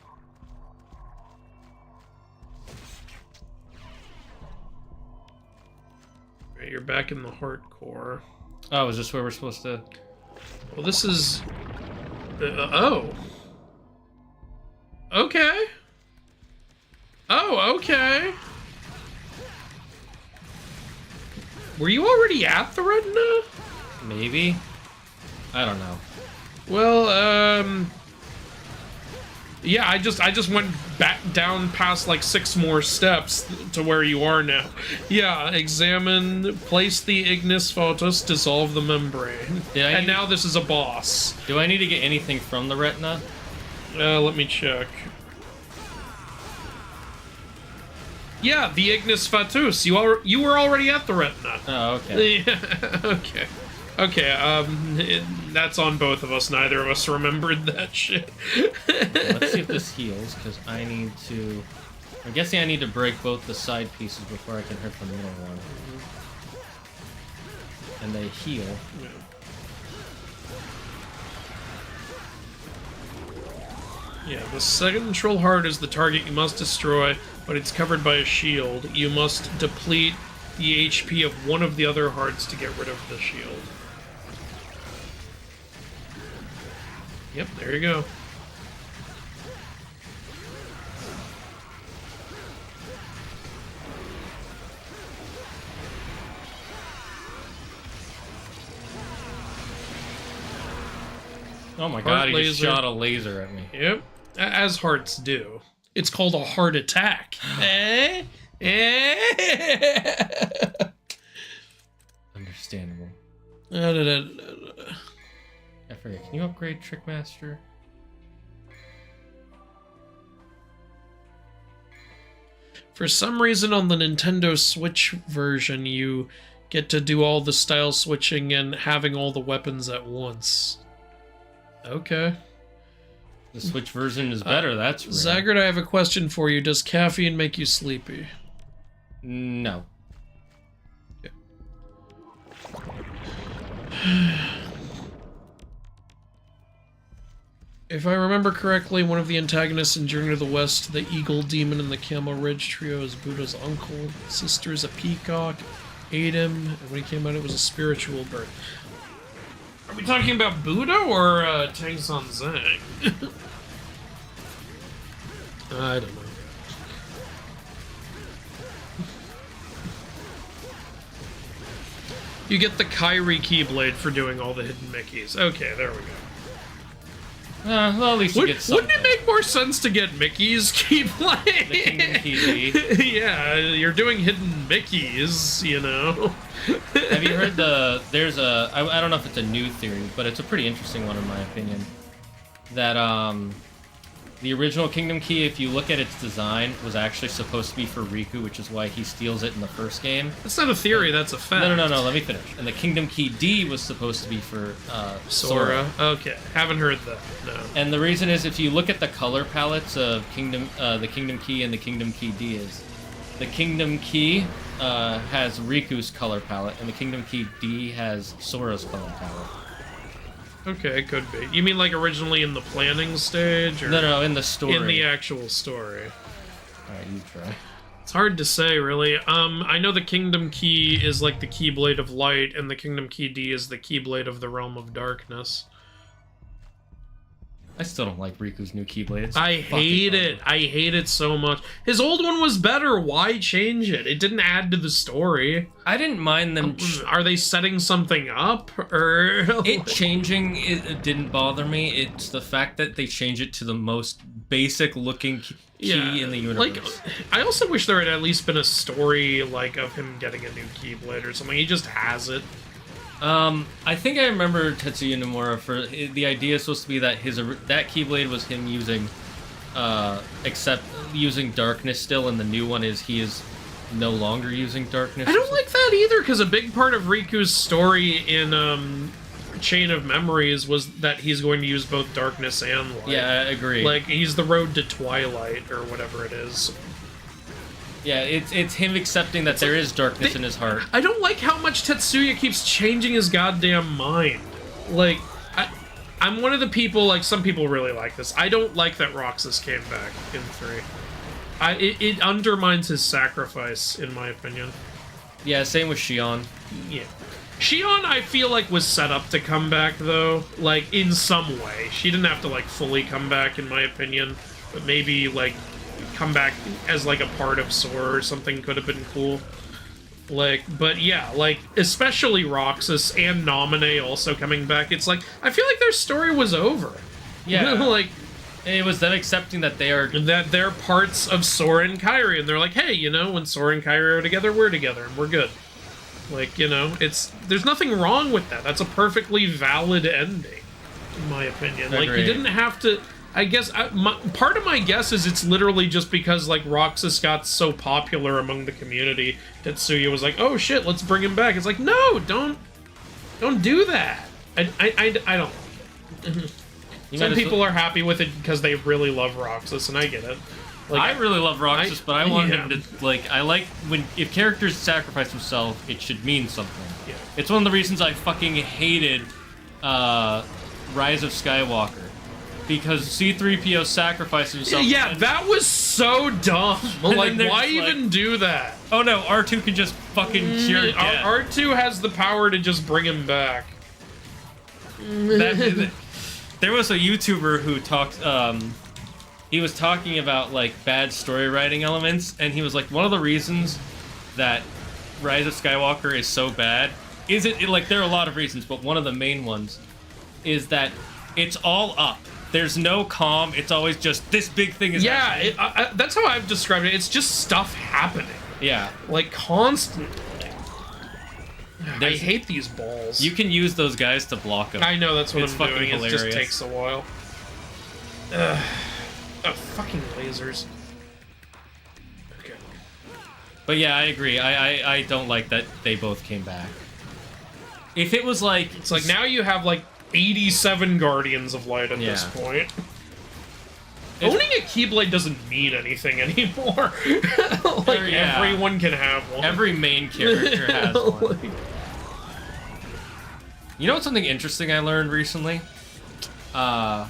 Speaker 2: Right, you're back in the heart core.
Speaker 3: Oh, is this where we're supposed to...
Speaker 2: Well, this is... oh. Okay. Oh, okay. Were you already at the retina?
Speaker 3: Maybe? I don't know.
Speaker 2: Well, yeah, I just went back down past like 6 more steps to where you are now. Yeah, examine, place the ignis fautus, dissolve the membrane. And now this is a boss.
Speaker 3: Do I need to get anything from the retina?
Speaker 2: Let me check. Yeah, the ignis fautus. You were already at the retina.
Speaker 3: Oh, okay.
Speaker 2: Yeah, okay. Okay, that's on both of us. Neither of us remembered that shit.
Speaker 3: Let's see if this heals, because I need to... I'm guessing I need to break both the side pieces before I can hurt the middle one. And they heal.
Speaker 2: Yeah, the second troll heart is the target you must destroy, but it's covered by a shield. You must deplete the HP of one of the other hearts to get rid of the shield. Yep, there you go.
Speaker 3: Oh my god, he just
Speaker 2: laser.
Speaker 3: shot a laser at me.
Speaker 2: Yep, as hearts do. It's called a heart attack.
Speaker 3: Understandable.
Speaker 2: Da-da-da-da-da.
Speaker 3: I forget, can you upgrade Trickmaster?
Speaker 2: For some reason on the Nintendo Switch version, you get to do all the style switching and having all the weapons at once. Okay.
Speaker 3: The Switch version is better, that's rare.
Speaker 2: Zaggart, I have a question for you. Does caffeine make you sleepy?
Speaker 3: No.
Speaker 2: If I remember correctly, one of the antagonists in Journey to the West, the Eagle Demon and the Camel Ridge Trio, is Buddha's uncle. Sister is a peacock. Ate him, and when he came out, it was a spiritual bird. Are we talking about Buddha or Tang San Zhang? I don't know. You get the Kyrie Keyblade for doing all the hidden Mickeys. Okay, there we go.
Speaker 3: Well, at least you get something.
Speaker 2: Wouldn't it make more sense to get Mickey's Keyblade?
Speaker 3: The Kingdom Key D.
Speaker 2: Yeah, you're doing hidden Mickeys, you know?
Speaker 3: Have you heard there's a, I don't know if it's a new theory, but it's a pretty interesting one in my opinion, that the original Kingdom Key, if you look at its design, was actually supposed to be for Riku, which is why he steals it in the first game.
Speaker 2: That's not a theory, that's a fact.
Speaker 3: No, let me finish. And the Kingdom Key D was supposed to be for Sora.
Speaker 2: Okay, haven't heard that, no.
Speaker 3: And the reason is, if you look at the color palettes of the Kingdom Key and the Kingdom Key D is, the Kingdom Key has Riku's color palette, and the Kingdom Key D has Sora's color palette.
Speaker 2: Okay, it could be. You mean like originally in the planning stage? Or
Speaker 3: No, in the story.
Speaker 2: in the actual story.
Speaker 3: Alright, you try.
Speaker 2: It's hard to say, really. I know the Kingdom Key is like the Keyblade of Light, and the Kingdom Key D is the Keyblade of the Realm of Darkness.
Speaker 3: I still don't like Riku's new Keyblade. It's
Speaker 2: I hate it. I hate it so much. His old one was better. Why change it? It didn't add to the story.
Speaker 3: I didn't mind them.
Speaker 2: Are they setting something up? Or
Speaker 3: It changing, it didn't bother me. It's the fact that they change it to the most basic looking key in the universe.
Speaker 2: Like, I also wish there had at least been a story like of him getting a new Keyblade or something. He just has it.
Speaker 3: I think I remember Tetsuya Nomura for the idea is supposed to be that that Keyblade was him using, except using darkness still, and the new one is he is no longer using darkness.
Speaker 2: I don't like that either, because a big part of Riku's story in Chain of Memories was that he's going to use both darkness and light.
Speaker 3: Yeah, I agree.
Speaker 2: Like, he's the road to twilight, or whatever it is.
Speaker 3: Yeah, it's him accepting that there is darkness in his heart.
Speaker 2: I don't like how much Tetsuya keeps changing his goddamn mind. Like, I'm one of the people, like, some people really like this. I don't like that Roxas came back in 3. It undermines his sacrifice, in my opinion.
Speaker 3: Yeah, same with Shion.
Speaker 2: Yeah. Shion, I feel like, was set up to come back, though. Like, in some way. She didn't have to, like, fully come back, in my opinion. But maybe, like, come back as, like, a part of Sora or something could have been cool. Like, but yeah, like, especially Roxas and Naminé also coming back. It's like, I feel like their story was over.
Speaker 3: Yeah.
Speaker 2: Like,
Speaker 3: it was them accepting that
Speaker 2: they're parts of Sora and Kairi, and they're like, hey, you know, when Sora and Kairi are together, and we're good. Like, you know, there's nothing wrong with that. That's a perfectly valid ending, in my opinion. Like, you didn't have to. I guess part of my guess is it's literally just because, like, Roxas got so popular among the community, Tetsuya was like, oh shit, let's bring him back. It's like, no, don't do that. I don't like it. Some people are happy with it because they really love Roxas, and I get it. Like,
Speaker 3: I really love Roxas, but I want him to, like, I like when, if characters sacrifice themselves, it should mean something.
Speaker 2: Yeah.
Speaker 3: It's one of the reasons I fucking hated Rise of Skywalker. Because C-3PO sacrificed himself.
Speaker 2: Yeah, that was so dumb. Like, why even do that?
Speaker 3: Oh no, R2 can just fucking cure death.
Speaker 2: R2 has the power to just bring him back.
Speaker 3: There was a YouTuber who talked, he was talking about, like, bad story writing elements, and he was like, one of the reasons that Rise of Skywalker is so bad is like, there are a lot of reasons, but one of the main ones is that it's all up. There's no calm. It's always just, this big thing is happening.
Speaker 2: Yeah, that's how I've described it. It's just stuff happening.
Speaker 3: Yeah.
Speaker 2: Like, constantly. I hate these balls.
Speaker 3: You can use those guys to block them.
Speaker 2: I know, that's what
Speaker 3: it's
Speaker 2: I'm
Speaker 3: fucking
Speaker 2: doing.
Speaker 3: Hilarious.
Speaker 2: It just takes a while. Oh, fucking lasers. Okay.
Speaker 3: But yeah, I agree. I don't like that they both came back. If it was like...
Speaker 2: It's like, now you have, like, 87 Guardians of Light at this point. Owning a Keyblade doesn't mean anything anymore. Like, everyone can have one.
Speaker 3: Every main character has one. Like... You know what's something interesting I learned recently? So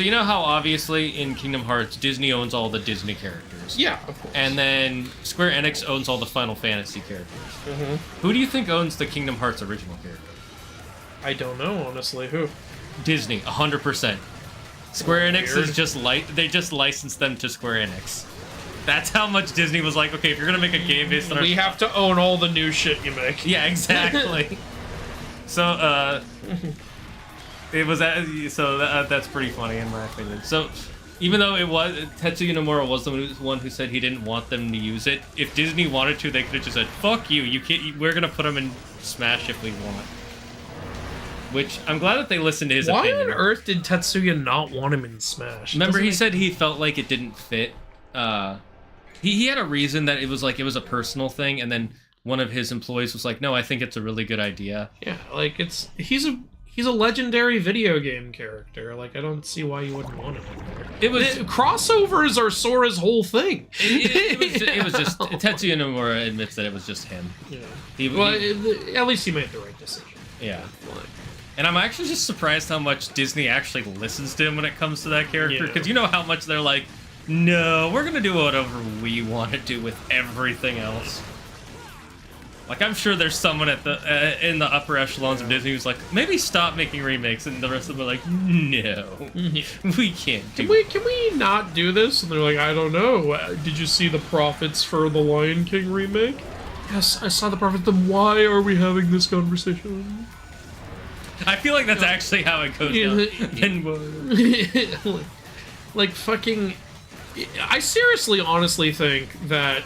Speaker 3: you know how obviously in Kingdom Hearts, Disney owns all the Disney characters?
Speaker 2: Yeah, of course.
Speaker 3: And then Square Enix owns all the Final Fantasy characters. Mm-hmm. Who do you think owns the Kingdom Hearts original characters?
Speaker 2: I don't know, honestly. Who?
Speaker 3: Disney, 100%. Square Enix
Speaker 2: Weird.
Speaker 3: is just they just licensed them to Square Enix. That's how much Disney was like, okay, if you're gonna make a game based on
Speaker 2: we have to own all the new shit you make.
Speaker 3: Yeah, exactly. So, it was that's pretty funny in my opinion. So, even though it was Tetsuya Nomura was the one who said he didn't want them to use it, if Disney wanted to, they could have just said, "Fuck you! You can't. We're gonna put them in Smash if we want." Which, I'm glad that they listened to his opinion.
Speaker 2: Why on earth did Tetsuya not want him in Smash?
Speaker 3: Remember, he said he felt like it didn't fit. He had a reason that it was a personal thing, and then one of his employees was like, no, I think it's a really good idea.
Speaker 2: Yeah, like, he's a legendary video game character. Like, I don't see why you wouldn't want him in there. Crossovers are Sora's whole thing.
Speaker 3: It was just... Tetsuya Nomura admits that it was just him.
Speaker 2: Yeah. At least he made the right decision.
Speaker 3: Yeah. And I'm actually just surprised how much Disney actually listens to him when it comes to that character. Because you know how much they're like, no, we're going to do whatever we want to do with everything else. Like, I'm sure there's someone at in the upper echelons of Disney who's like, maybe stop making remakes, and the rest of them are like, no, we can't do it.
Speaker 2: Can we not do this? And they're like, I don't know. Did you see the profits for the Lion King remake? Yes, I saw the profits. Then why are we having this conversation?
Speaker 3: I feel like that's actually how it goes down.
Speaker 2: Like, fucking... I seriously, honestly think that...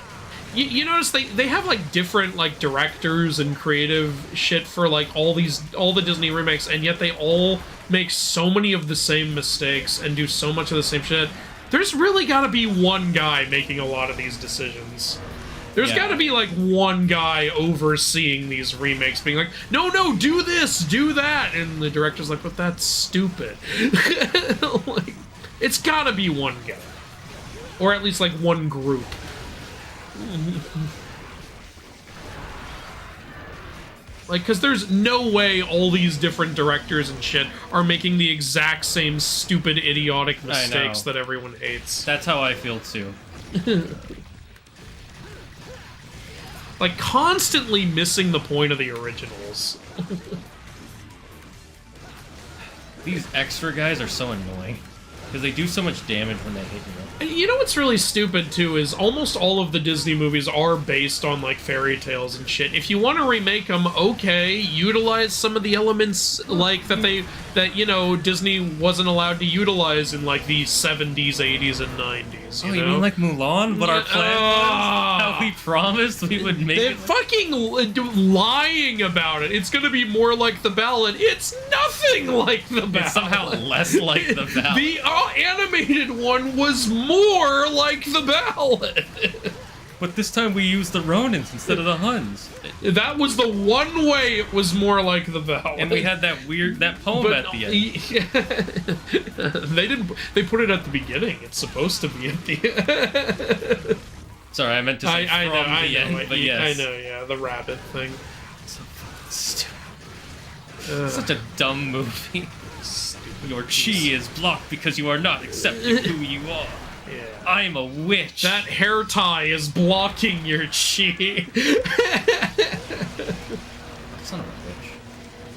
Speaker 2: You notice they have, like, different, like, directors and creative shit for, like, all the Disney remakes, and yet they all make so many of the same mistakes and do so much of the same shit. There's really gotta be one guy making a lot of these decisions. There's gotta be, like, one guy overseeing these remakes, being like, no, do this, do that, and the director's like, but that's stupid. Like, it's gotta be one guy. Or at least, like, one group. Like, because there's no way all these different directors and shit are making the exact same stupid, idiotic mistakes that everyone hates.
Speaker 3: That's how I feel, too.
Speaker 2: Like, constantly missing the point of the originals.
Speaker 3: These extra guys are so annoying. Because they do so much damage when they hit you.
Speaker 2: And you know what's really stupid, too, is almost all of the Disney movies are based on, like, fairy tales and shit. If you want to remake them, okay, utilize some of the elements, like, that you know, Disney wasn't allowed to utilize in, like, the 70s, 80s, and 90s, you know?
Speaker 3: You mean like Mulan? What our plan was? How we promised we would make
Speaker 2: They're
Speaker 3: it?
Speaker 2: fucking lying about it. It's gonna be more like the ballad. It's nothing like the ballad.
Speaker 3: It's somehow less like the ballad.
Speaker 2: The animated one was more like the ballad.
Speaker 3: But this time we used the Ronins instead of the Huns.
Speaker 2: That was the one way it was more like the ballad.
Speaker 3: And we had that poem at the end.
Speaker 2: They put it at the beginning. It's supposed to be at the end.
Speaker 3: Sorry, I meant to say
Speaker 2: I know,
Speaker 3: end, but yes.
Speaker 2: I know, yeah, the rabbit thing.
Speaker 3: So stupid. Such a dumb movie.
Speaker 2: Stupid.
Speaker 3: Your chi is blocked because you are not accepting who you are.
Speaker 2: Yeah.
Speaker 3: I'm a witch.
Speaker 2: That hair tie is blocking your chi.
Speaker 3: Son of a bitch.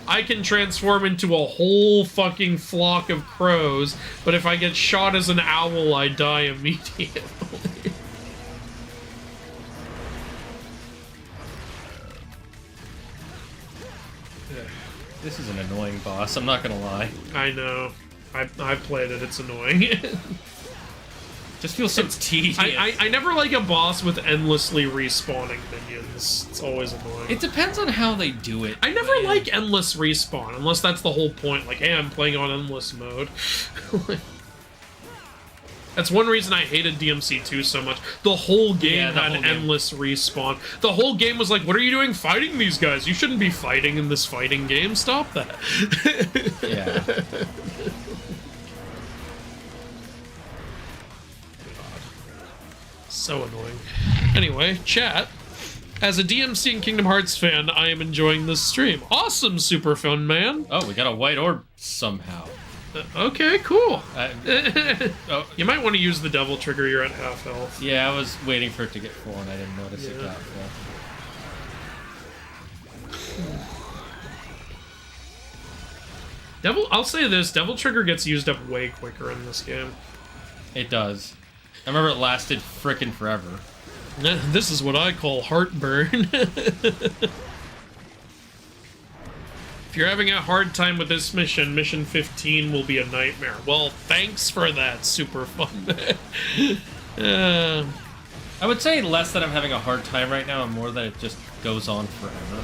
Speaker 2: I can transform into a whole fucking flock of crows, but if I get shot as an owl, I die immediately.
Speaker 3: This is an annoying boss, I'm not gonna lie.
Speaker 2: I know. I played it, it's annoying.
Speaker 3: Just feels so tedious.
Speaker 2: I never like a boss with endlessly respawning minions. It's always annoying.
Speaker 3: It depends on how they do it.
Speaker 2: I never like endless respawn, unless that's the whole point. Like, hey, I'm playing on endless mode. That's one reason I hated DMC2 so much. The whole game had endless respawn. The whole game was like, what are you doing fighting these guys? You shouldn't be fighting in this fighting game. Stop that.
Speaker 3: Yeah.
Speaker 2: So annoying. Anyway, chat. As a DMC and Kingdom Hearts fan, I am enjoying this stream. Awesome, Super Fun Man.
Speaker 3: Oh, we got a white orb somehow.
Speaker 2: Okay, cool.
Speaker 3: Oh.
Speaker 2: You might want to use the devil trigger. You're at half health.
Speaker 3: Yeah, I was waiting for it to get full and I didn't notice it got full.
Speaker 2: I'll say this, devil trigger gets used up way quicker in this game.
Speaker 3: It does. I remember it lasted frickin' forever.
Speaker 2: This is what I call heartburn. If you're having a hard time with this mission, mission 15 will be a nightmare. Well, thanks for that, Super Fun.
Speaker 3: I would say less that I'm having a hard time right now and more that it just goes on forever.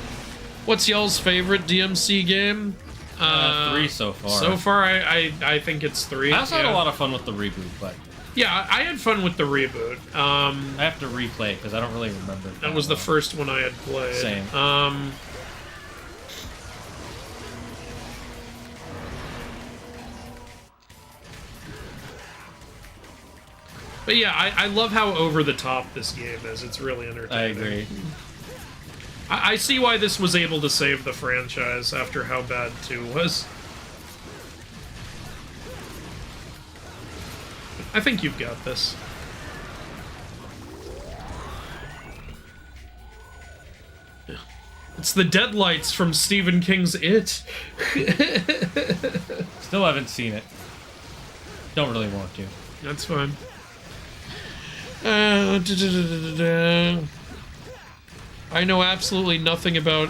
Speaker 2: What's y'all's favorite DMC game?
Speaker 3: 3 so far.
Speaker 2: So far, I think it's 3.
Speaker 3: I also had a lot of fun with the reboot, but...
Speaker 2: Yeah, I had fun with the reboot.
Speaker 3: I have to replay it because I don't really remember.
Speaker 2: That was the first one I had played.
Speaker 3: Same.
Speaker 2: But yeah, I love how over the top this game is. It's really entertaining.
Speaker 3: I agree.
Speaker 2: I see why this was able to save the franchise after how bad 2 was. I think you've got this. It's the deadlights from Stephen King's It.
Speaker 3: Still haven't seen it. Don't really want to.
Speaker 2: That's fine. I know absolutely nothing about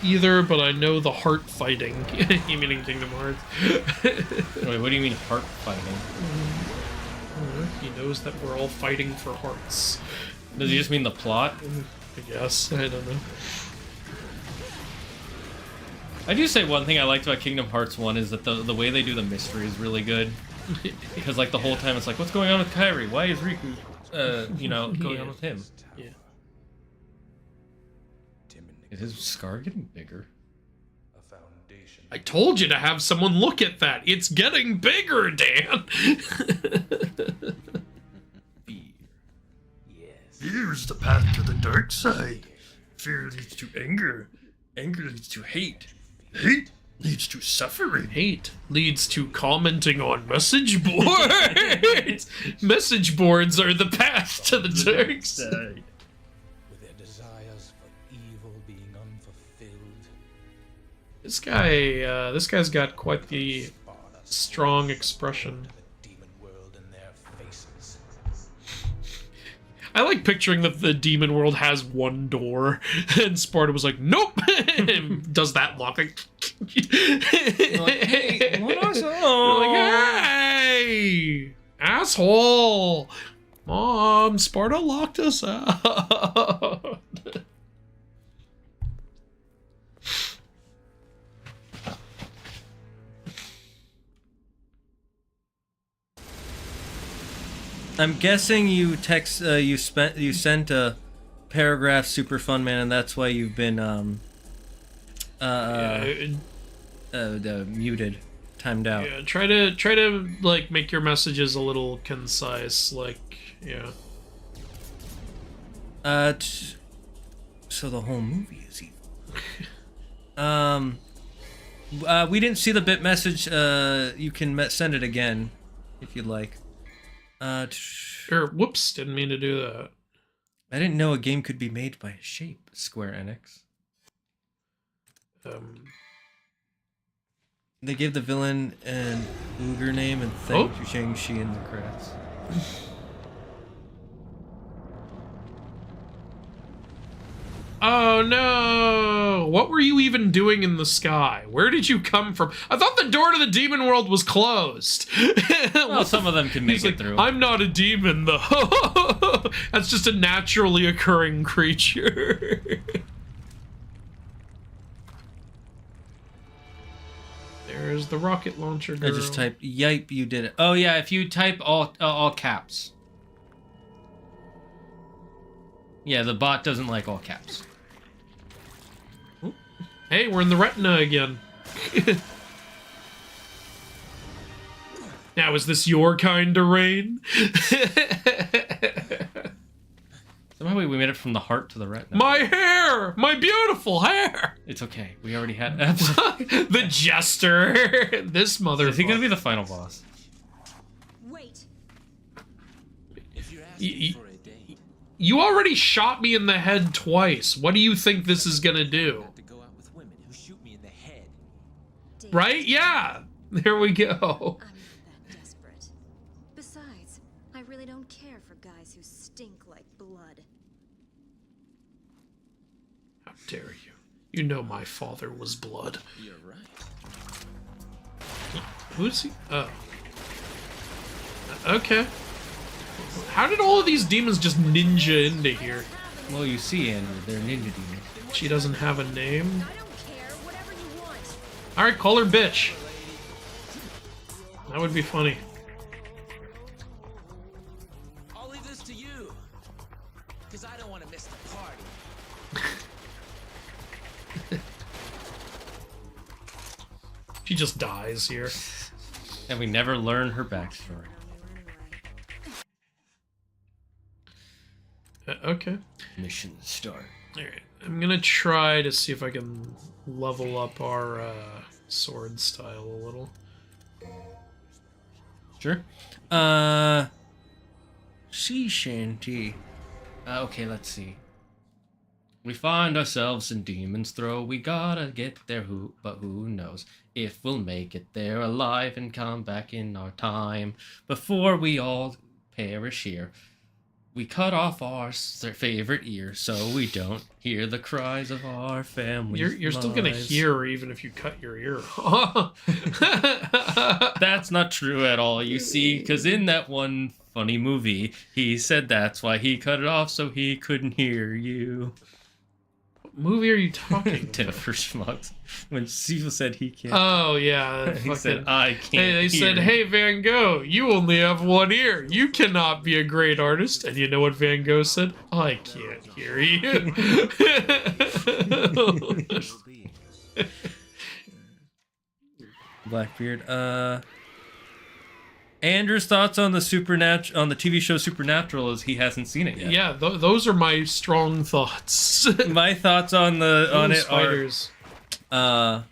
Speaker 2: either, but I know the heart fighting. You meaning Kingdom Hearts?
Speaker 3: Wait, what do you mean heart fighting?
Speaker 2: He knows that we're all fighting for hearts.
Speaker 3: Does he just mean the plot?
Speaker 2: I guess. I don't know.
Speaker 3: I do say one thing I liked about Kingdom Hearts 1 is that the way they do the mystery is really good. Because, like, the whole time it's like, what's going on with Kairi? Why is Riku, going on with him?
Speaker 2: Yeah.
Speaker 3: Is his scar getting bigger?
Speaker 2: I told you to have someone look at that. It's getting bigger, Dan.
Speaker 3: The
Speaker 2: is the path to the dark side. Fear leads to anger. Anger leads to hate. Hate leads to suffering. Hate leads to commenting on message boards. Message boards are the path to the dark side.
Speaker 7: With their desires for evil being unfulfilled.
Speaker 2: This guy's got quite the strong expression.
Speaker 7: The demon world in their faces.
Speaker 2: I like picturing that the demon world has one door, and Sparta was like, "Nope," and does that lock like,
Speaker 3: Hey, what is
Speaker 2: like, "Hey, asshole, Mom, Sparta locked us out."
Speaker 3: I'm guessing you sent a paragraph, Super Fun Man, and that's why you've been muted, timed out.
Speaker 2: Yeah, try to like make your messages a little concise, like, yeah.
Speaker 3: So the whole movie is evil. We didn't see the bit message. You can send it again if you'd like.
Speaker 2: Whoops, didn't mean to do that.
Speaker 3: I didn't know a game could be made by a shape, Square Enix. They gave the villain an Uyghur name and thanked Shang-Chi in the credits.
Speaker 2: Oh no! What were you even doing in the sky? Where did you come from? I thought the door to the demon world was closed.
Speaker 3: Well, some of them can make it through.
Speaker 2: I'm not a demon, though. That's just a naturally occurring creature. There's the rocket launcher girl.
Speaker 3: I just typed, yipe, you did it. Oh yeah, if you type all caps. Yeah, the bot doesn't like all caps.
Speaker 2: Hey, we're in the retina again. Now, is this your kind of rain?
Speaker 3: Somehow we made it from the heart to the retina.
Speaker 2: My hair! My beautiful hair!
Speaker 3: It's okay. We already had
Speaker 2: the jester. This motherfucker.
Speaker 3: Is he gonna be the final boss?
Speaker 8: Wait.
Speaker 6: If you're asking for a date,
Speaker 2: You already shot me in the head twice. What do you think this is gonna do?
Speaker 6: I have to go out with women who shoot me in the head.
Speaker 2: Right? Yeah. There we go.
Speaker 8: I'm not that desperate. Besides, I really don't care for guys who stink like blood.
Speaker 2: How dare you? You know my father was blood.
Speaker 6: You're right.
Speaker 2: Who's he? Oh. Okay. How did all of these demons just ninja into here?
Speaker 3: Well, you see, Andrew, they're ninja demons.
Speaker 2: She doesn't have a name.
Speaker 8: I don't care, whatever you want.
Speaker 2: Alright, call her bitch. That would be funny.
Speaker 6: I'll leave this to you, because I don't want to miss the party.
Speaker 2: She just dies here.
Speaker 3: And we never learn her backstory.
Speaker 2: Okay.
Speaker 3: Mission start.
Speaker 2: Alright, I'm gonna try to see if I can level up our sword style a little.
Speaker 3: Sure. Sea shanty. Okay, let's see. We find ourselves in Demon's Throw. We gotta get there, but who knows if we'll make it there alive and come back in our time before we all perish here. We cut off our favorite ear so we don't hear the cries of our family.
Speaker 2: You're still gonna hear her even if you cut your ear off.
Speaker 3: That's not true at all, you see, because in that one funny movie, he said that's why he cut it off so he couldn't hear you.
Speaker 2: What movie are you talking
Speaker 3: Dinner for Schmucks. When Steve said he can't.
Speaker 2: Oh, yeah.
Speaker 3: He said, I can't
Speaker 2: Hey, they said,
Speaker 3: hear.
Speaker 2: hey, Van Gogh, you only have one ear. You cannot be a great artist. And you know what Van Gogh said? I can't hear you.
Speaker 3: Blackbeard, Andrew's thoughts on the TV show Supernatural is he hasn't seen it yet.
Speaker 2: Yeah, those are my strong thoughts.
Speaker 3: My thoughts on it
Speaker 2: spiders.
Speaker 3: are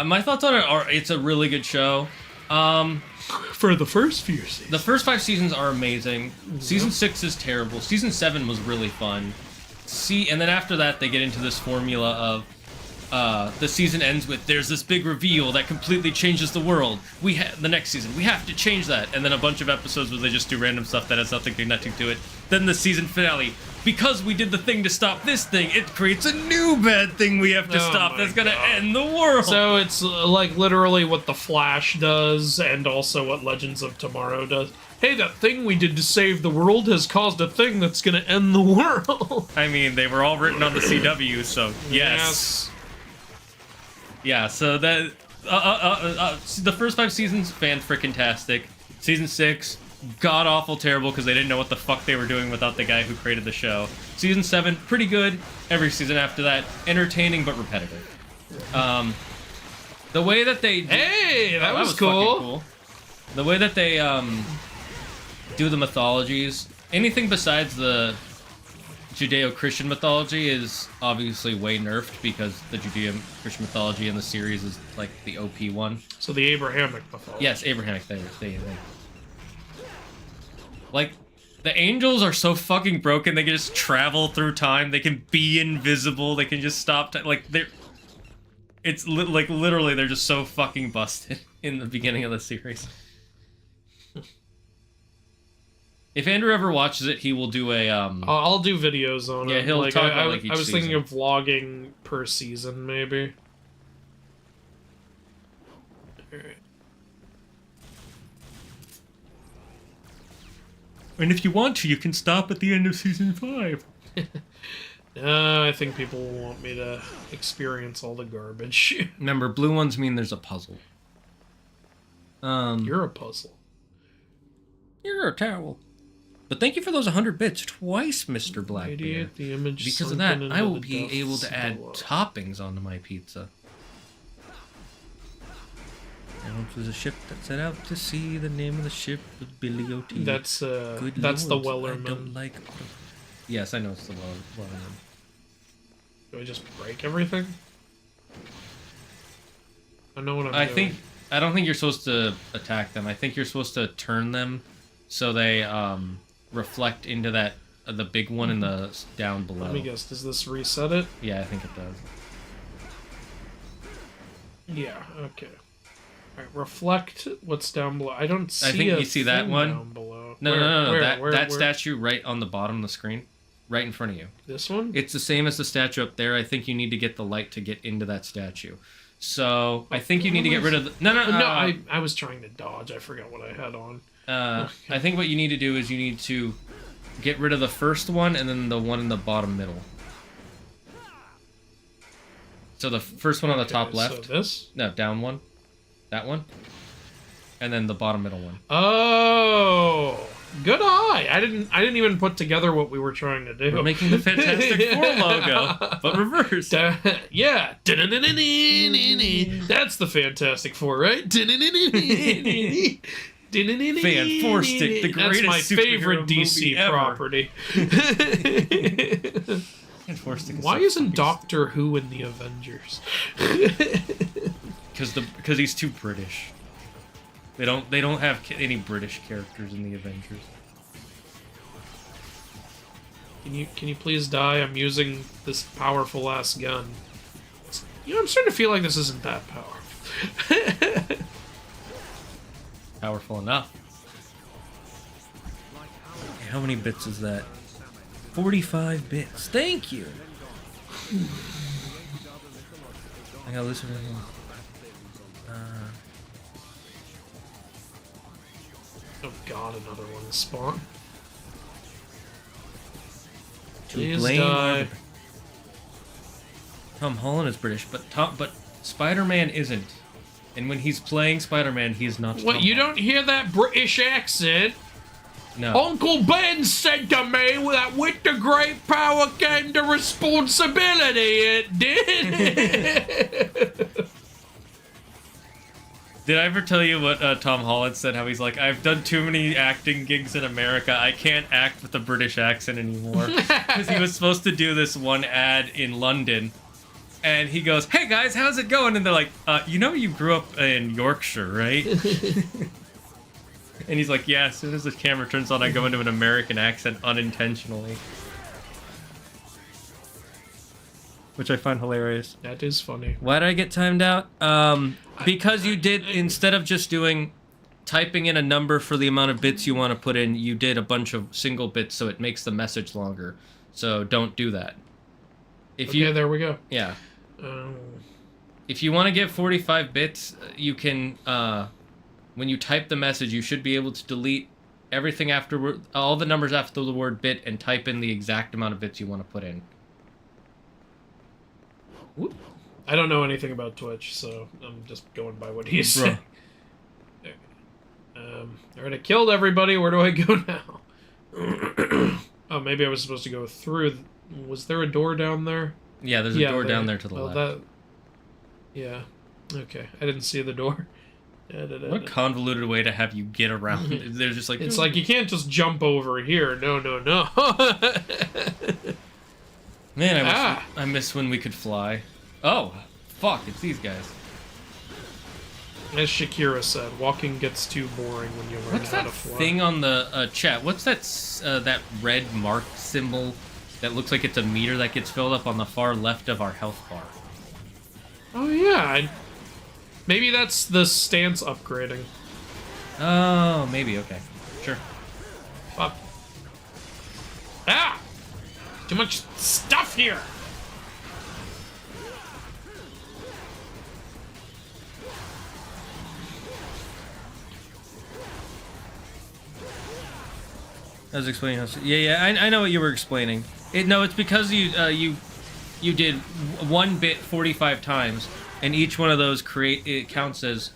Speaker 3: my thoughts on it are it's a really good show.
Speaker 2: For the first few seasons.
Speaker 3: The first 5 seasons are amazing. Season 6 is terrible. Season 7 was really fun. And then after that, they get into this formula of the season ends with there's this big reveal that completely changes the world. The next season we have to change that, and then a bunch of episodes where they just do random stuff that has nothing connecting to it. Then the season finale, because we did the thing to stop this thing, it creates a new bad thing we have to stop that's gonna end the world.
Speaker 2: So it's like literally what The Flash does, and also what Legends of Tomorrow does. Hey, that thing we did to save the world has caused a thing that's gonna end the world.
Speaker 3: I mean, they were all written on the CW, so yes. Yeah, so that the first 5 seasons, fan-frickin-tastic. Season 6, god-awful terrible because they didn't know what the fuck they were doing without the guy who created the show. Season 7, pretty good. Every season after that, entertaining but repetitive. The way that they...
Speaker 2: Hey, that was
Speaker 3: fucking
Speaker 2: cool.
Speaker 3: cool. The way that they do the mythologies, anything besides the Judeo-Christian mythology is obviously way nerfed because the Judeo-Christian mythology in the series is like the OP one.
Speaker 2: So the Abrahamic mythology.
Speaker 3: Yes, Abrahamic. Like, the angels are so fucking broken, they can just travel through time, they can be invisible, they can just stop time. Like, literally, they're just so fucking busted in the beginning of the series. If Andrew ever watches it, he will do a,
Speaker 2: I'll do videos on it.
Speaker 3: Yeah, he'll talk about, like, each
Speaker 2: I was
Speaker 3: season.
Speaker 2: thinking of vlogging per season, maybe. Alright.
Speaker 3: And if you want to, you can stop at the end of season 5.
Speaker 2: I think people will want me to experience all the garbage.
Speaker 3: Remember, blue ones mean there's a puzzle.
Speaker 2: You're a puzzle.
Speaker 3: You're a towel. But thank you for those 100 bits twice, Mr. Blackbeard.
Speaker 2: Radiate the image
Speaker 3: Because of
Speaker 2: sunken
Speaker 3: that,
Speaker 2: into
Speaker 3: I will
Speaker 2: the
Speaker 3: be
Speaker 2: depths
Speaker 3: able to add
Speaker 2: below.
Speaker 3: toppings onto my pizza. And it was a ship that set out to sea. The name of the ship was Billy O.T.
Speaker 2: That's
Speaker 3: Good
Speaker 2: the
Speaker 3: lords, I
Speaker 2: Wellerman.
Speaker 3: don't like... Yes, I know it's the Wellerman.
Speaker 2: Do I just break everything? I know what I'm doing.
Speaker 3: I don't think you're supposed to attack them. I think you're supposed to turn them so they reflect into that the big one in the down below.
Speaker 2: Let me guess. Does this reset it?
Speaker 3: Yeah, I think it does.
Speaker 2: Yeah. Okay. All right. Reflect what's down below. I don't see.
Speaker 3: I think
Speaker 2: a
Speaker 3: you see that
Speaker 2: thing
Speaker 3: one.
Speaker 2: Down below.
Speaker 3: No.
Speaker 2: Where?
Speaker 3: That statue right on the bottom of the screen, right in front of you.
Speaker 2: This one?
Speaker 3: It's the same as the statue up there. I think you need to get the light to get into that statue. So I think you need to get rid of the... No.
Speaker 2: I was trying to dodge. I forgot what I had on.
Speaker 3: I think what you need to do is you need to get rid of the first one and then the one in the bottom middle. So the first one on the top left.
Speaker 2: So this?
Speaker 3: No, down one. That one. And then the bottom middle one.
Speaker 2: Oh, good eye. I didn't even put together what we were trying to do.
Speaker 3: We're making the Fantastic Four logo, but reversed.
Speaker 2: Yeah. That's the Fantastic Four, right?
Speaker 3: Fan Four Stick, the greatest
Speaker 2: That's my favorite
Speaker 3: superhero
Speaker 2: DC
Speaker 3: movie ever.
Speaker 2: property.
Speaker 3: Fan Four Stick is
Speaker 2: Why
Speaker 3: so
Speaker 2: isn't
Speaker 3: fucking
Speaker 2: Doctor Who in the Avengers?
Speaker 3: Because he's too British. They don't have any British characters in the Avengers.
Speaker 2: Can you please die? I'm using this powerful ass gun. I'm starting to feel like this isn't that powerful.
Speaker 3: Powerful enough. How many bits is that? 45 bits. Thank you. I gotta listen to him.
Speaker 2: Oh god, another one spawn.
Speaker 3: To
Speaker 2: Please
Speaker 3: blame
Speaker 2: die.
Speaker 3: Tom Holland is British, but Spider-Man isn't. And when he's playing Spider-Man, he's not.
Speaker 2: What,
Speaker 3: Tom
Speaker 2: you
Speaker 3: Holland.
Speaker 2: don't hear that British accent?
Speaker 3: No.
Speaker 2: Uncle Ben said to me that with the great power came the responsibility, it did.
Speaker 3: Did I ever tell you what Tom Holland said? How he's like, I've done too many acting gigs in America. I can't act with a British accent anymore. Because he was supposed to do this one ad in London. And he goes, hey guys, how's it going? And they're like, you know you grew up in Yorkshire, right? And he's like, yeah, as soon as the camera turns on, I go into an American accent unintentionally. Which I find hilarious.
Speaker 2: That is funny.
Speaker 3: Why did I get timed out? Because you did, instead of just typing in a number for the amount of bits you want to put in, you did a bunch of single bits, so it makes the message longer. So don't do that.
Speaker 2: Okay, there we go.
Speaker 3: Yeah. If you want to get 45 bits, you can, when you type the message, you should be able to delete everything after, all the numbers after the word bit, and type in the exact amount of bits you want to put in.
Speaker 2: Whoop. I don't know anything about Twitch, so I'm just going by what he said. Alright, I killed everybody. Where do I go now? Oh, maybe I was supposed to go through. Was there a door down there?
Speaker 3: Yeah, there's a door down there to the left.
Speaker 2: Yeah. Okay, I didn't see the door.
Speaker 3: What convoluted way to have you get around. They're just like...
Speaker 2: It's like, you can't just jump over here. No, no, no.
Speaker 3: Man, I miss when we could fly. Oh, fuck, it's these guys.
Speaker 2: As Shakira said, walking gets too boring when you learn how to fly.
Speaker 3: What's that thing on the chat? What's that red mark symbol that looks like it's a meter that gets filled up on the far left of our health bar?
Speaker 2: Oh, yeah. Maybe that's the stance upgrading.
Speaker 3: Oh, maybe. Okay. Sure.
Speaker 2: Fuck. Ah! Too much stuff here!
Speaker 3: I was explaining how... Yeah, I know what you were explaining. It's because you did one bit 45 times, and each one of those it counts as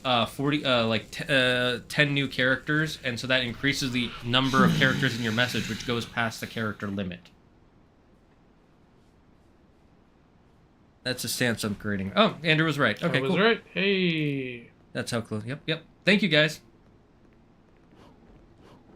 Speaker 3: 10 new characters, and so that increases the number of characters in your message, which goes past the character limit. That's a stance upgrading. Oh, Andrew was right. Okay,
Speaker 2: I was
Speaker 3: cool.
Speaker 2: right. Hey.
Speaker 3: That's how close. Yep. Thank you, guys.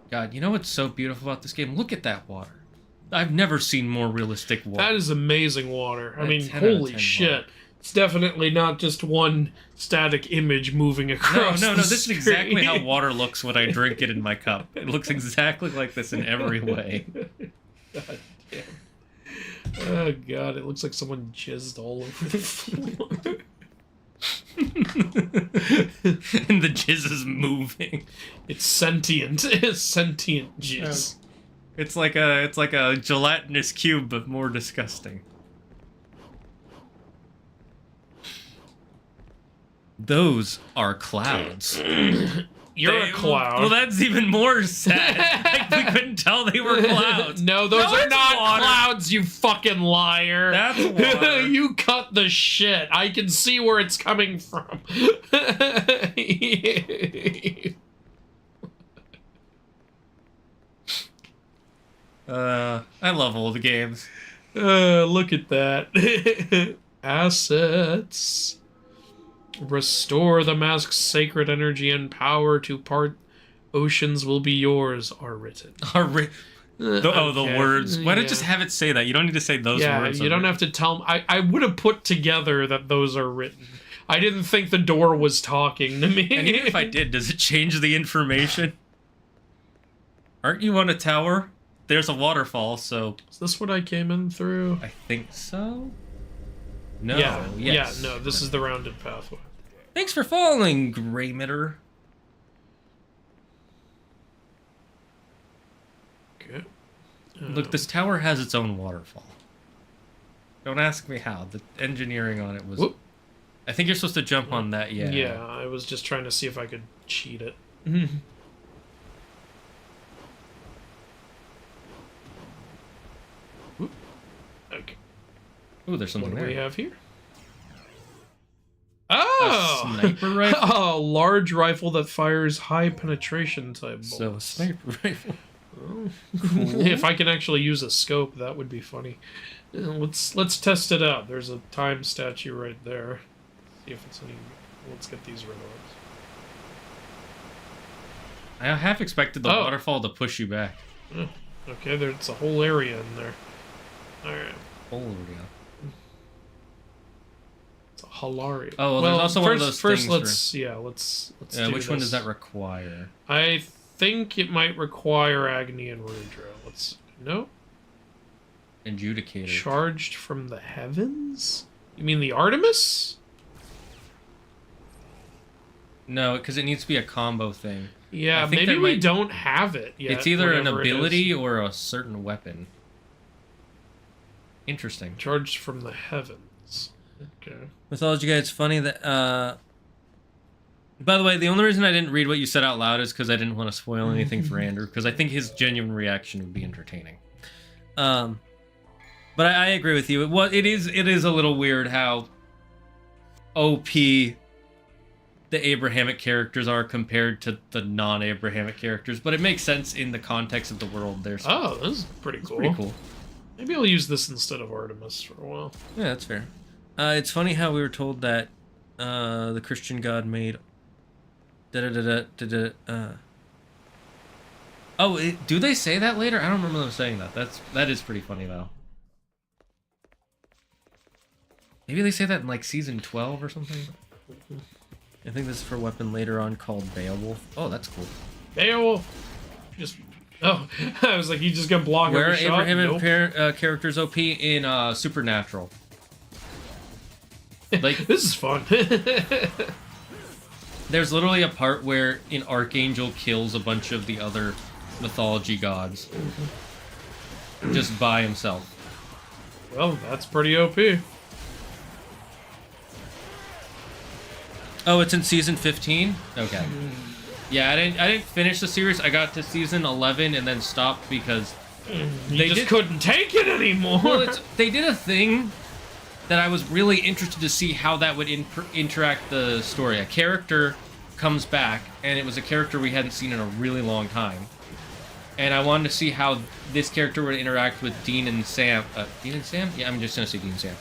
Speaker 3: God, you know what's so beautiful about this game? Look at that water. I've never seen more realistic water.
Speaker 2: That is amazing water. I mean, holy shit. Water. It's definitely not just one static image moving across
Speaker 3: No,
Speaker 2: the
Speaker 3: this is exactly how water looks when I drink it in my cup. It looks exactly like this in every way.
Speaker 2: God damn. Oh, God, it looks like someone jizzed all over the floor.
Speaker 3: And the jizz is moving.
Speaker 2: It's sentient. It's sentient jizz.
Speaker 3: It's like a gelatinous cube, but more disgusting. Those are clouds.
Speaker 2: You're a cloud.
Speaker 3: Well, that's even more sad. Like, we couldn't tell they were clouds.
Speaker 2: No, those are not water. Clouds, you fucking liar.
Speaker 3: That's water.
Speaker 2: You cut the shit. I can see where it's coming from.
Speaker 3: I love old games.
Speaker 2: Look at that. Assets. Restore the mask's sacred energy and power to part. Oceans will be yours, are written.
Speaker 3: The words. Why don't just have it say that? You don't need to say those words.
Speaker 2: Yeah, you don't have to tell me. I would have put together that those are written. I didn't think the door was talking to me.
Speaker 3: And even if I did, does it change the information? Aren't you on a tower? There's a waterfall, so...
Speaker 2: Is this what I came in through?
Speaker 3: I think so? No.
Speaker 2: Yes. No, this is the rounded pathway.
Speaker 3: Thanks for following, Graymitter.
Speaker 2: Okay.
Speaker 3: Look, this tower has its own waterfall. Don't ask me how. The engineering on it was...
Speaker 2: Whoop.
Speaker 3: I think you're supposed to jump on that, yeah.
Speaker 2: Yeah, I was just trying to see if I could cheat it. Okay.
Speaker 3: Ooh, there's something
Speaker 2: there. What do we have here?
Speaker 3: Oh! A sniper rifle?
Speaker 2: Oh, large rifle that fires high penetration type bullets.
Speaker 3: So, a sniper rifle.
Speaker 2: Oh. Cool. If I can actually use a scope, that would be funny. Let's test it out. There's a time statue right there. See if it's any... Let's get these red orbs.
Speaker 3: I half expected the waterfall to push you back.
Speaker 2: Okay, there's a whole area in there. Alright.
Speaker 3: Whole area.
Speaker 2: It's a Halaria.
Speaker 3: Oh, well, there's also one of those
Speaker 2: first
Speaker 3: things
Speaker 2: let's do
Speaker 3: which one does
Speaker 2: this.
Speaker 3: that require?
Speaker 2: I think it might require Agni and Rudra. No?
Speaker 3: Adjudicator.
Speaker 2: Charged from the heavens? You mean the Artemis?
Speaker 3: No, because it needs to be a combo thing.
Speaker 2: Yeah, maybe we don't have it yet.
Speaker 3: It's either an
Speaker 2: whatever it
Speaker 3: ability
Speaker 2: is.
Speaker 3: or a certain weapon. Interesting.
Speaker 2: Charged from the heavens. Okay.
Speaker 3: Mythology Guy, it's funny that, by the way, the only reason I didn't read what you said out loud is because I didn't want to spoil anything for Andrew, because I think his genuine reaction would be entertaining. But I agree with you. It is a little weird how OP the Abrahamic characters are compared to the non-Abrahamic characters, but it makes sense in the context of the world.
Speaker 2: Oh, this is pretty cool.
Speaker 3: Pretty cool.
Speaker 2: Maybe I'll use this instead of Artemis for a while.
Speaker 3: Yeah, that's fair. It's funny how we were told that the Christian God made do they say that later? I don't remember them saying that. That is pretty funny though. Maybe they say that in like season 12 or something. I think this is for a weapon later on called Beowulf. Oh, that's cool.
Speaker 2: Beowulf. I was like, you just gonna block
Speaker 3: Where
Speaker 2: every shot?
Speaker 3: Abrahamic
Speaker 2: Nope.
Speaker 3: characters OP in Supernatural. Like
Speaker 2: this is fun.
Speaker 3: There's literally a part where an archangel kills a bunch of the other mythology gods just by himself.
Speaker 2: Well, that's pretty OP.
Speaker 3: Oh, it's in season 15? Okay. Yeah, I didn't finish the series. I got to season 11 and then stopped because
Speaker 2: they just couldn't take it anymore.
Speaker 3: Well, they did a thing that I was really interested to see how that would interact the story. A character comes back, and it was a character we hadn't seen in a really long time. And I wanted to see how this character would interact with Dean and Sam. Dean and Sam? Yeah, I'm just going to say Dean and Sam.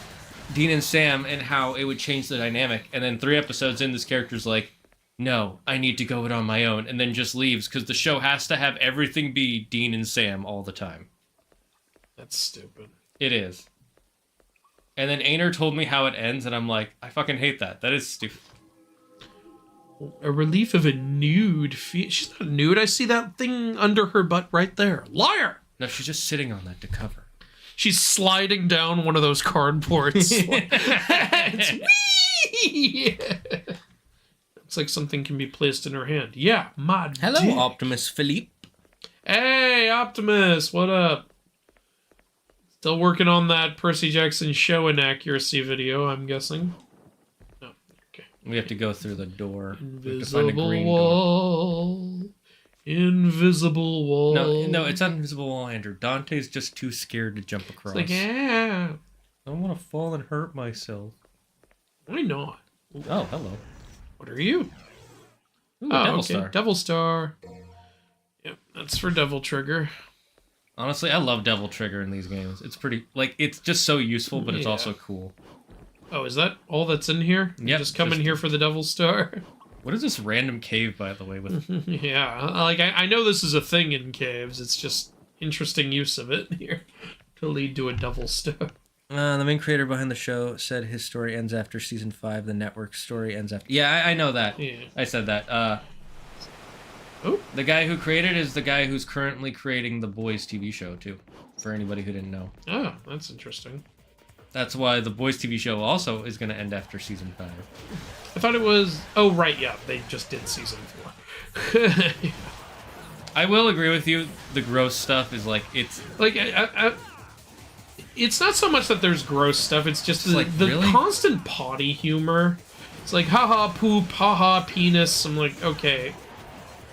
Speaker 3: Dean and Sam, and how it would change the dynamic. And then 3 episodes in, this character's like, no, I need to go it on my own, and then just leaves, because the show has to have everything be Dean and Sam all the time.
Speaker 2: That's stupid.
Speaker 3: It is. And then Ainer told me how it ends, and I'm like, I fucking hate that. That is stupid.
Speaker 2: A relief of a nude. She's not nude. I see that thing under her butt right there. Liar!
Speaker 3: No, she's just sitting on that to cover.
Speaker 2: She's sliding down one of those cardboards. It's wee! Looks like something can be placed in her hand. Yeah, my
Speaker 3: Hello,
Speaker 2: dick.
Speaker 3: Optimus Philippe.
Speaker 2: Hey, Optimus, what up? Still working on that Percy Jackson show inaccuracy video, I'm guessing. Oh, okay.
Speaker 3: We have to go through the door. We have to
Speaker 2: Invisible
Speaker 3: find a green
Speaker 2: wall. Invisible wall.
Speaker 3: door. No, it's not invisible wall, Andrew. Dante's just too scared to jump across.
Speaker 2: It's like, yeah.
Speaker 3: I don't want to fall and hurt myself.
Speaker 2: Why not?
Speaker 3: Oh, hello.
Speaker 2: What are you?
Speaker 3: Ooh,
Speaker 2: Oh,
Speaker 3: Devil
Speaker 2: okay.
Speaker 3: Star.
Speaker 2: Devil Star. Yep, that's for Devil Trigger.
Speaker 3: Honestly, I love Devil Trigger in these games. It's pretty, like, it's just so useful, but it's also cool.
Speaker 2: Oh, is that all that's in here?
Speaker 3: Yep,
Speaker 2: Just come in
Speaker 3: just-
Speaker 2: here for the Devil Star?
Speaker 3: What is this random cave, by the way? With
Speaker 2: Yeah, like, I know this is a thing in caves. It's just interesting use of it here to lead to a Devil Star.
Speaker 3: The main creator behind the show said his story ends after season 5. The network's story ends after. Yeah, I know that.
Speaker 2: Yeah.
Speaker 3: I said that.
Speaker 2: Oh.
Speaker 3: The guy who created is the guy who's currently creating the Boys TV show, too. For anybody who didn't know.
Speaker 2: Oh, that's interesting.
Speaker 3: That's why the Boys TV show also is going to end after season 5.
Speaker 2: I thought it was... Oh, right, yeah. They just did season 4. Yeah.
Speaker 3: I will agree with you. The gross stuff is like, it's...
Speaker 2: Like, it's not so much that there's gross stuff. It's just the
Speaker 3: really?
Speaker 2: constant potty humor. It's like, haha, poop, haha, penis. I'm like, okay.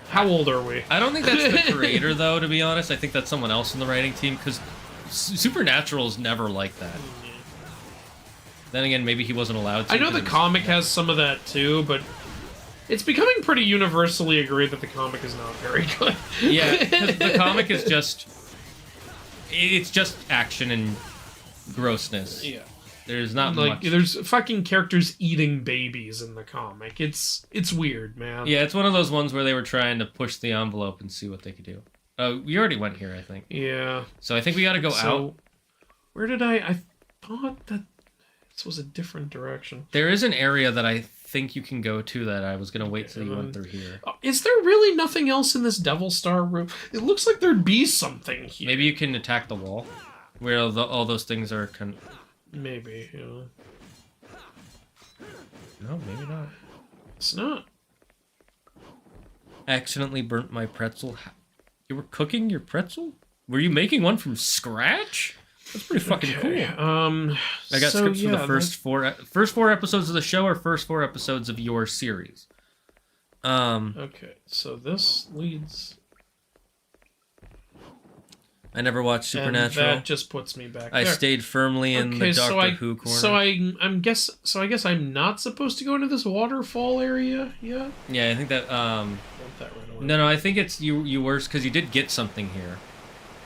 Speaker 2: How old are we?
Speaker 3: I don't think that's the creator, though, to be honest. I think that's someone else in the writing team, because Supernatural is never like that. Then again, maybe he wasn't allowed to.
Speaker 2: I know the comic has some of that too, but it's becoming pretty universally agreed that the comic is not very good.
Speaker 3: Yeah, 'cause the comic is just... It's just action and grossness.
Speaker 2: Yeah.
Speaker 3: There's not
Speaker 2: like
Speaker 3: much.
Speaker 2: there's fucking characters eating babies in the comic. It's weird, man.
Speaker 3: Yeah, it's one of those ones where they were trying to push the envelope and see what they could do. Oh, we already went here, I think.
Speaker 2: Yeah.
Speaker 3: So I think we got to go out.
Speaker 2: Where did I thought that this was a different direction.
Speaker 3: There is an area that I think you can go to that I was going to wait till you went through here.
Speaker 2: Is there really nothing else in this Devil Star room? It looks like there'd be something here.
Speaker 3: Maybe you can attack the wall where all those things are...
Speaker 2: Maybe, yeah.
Speaker 3: No, maybe not.
Speaker 2: It's not.
Speaker 3: Accidentally burnt my pretzel. You were cooking your pretzel? Were you making one from scratch? That's pretty fucking cool. I got scripts for the first four episodes of the show or first 4 episodes of your series.
Speaker 2: Okay, so this leads...
Speaker 3: I never watched Supernatural.
Speaker 2: And that just puts me back there.
Speaker 3: I stayed firmly in the Doctor Who corner.
Speaker 2: So I guess I'm not supposed to go into this waterfall area yet?
Speaker 3: Yeah, I think that
Speaker 2: Want that right away.
Speaker 3: No, I think it's you were, because you did get something here.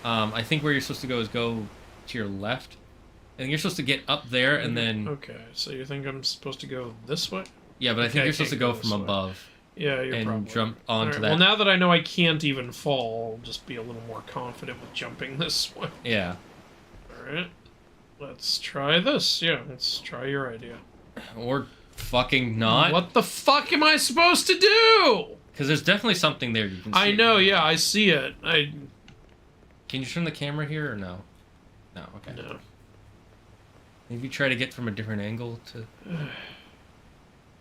Speaker 3: I think where you're supposed to go is go to your left. I think you're supposed to get up there and then...
Speaker 2: Okay, so you think I'm supposed to go this way?
Speaker 3: Yeah, but I think you're supposed to go from above.
Speaker 2: Yeah, you're probably...
Speaker 3: And jump onto that.
Speaker 2: Well, now that I know I can't even fall, I'll just be a little more confident with jumping this way.
Speaker 3: Yeah.
Speaker 2: Alright. Let's try this. Yeah, let's try your idea.
Speaker 3: Or fucking not.
Speaker 2: What the fuck am I supposed to do?
Speaker 3: Because there's definitely something there you can see.
Speaker 2: I know, yeah, I see it.
Speaker 3: Can you turn the camera here or no? No, okay.
Speaker 2: No.
Speaker 3: Maybe try to get from a different angle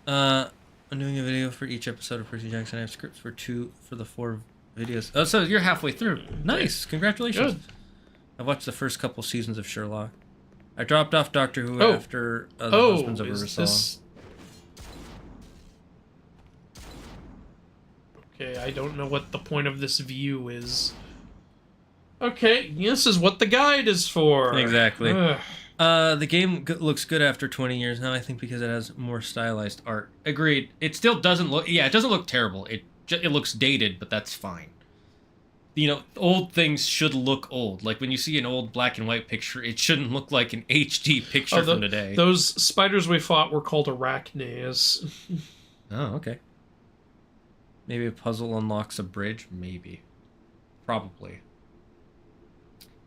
Speaker 3: to... I'm doing a video for each episode of Percy Jackson. I have scripts for the 4 videos. Oh, so you're halfway through. Nice. Congratulations.
Speaker 2: Good.
Speaker 3: I've watched the first couple seasons of Sherlock. I dropped off Doctor Who after The Husbands of Ursula.
Speaker 2: Okay, I don't know what the point of this view is. Okay, this is what the guide is for.
Speaker 3: Exactly.
Speaker 2: Ugh.
Speaker 3: The game looks good after 20 years now, I think, because it has more stylized art. Agreed. It still doesn't look... Yeah, it doesn't look terrible. It looks dated, but that's fine. You know, old things should look old. Like, when you see an old black and white picture, it shouldn't look like an HD picture from today.
Speaker 2: Those spiders we fought were called arachnes.
Speaker 3: Oh, okay. Maybe a puzzle unlocks a bridge? Maybe. Probably.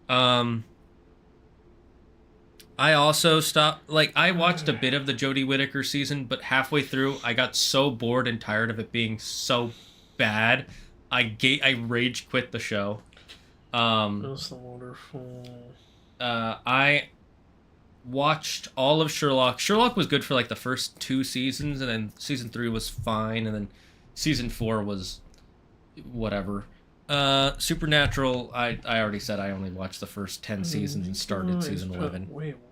Speaker 3: I also stopped, like, I watched a bit of the Jodie Whittaker season, but halfway through, I got so bored and tired of it being so bad, I rage quit the show.
Speaker 2: That's the waterfall.
Speaker 3: I watched all of Sherlock. Sherlock was good for, like, the first 2 seasons, and then season 3 was fine, and then season 4 was whatever. Supernatural, I already said I only watched the first 10 seasons and started season 11.
Speaker 2: Wait, what?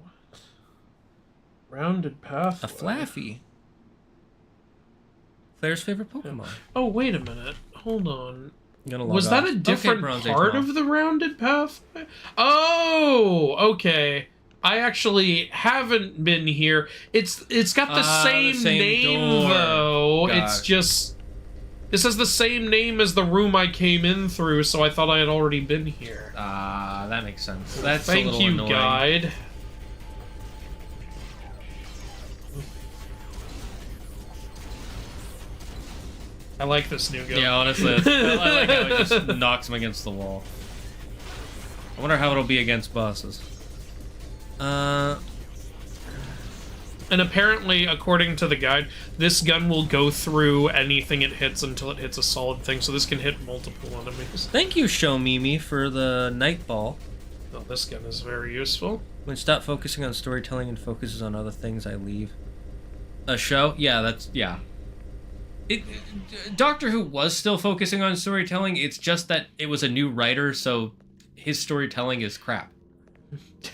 Speaker 2: Rounded path.
Speaker 3: A Flaffy. Claire's favorite Pokemon.
Speaker 2: Oh, wait a minute. Hold on.
Speaker 3: Was
Speaker 2: that a different part of the rounded path? Oh, okay. I actually haven't been here. It's got the same name
Speaker 3: door.
Speaker 2: though.
Speaker 3: God.
Speaker 2: It's just this has the same name as the room I came in through, so I thought I had already been here.
Speaker 3: That makes sense. That's
Speaker 2: Thank
Speaker 3: a little
Speaker 2: you,
Speaker 3: annoying.
Speaker 2: guide. I like this new guy.
Speaker 3: Yeah, honestly, I like how it just knocks him against the wall. I wonder how it'll be against bosses.
Speaker 2: And apparently, according to the guide, this gun will go through anything it hits until it hits a solid thing, so this can hit multiple enemies.
Speaker 3: Thank you, Show Mimi, for the night ball.
Speaker 2: Oh, this gun is very useful.
Speaker 3: When stop focusing on storytelling and focuses on other things, I leave. A show? Yeah, yeah. Doctor Who was still focusing on storytelling, it's just that it was a new writer, so his storytelling is crap.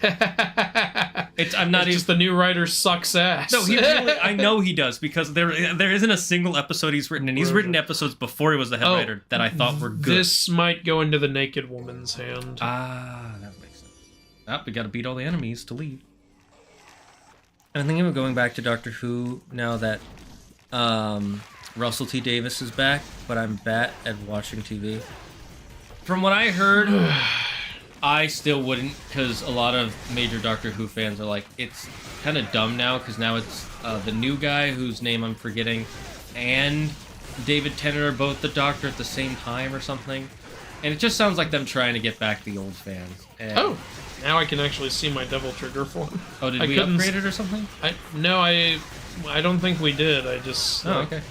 Speaker 3: I'm not even...
Speaker 2: just the new writer sucks ass.
Speaker 3: No, he really... I know he does, because there isn't a single episode he's written, and he's written episodes before he was the head writer that I thought were good.
Speaker 2: This might go into the Naked Woman's hand.
Speaker 3: That makes sense. We gotta beat all the enemies to leave. And I'm thinking of going back to Doctor Who now that Russell T. Davies is back, but I'm bad at watching TV. From what I heard, I still wouldn't, because a lot of major Doctor Who fans are like, it's kind of dumb now, because now it's the new guy, whose name I'm forgetting, and David Tennant are both the Doctor at the same time or something. And it just sounds like them trying to get back the old fans. And
Speaker 2: Oh, now I can actually see my Devil Trigger form.
Speaker 3: Oh, did
Speaker 2: I
Speaker 3: we
Speaker 2: couldn't
Speaker 3: upgrade it or something?
Speaker 2: No, I don't think we did. I just...
Speaker 3: Oh, okay.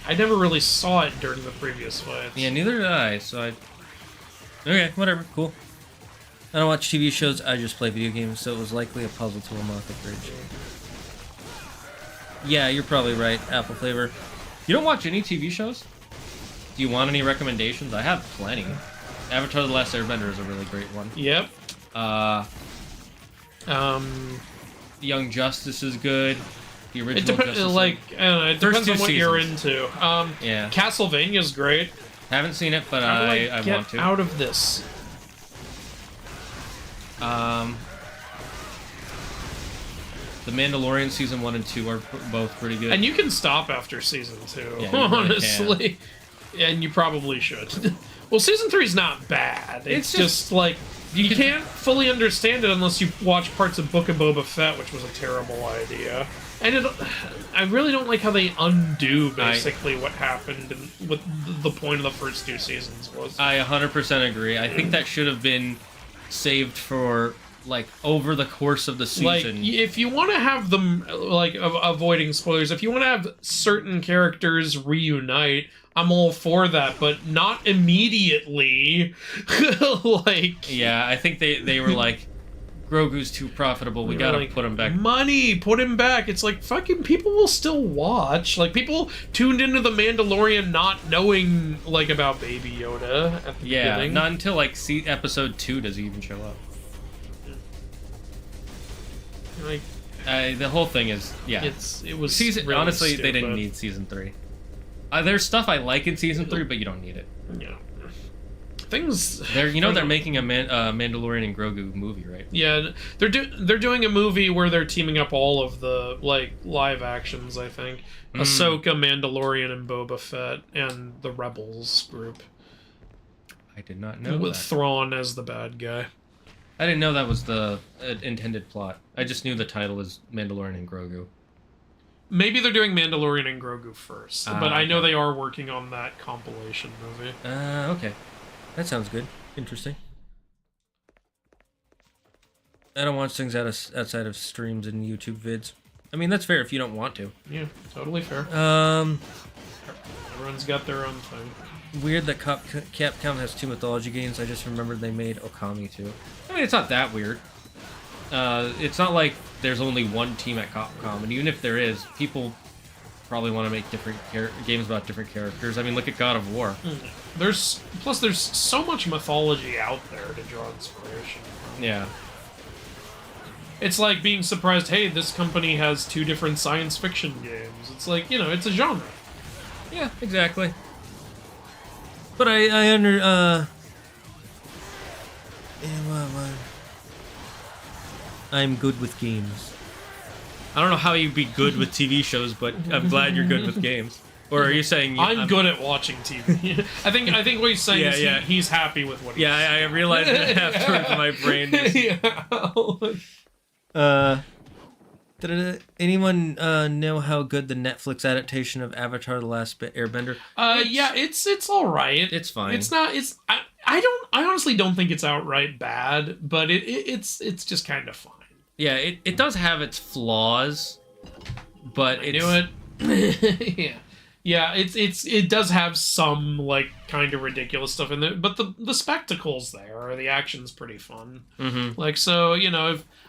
Speaker 2: I never really saw it during the previous fights.
Speaker 3: Yeah, neither did I, so I... Okay, whatever, cool. I don't watch TV shows, I just play video games, so it was likely a puzzle to unlock the bridge. Yeah, you're probably right, apple flavor. You don't watch any TV shows? Do you want any recommendations? I have plenty. Avatar: The Last Airbender is a really great one.
Speaker 2: Yep.
Speaker 3: Young Justice is good. The original
Speaker 2: It depends.
Speaker 3: Justice
Speaker 2: Like, I don't know, it depends on what you're
Speaker 3: seasons.
Speaker 2: into.
Speaker 3: Yeah.
Speaker 2: Castlevania's great.
Speaker 3: Haven't seen it, but
Speaker 2: How do
Speaker 3: I
Speaker 2: get
Speaker 3: want to.
Speaker 2: out of this?
Speaker 3: The Mandalorian season 1 and 2 are both pretty good.
Speaker 2: And you can stop after season 2,
Speaker 3: Yeah, you really
Speaker 2: honestly. And you probably should. Well, season 3 is not bad. It's just like you can't fully understand it unless you watch parts of Book of Boba Fett, which was a terrible idea. And I really don't like how they undo basically what happened and what the point of the first 2 seasons was.
Speaker 3: I 100% agree. I think that should have been saved for, like, over the course of the season.
Speaker 2: Like, if you want to have them, like, avoiding spoilers, if you want to have certain characters reunite, I'm all for that, but not immediately. Like...
Speaker 3: Yeah, I think they were like, Grogu's too profitable, we gotta put him back.
Speaker 2: Money, put him back. It's like, fucking people will still watch. Like, people tuned into The Mandalorian not knowing, like, about Baby Yoda at the beginning.
Speaker 3: Not until, like, episode 2 does he even show up.
Speaker 2: Like,
Speaker 3: the whole thing is, yeah.
Speaker 2: It was
Speaker 3: season.
Speaker 2: really
Speaker 3: Honestly,
Speaker 2: stupid.
Speaker 3: they didn't need season 3. There's stuff I like in season 3, but you don't need it.
Speaker 2: Yeah. Things...
Speaker 3: They're making a Mandalorian and Grogu movie, right?
Speaker 2: Yeah, they're doing a movie where they're teaming up all of the, like, live actions, I think. Ahsoka, Mandalorian, and Boba Fett, and the Rebels group.
Speaker 3: I did not know
Speaker 2: With
Speaker 3: that.
Speaker 2: Thrawn as the bad guy.
Speaker 3: I didn't know that was the intended plot. I just knew the title was Mandalorian and Grogu.
Speaker 2: Maybe they're doing Mandalorian and Grogu first, but I know
Speaker 3: okay.
Speaker 2: they are working on that compilation movie.
Speaker 3: Okay. That sounds good. Interesting. I don't watch things outside of streams and YouTube vids. I mean, that's fair if you don't want to.
Speaker 2: Yeah, totally fair. Everyone's got their own thing.
Speaker 3: Weird that Capcom has 2 mythology games. I just remembered they made Okami too. I mean, it's not that weird. It's not like there's only one team at Capcom, and even if there is, people probably want to make different games about different characters. I mean, look at God of War.
Speaker 2: There's so much mythology out there to draw inspiration from.
Speaker 3: Yeah.
Speaker 2: It's like being surprised, hey, this company has 2 different science fiction games. It's like, it's a genre.
Speaker 3: Yeah, exactly. But I'm good with games. I don't know how you'd be good with TV shows, but I'm glad you're good with games. Or are you saying
Speaker 2: I'm good at watching TV? I think what he's saying is
Speaker 3: yeah.
Speaker 2: he's happy with what he
Speaker 3: Yeah, I realized it afterwards. My brain was... Anyone know how good the Netflix adaptation of Avatar: The Last Airbender?
Speaker 2: Yeah, it's all right.
Speaker 3: It's fine.
Speaker 2: It's not. I honestly don't think it's outright bad, but it's just kind of fine.
Speaker 3: Yeah, it does have its flaws, but
Speaker 2: I knew it. Yeah, it does have some, like, kind of ridiculous stuff in there, but the spectacle's there, or the action's pretty fun.
Speaker 3: Mm-hmm.
Speaker 2: Like, so,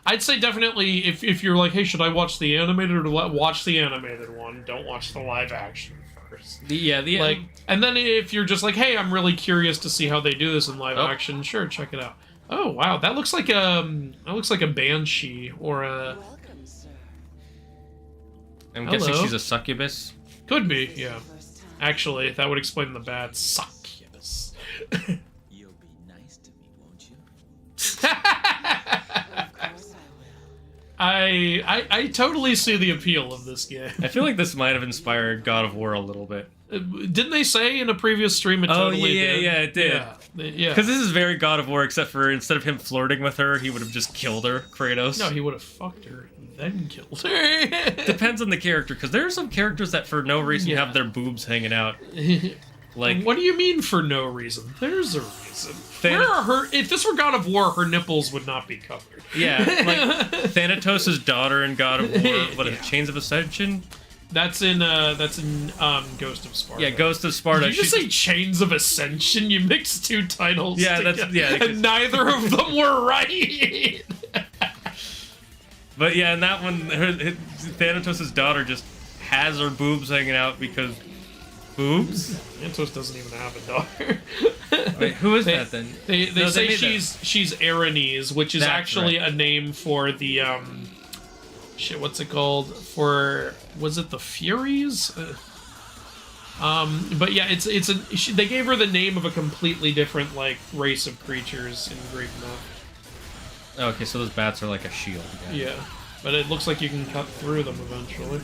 Speaker 2: I'd say definitely if you're like, hey, should I watch the animated or watch the animated one? Don't watch the live action first. And then if you're just like, hey, I'm really curious to see how they do this in live action, sure, check it out. Oh wow, that looks like a banshee or a.
Speaker 8: Welcome, sir.
Speaker 3: I'm guessing she's a succubus.
Speaker 2: Could be, yeah. Actually, that would explain the bad succubus.
Speaker 6: You'll be nice to me, won't you?
Speaker 8: Of course I will.
Speaker 2: I totally see the appeal of this game.
Speaker 3: I feel like this might have inspired God of War a little bit.
Speaker 2: Didn't they say in a previous stream it totally did?
Speaker 3: Yeah, it did.
Speaker 2: Yeah.
Speaker 3: Because this is very God of War, except for instead of him flirting with her, he would have just killed her, Kratos.
Speaker 2: No, he would have fucked her and then killed her.
Speaker 3: Depends on the character, because there are some characters that for no reason have their boobs hanging out. Like,
Speaker 2: what do you mean for no reason? There's a reason. Where are her? If this were God of War, her nipples would not be covered.
Speaker 3: Yeah, like Thanatos' daughter in God of War. Chains of Ascension?
Speaker 2: That's in Ghost of Sparta.
Speaker 3: Yeah, Ghost of Sparta.
Speaker 2: Did you just say Chains of Ascension? You mixed two titles.
Speaker 3: Yeah,
Speaker 2: together, and neither of them were right.
Speaker 3: But yeah, in that one, Thanatos' daughter just has her boobs hanging out because boobs.
Speaker 2: Thanatos doesn't even have a daughter.
Speaker 3: Wait, who is that then?
Speaker 2: They say she's Aranese, which is actually a name for the shit. What's it called? Was it the Furies? But yeah, they gave her the name of a completely different like race of creatures in Greek myth.
Speaker 3: Okay, so those bats are like a shield.
Speaker 2: Yeah, but it looks like you can cut through them eventually.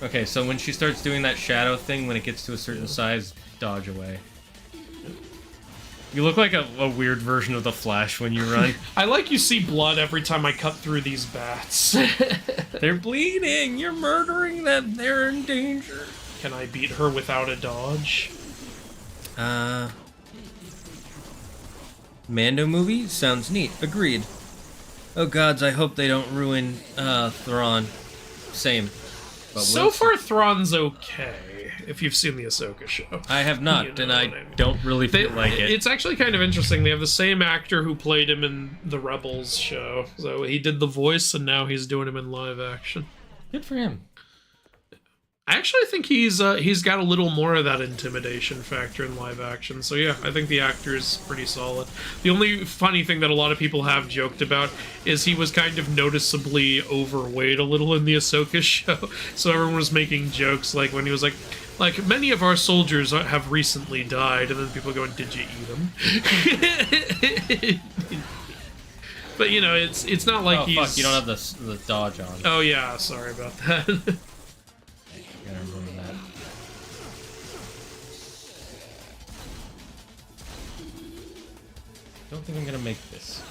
Speaker 3: Okay, so when she starts doing that shadow thing, when it gets to a certain size, dodge away. You look like a weird version of the Flash when you run.
Speaker 2: I like you see blood every time I cut through these bats.
Speaker 3: They're bleeding! You're murdering them! They're in danger!
Speaker 2: Can I beat her without a dodge?
Speaker 3: Mando movie? Sounds neat. Agreed. Oh gods, I hope they don't ruin, Thrawn. Same. But
Speaker 2: so far, Thrawn's okay. If you've seen the Ahsoka show.
Speaker 3: I have not, and I don't really feel like it.
Speaker 2: It's actually kind of interesting. They have the same actor who played him in the Rebels show. So he did the voice, and now he's doing him in live action.
Speaker 3: Good for him.
Speaker 2: I actually think he's got a little more of that intimidation factor in live action. So yeah, I think the actor is pretty solid. The only funny thing that a lot of people have joked about is he was kind of noticeably overweight a little in the Ahsoka show. So everyone was making jokes like when he was like many of our soldiers have recently died, and then people going, "Did you eat them?" But you know, it's not like he's.
Speaker 3: Fuck! You don't have the dodge on.
Speaker 2: Oh yeah, sorry about that.
Speaker 3: Gotta remember that. Don't think I'm gonna make this.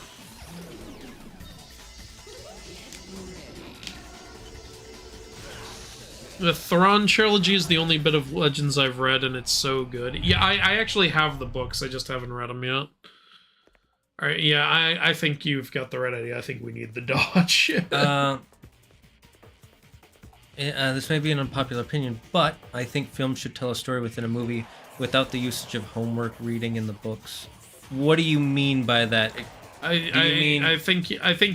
Speaker 2: The Thrawn trilogy is the only bit of Legends I've read, and it's so good. Yeah, I actually have the books, I just haven't read them yet. Alright, yeah, I think you've got the right idea. I think we need the dodge.
Speaker 3: This may be an unpopular opinion, but I think films should tell a story within a movie without the usage of homework reading in the books. What do you mean by that?
Speaker 2: I think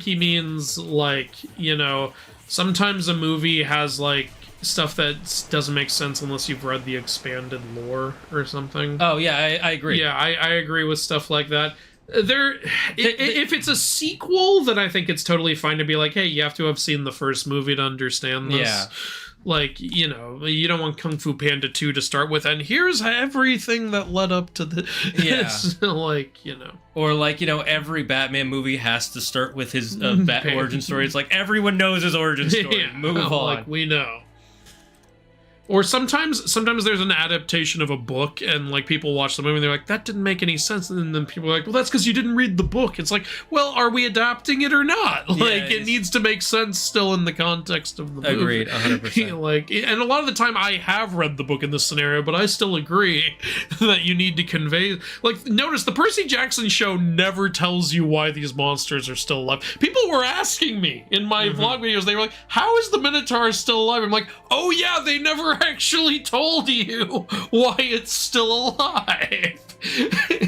Speaker 2: he means, like, you know, sometimes a movie has, like, stuff that doesn't make sense unless you've read the expanded lore or something.
Speaker 3: Oh, yeah, I agree.
Speaker 2: Yeah, I agree with stuff like that. If it's a sequel, then I think it's totally fine to be like, hey, you have to have seen the first movie to understand this.
Speaker 3: Yeah.
Speaker 2: Like, you know, you don't want Kung Fu Panda 2 to start with, and here's everything that led up to the...
Speaker 3: Yeah.
Speaker 2: Like, you know.
Speaker 3: Or like, you know, every Batman movie has to start with his Bat origin story. It's like, everyone knows his origin story.
Speaker 2: Yeah,
Speaker 3: Move on.
Speaker 2: Like, we know. Or sometimes there's an adaptation of a book, and like people watch the movie and they're like, that didn't make any sense, and then people are like, well, that's because you didn't read the book. It's like, well, are we adapting it or not? Like, it needs to make sense still in the context of the movie.
Speaker 3: Agreed, 100%.
Speaker 2: Like, and a lot of the time I have read the book in this scenario, but I still agree that you need to convey. Like, notice the Percy Jackson show never tells you why these monsters are still alive. People were asking me in my vlog videos, they were like, how is the Minotaur still alive? I'm like, oh yeah, they never actually told you why it's still alive.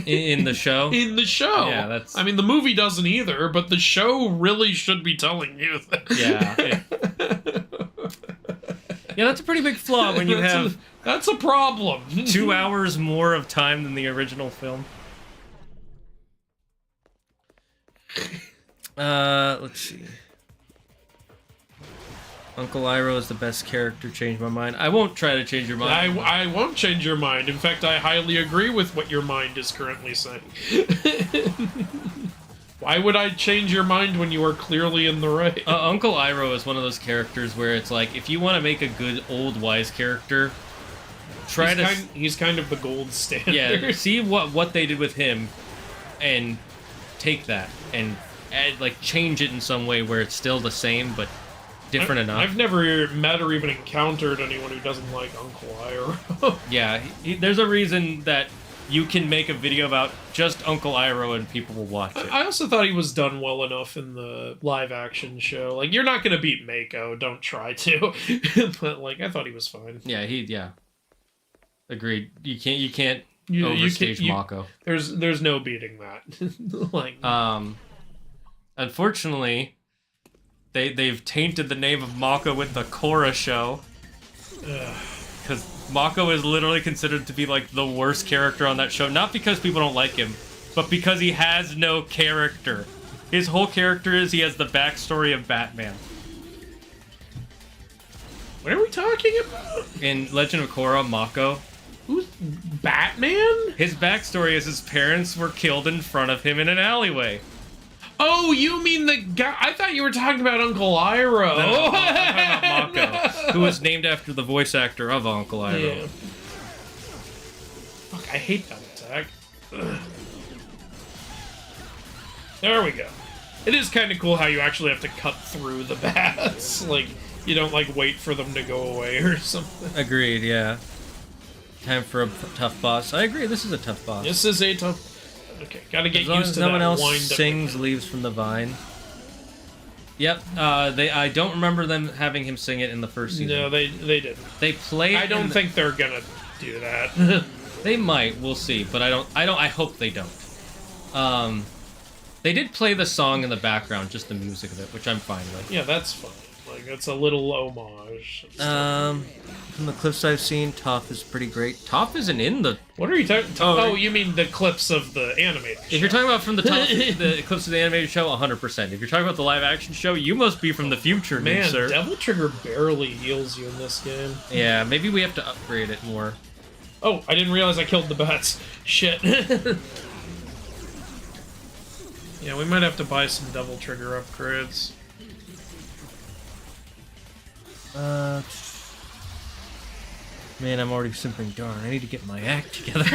Speaker 3: In the show?
Speaker 2: In the show.
Speaker 3: Yeah, that's...
Speaker 2: I mean, the movie doesn't either, but the show really should be telling you that.
Speaker 3: Yeah, that's a pretty big flaw when you have...
Speaker 2: That's a problem.
Speaker 3: 2 hours more of time than the original film. Let's see. Uncle Iroh is the best character. Change my mind. I won't try to change your mind.
Speaker 2: I won't change your mind. In fact, I highly agree with what your mind is currently saying. Why would I change your mind when you are clearly in the right?
Speaker 3: Uncle Iroh is one of those characters where it's like, if you want to make a good old wise character,
Speaker 2: he's kind of the gold standard.
Speaker 3: Yeah, see what they did with him, and take that and add, like, change it in some way where it's still the same but different enough.
Speaker 2: I've never met or even encountered anyone who doesn't like Uncle Iroh.
Speaker 3: Yeah, there's a reason that you can make a video about just Uncle Iroh and people will watch it.
Speaker 2: I also thought he was done well enough in the live action show. Like, you're not gonna beat Mako, don't try to. But like, I thought he was fine.
Speaker 3: Yeah, agreed. You can't overstage Mako.
Speaker 2: There's no beating that. Like,
Speaker 3: unfortunately, they've tainted the name of Mako with the Korra show. Because Mako is literally considered to be like the worst character on that show, not because people don't like him, but because he has no character. His whole character is he has the backstory of Batman.
Speaker 2: What are we talking about?
Speaker 3: In Legend of Korra, Mako.
Speaker 2: Who's Batman?
Speaker 3: His backstory is his parents were killed in front of him in an alleyway.
Speaker 2: Oh, you mean the guy? I thought you were talking about Uncle Iroh.
Speaker 3: No, I'm talking about Mako, who was named after the voice actor of Uncle Iroh.
Speaker 2: Yeah. Fuck, I hate that attack. Ugh. There we go. It is kind of cool how you actually have to cut through the bats. Like, you don't, like, wait for them to go away or something.
Speaker 3: Agreed, yeah. Time for a tough boss. I agree, this is a tough boss.
Speaker 2: This is a tough... Okay, gotta get used to that. As
Speaker 3: someone else
Speaker 2: wind-up
Speaker 3: sings Leaves from the Vine. Yep, I don't remember them having him sing it in the first season.
Speaker 2: No, they didn't.
Speaker 3: They play it.
Speaker 2: I don't think they're gonna do that.
Speaker 3: They might, we'll see, but I hope they don't. They did play the song in the background, just the music of it, which I'm fine with.
Speaker 2: Yeah, that's fine. Like, it's a little homage.
Speaker 3: From the clips I've seen, Toph is pretty great. Toph isn't in the...
Speaker 2: What are you talking... Oh, you mean the clips of the animated show.
Speaker 3: If you're talking about from the top, the clips of the animated show, 100%. If you're talking about the live action show, you must be from the future,
Speaker 2: man,
Speaker 3: sir.
Speaker 2: Devil Trigger barely heals you in this game.
Speaker 3: Yeah, maybe we have to upgrade it more.
Speaker 2: Oh, I didn't realize I killed the bats. Shit. Yeah, we might have to buy some Devil Trigger upgrades.
Speaker 3: Man, I'm already simping. Darn, I need to get my act together.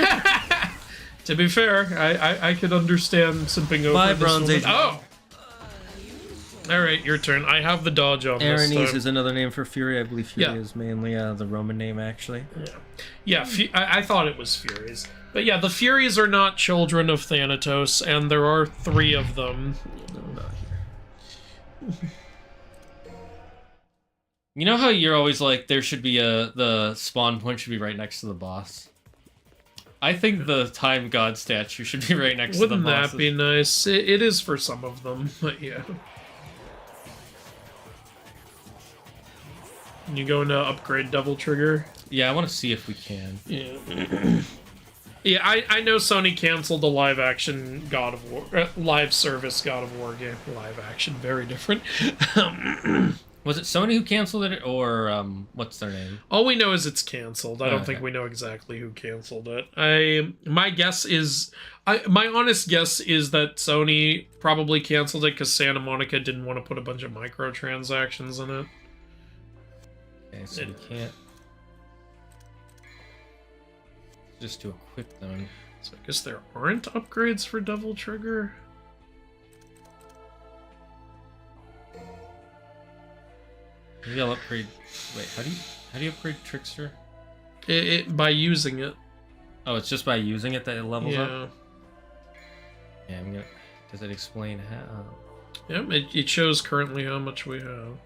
Speaker 2: To be fair, I could understand simping over
Speaker 3: Bye,
Speaker 2: this
Speaker 3: Bronze
Speaker 2: woman.
Speaker 3: Age.
Speaker 2: Oh! Alright, your turn. I have the dodge on this
Speaker 3: Aranese
Speaker 2: time.
Speaker 3: is another name for Fury. I believe Fury is mainly the Roman name, actually.
Speaker 2: Yeah, I thought it was Furies. But yeah, the Furies are not children of Thanatos, and there are 3 of them.
Speaker 3: No, not here. You know how you're always like, there should be the spawn point should be right next to the boss? I think the Time God statue should be right next to the boss.
Speaker 2: Wouldn't that be nice? It is for some of them, but yeah. You going to upgrade Devil Trigger?
Speaker 3: Yeah, I want to see if we can.
Speaker 2: Yeah. Yeah, I know Sony canceled the live action God of War, live service God of War game. Live action, very different.
Speaker 3: Was it Sony who canceled it, or what's their name?
Speaker 2: All we know is it's canceled. I don't think we know exactly who canceled it. My honest guess is that Sony probably canceled it because Santa Monica didn't want to put a bunch of microtransactions in it.
Speaker 3: Okay, so we can't just to equip them.
Speaker 2: So I guess there aren't upgrades for Devil Trigger.
Speaker 3: Maybe I'll upgrade. Wait, how do you upgrade Trickster?
Speaker 2: By using it.
Speaker 3: Oh, it's just by using it that it levels up.
Speaker 2: Yeah.
Speaker 3: Yeah, I'm gonna. Does it explain how?
Speaker 2: Yep, it shows currently how much we have.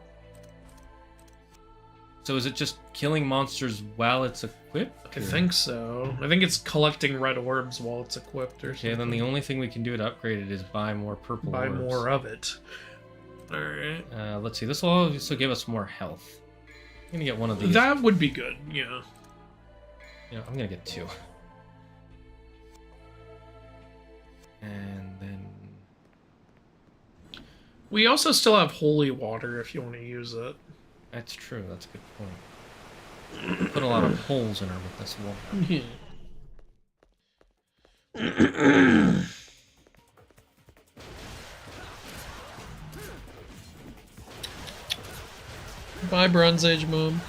Speaker 3: So is it just killing monsters while it's equipped?
Speaker 2: I think so. I think it's collecting red orbs while it's equipped or something.
Speaker 3: Okay, then the only thing we can do to upgrade it is buy more purple orbs.
Speaker 2: Buy more of it. Alright.
Speaker 3: Let's see. This will also give us more health. I'm gonna get one of these.
Speaker 2: That would be good, yeah.
Speaker 3: Yeah, I'm gonna get 2. And then...
Speaker 2: We also still have holy water if you want to use it.
Speaker 3: That's true, that's a good point. Put a lot of holes in her with this water.
Speaker 2: Yeah. Bye, Bronze Age Mom.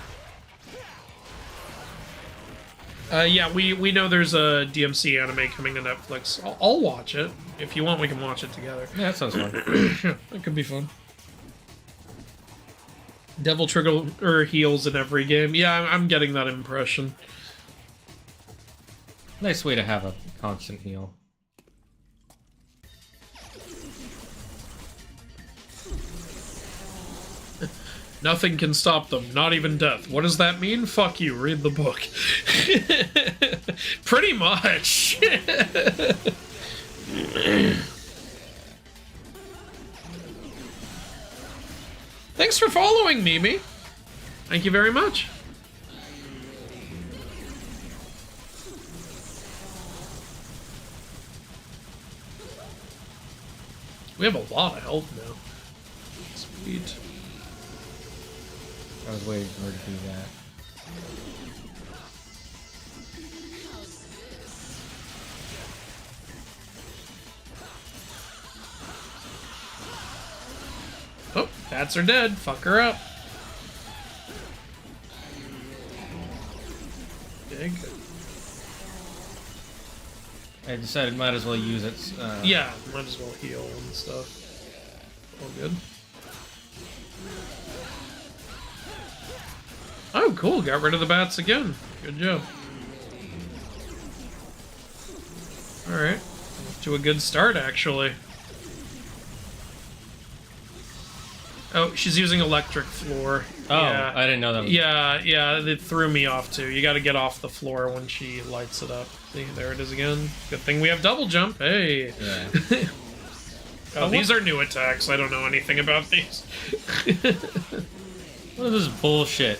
Speaker 2: Yeah, we know there's a DMC anime coming to Netflix. I'll watch it. If you want, we can watch it together.
Speaker 3: Yeah, that sounds fun.
Speaker 2: Yeah, that could be fun. Devil Trigger heals in every game. Yeah, I'm getting that impression.
Speaker 3: Nice way to have a constant heal.
Speaker 2: Nothing can stop them, not even death. What does that mean? Fuck you, read the book. Pretty much. Thanks for following, Mimi. Thank you very much. We have a lot of health now. Sweet.
Speaker 3: I was waiting for her to do that.
Speaker 2: Oh, bats are dead. Fuck her up. Big.
Speaker 3: I decided might as well use it.
Speaker 2: Yeah, might as well heal and stuff. All good. Oh, cool. Got rid of the bats again. Good job. Alright. Off to a good start, actually. Oh, she's using electric floor.
Speaker 3: Oh,
Speaker 2: yeah.
Speaker 3: I didn't know that was...
Speaker 2: Yeah, it threw me off, too. You gotta get off the floor when she lights it up. See, there it is again. Good thing we have double jump. Hey!
Speaker 3: Yeah.
Speaker 2: Oh, these are new attacks. I don't know anything about these.
Speaker 3: What is this bullshit?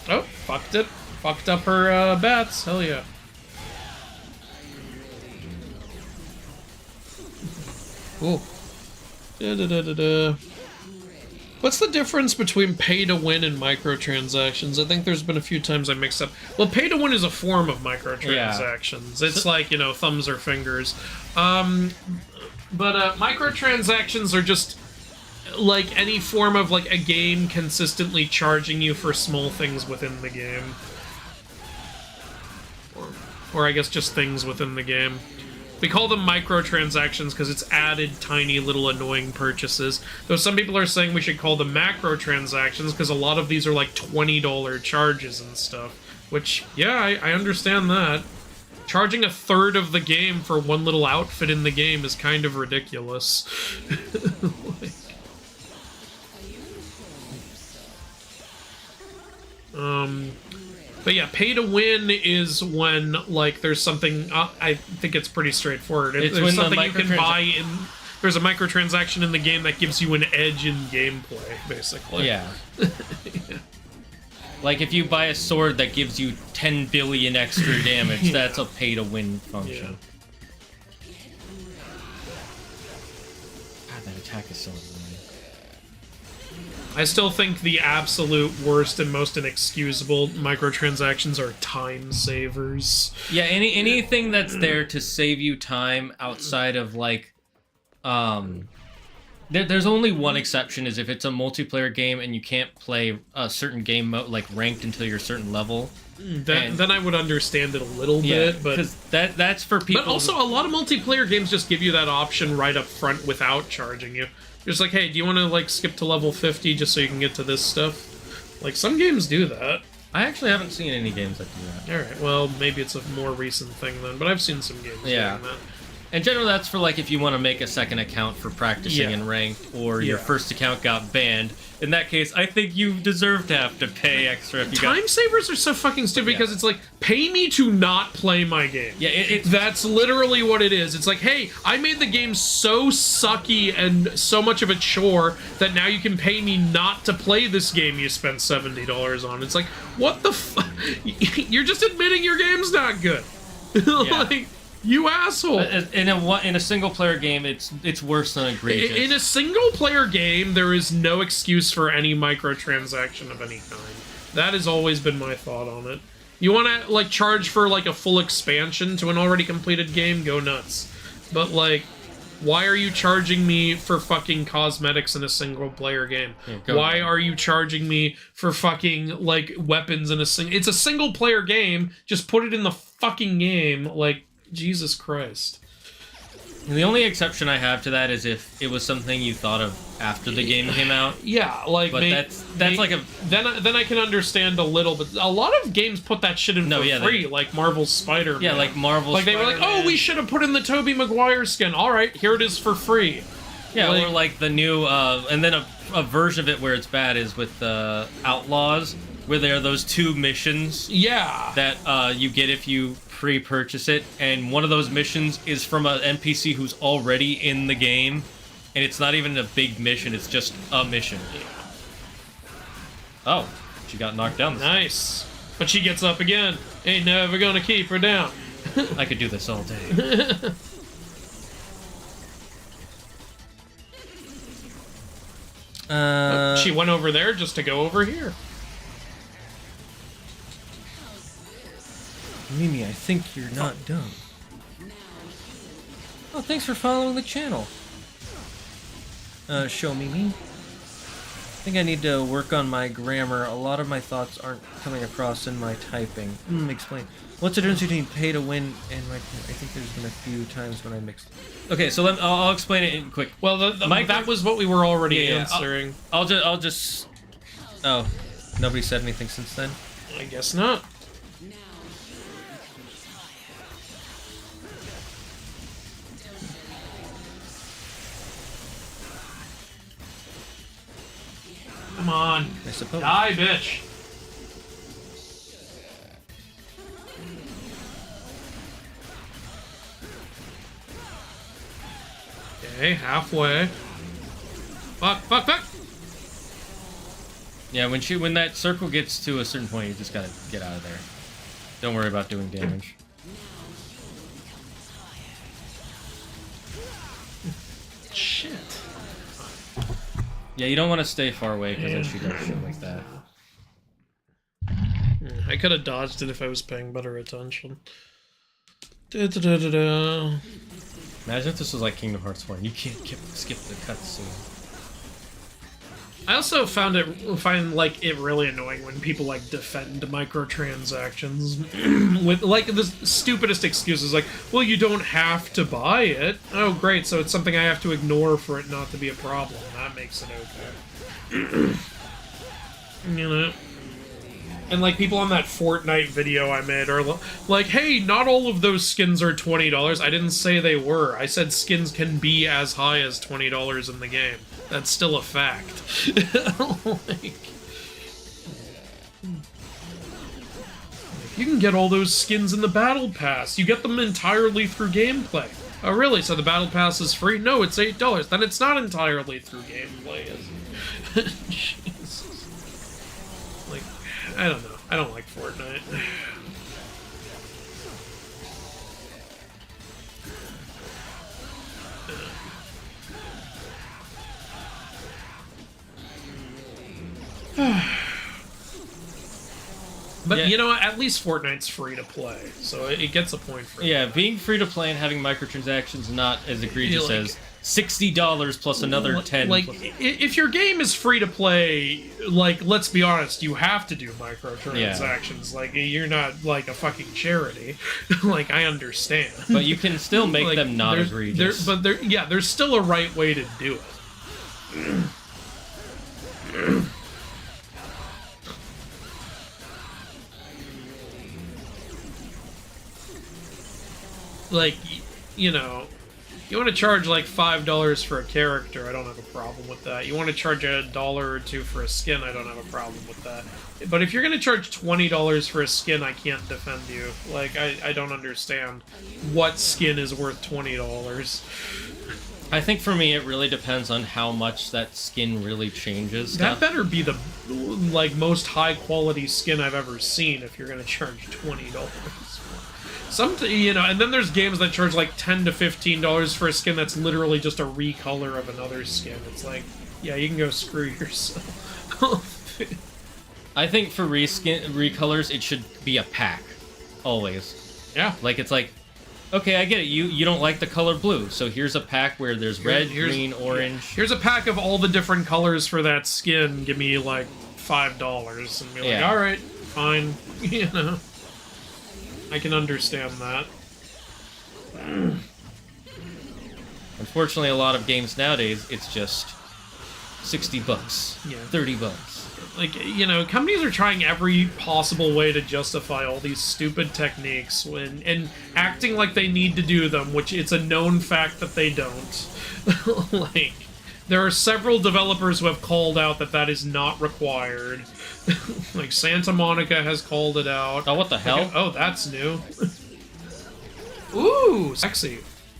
Speaker 2: Oh, fucked it. Fucked up her bats. Hell yeah. Cool. What's the difference between pay to win and microtransactions? I think there's been a few times I mixed up. Well, pay to win is a form of microtransactions. Yeah. It's like, you know, thumbs or fingers. But microtransactions are just like any form of like a game consistently charging you for small things within the game. Or I guess just things within the game. We call them microtransactions because it's added tiny little annoying purchases. Though some people are saying we should call them macrotransactions because a lot of these are like $20 charges and stuff. Which, yeah, I understand that. Charging a third of the game for one little outfit in the game is kind of ridiculous. But yeah, pay to win is when, like, there's something, I think it's pretty straightforward.
Speaker 3: It's
Speaker 2: there's something you can buy in, there's a microtransaction in the game that gives you an edge in gameplay, basically.
Speaker 3: Yeah. Yeah. Like, if you buy a sword that gives you 10 billion extra damage, yeah. That's a pay to win function. Yeah. God, that attack is so annoying.
Speaker 2: I still think the absolute worst and most inexcusable microtransactions are time savers.
Speaker 3: Yeah, anything that's there to save you time outside of, like, there's only one exception, is if it's a multiplayer game and you can't play a certain game mode, like, ranked until you're a certain level.
Speaker 2: Then I would understand it a little bit, but...
Speaker 3: because that's for people...
Speaker 2: But also, a lot of multiplayer games just give you that option right up front without charging you. Just like, hey, do you want to, like, skip to level 50 just so you can get to this stuff? Like, some games do that.
Speaker 3: I actually haven't seen any games that do that.
Speaker 2: Alright, well, maybe it's a more recent thing then, but I've seen some games doing that.
Speaker 3: And generally that's for, like, if you want to make a second account for practicing in ranked, or your first account got banned. In that case, I think you deserve to have to pay extra if you
Speaker 2: Time savers are so fucking stupid because it's like, pay me to not play my game.
Speaker 3: Yeah,
Speaker 2: that's literally what it is. It's like, hey, I made the game so sucky and so much of a chore that now you can pay me not to play this game you spent $70 on. It's like, what the fuck? You're just admitting your game's not good. Like, you asshole!
Speaker 3: In a single player game, it's worse than egregious.
Speaker 2: In a single player game, there is no excuse for any microtransaction of any kind. That has always been my thought on it. You want to, like, charge for, like, a full expansion to an already completed game? Go nuts. but like, why are you charging me for fucking cosmetics in a single player game? Why are you charging me for fucking like weapons in a it's a single player game, just put it in the fucking game, like, Jesus Christ.
Speaker 3: The only exception I have to that is if it was something you thought of after the game came out.
Speaker 2: Yeah, like,
Speaker 3: but that's like a
Speaker 2: then I can understand a little, but a lot of games put that shit in for free, like Marvel's Spider-Man.
Speaker 3: Yeah, like Marvel's
Speaker 2: like they were like, oh, we should have put in the Tobey Maguire skin. All right, here it is for free.
Speaker 3: Yeah, like, or like the new, and then a version of it where it's bad is with the Outlaws, where there are those 2 missions.
Speaker 2: Yeah.
Speaker 3: That you get if you pre-purchase it, and one of those missions is from an NPC who's already in the game, and it's not even a big mission, it's just a mission. Oh, she got knocked down.
Speaker 2: Nice. But she gets up again. Ain't never gonna keep her down.
Speaker 3: I could do this all day.
Speaker 2: She went over there just to go over here.
Speaker 3: Mimi, I think you're not dumb. Oh, thanks for following the channel. Show Mimi. I think I need to work on my grammar. A lot of my thoughts aren't coming across in my typing. Explain. What's the difference between pay to win and my... I think there's been a few times when I mixed... Okay, so I'll explain it in quick.
Speaker 2: Well, that was what we were already answering.
Speaker 3: I'll just... Oh, nobody said anything since then?
Speaker 2: I guess not. Come on.
Speaker 3: I suppose.
Speaker 2: Die, bitch. Okay, halfway. Fuck.
Speaker 3: Yeah, when that circle gets to a certain point, you just gotta get out of there. Don't worry about doing damage.
Speaker 2: Shit.
Speaker 3: Yeah, you don't want to stay far away because then she does shit like that.
Speaker 2: I could have dodged it if I was paying better attention.
Speaker 3: Imagine if this was like Kingdom Hearts 4 and you can't skip the cutscene.
Speaker 2: I also find it really annoying when people like defend microtransactions with like the stupidest excuses, like, well, you don't have to buy it. Oh, great, so it's something I have to ignore for it not to be a problem. That makes it okay. You know? And like people on that Fortnite video I made are like, hey, not all of those skins are $20. I didn't say they were. I said skins can be as high as $20 in the game. That's still a fact. You can get all those skins in the Battle Pass. You get them entirely through gameplay. Oh, really? So the Battle Pass is free? No, it's $8. Then it's not entirely through gameplay, is it? Jesus. Like, I don't know. I don't like Fortnite. But yeah, you know what? At least Fortnite's free to play, so it gets a point for
Speaker 3: yeah,
Speaker 2: that.
Speaker 3: Being free to play and having microtransactions not as egregious as $60 plus another $10.
Speaker 2: Like, if your game is free to play, like, let's be honest, you have to do microtransactions. Yeah. Like, you're not like a fucking charity. Like, I understand.
Speaker 3: But you can still make like, them not egregious.
Speaker 2: There's still a right way to do it. Like, you know, you want to charge like $5 for a character, I don't have a problem with that. You want to charge $1 or $2 for a skin, I don't have a problem with that. But if you're going to charge $20 for a skin, I can't defend you. Like, I don't understand what skin is worth $20.
Speaker 3: I think for me, it really depends on how much that skin really changes.
Speaker 2: That better be the, like, most high-quality skin I've ever seen if you're going to charge $20. You know, and then there's games that charge like $10 to $15 for a skin that's literally just a recolor of another skin. It's like, yeah, you can go screw yourself.
Speaker 3: I think for recolors, it should be a pack. Always.
Speaker 2: Yeah.
Speaker 3: Like, it's like, Okay, I get it. You don't like the color blue, so here's a pack where there's red, green, orange.
Speaker 2: Here's a pack of all the different colors for that skin. Give me like $5, and be like,
Speaker 3: Yeah.
Speaker 2: all right, fine. You know, I can understand that.
Speaker 3: Unfortunately, a lot of games nowadays, it's just $60,
Speaker 2: Yeah.
Speaker 3: $30.
Speaker 2: Like, you know, companies are trying every possible way to justify all these stupid techniques and acting like they need to do them, which it's a known fact that they don't. Like, there are several developers who have called out that that is not required. Like, Santa Monica has called it out.
Speaker 3: Oh, what the hell?
Speaker 2: Like, oh, that's new. Ooh, sexy.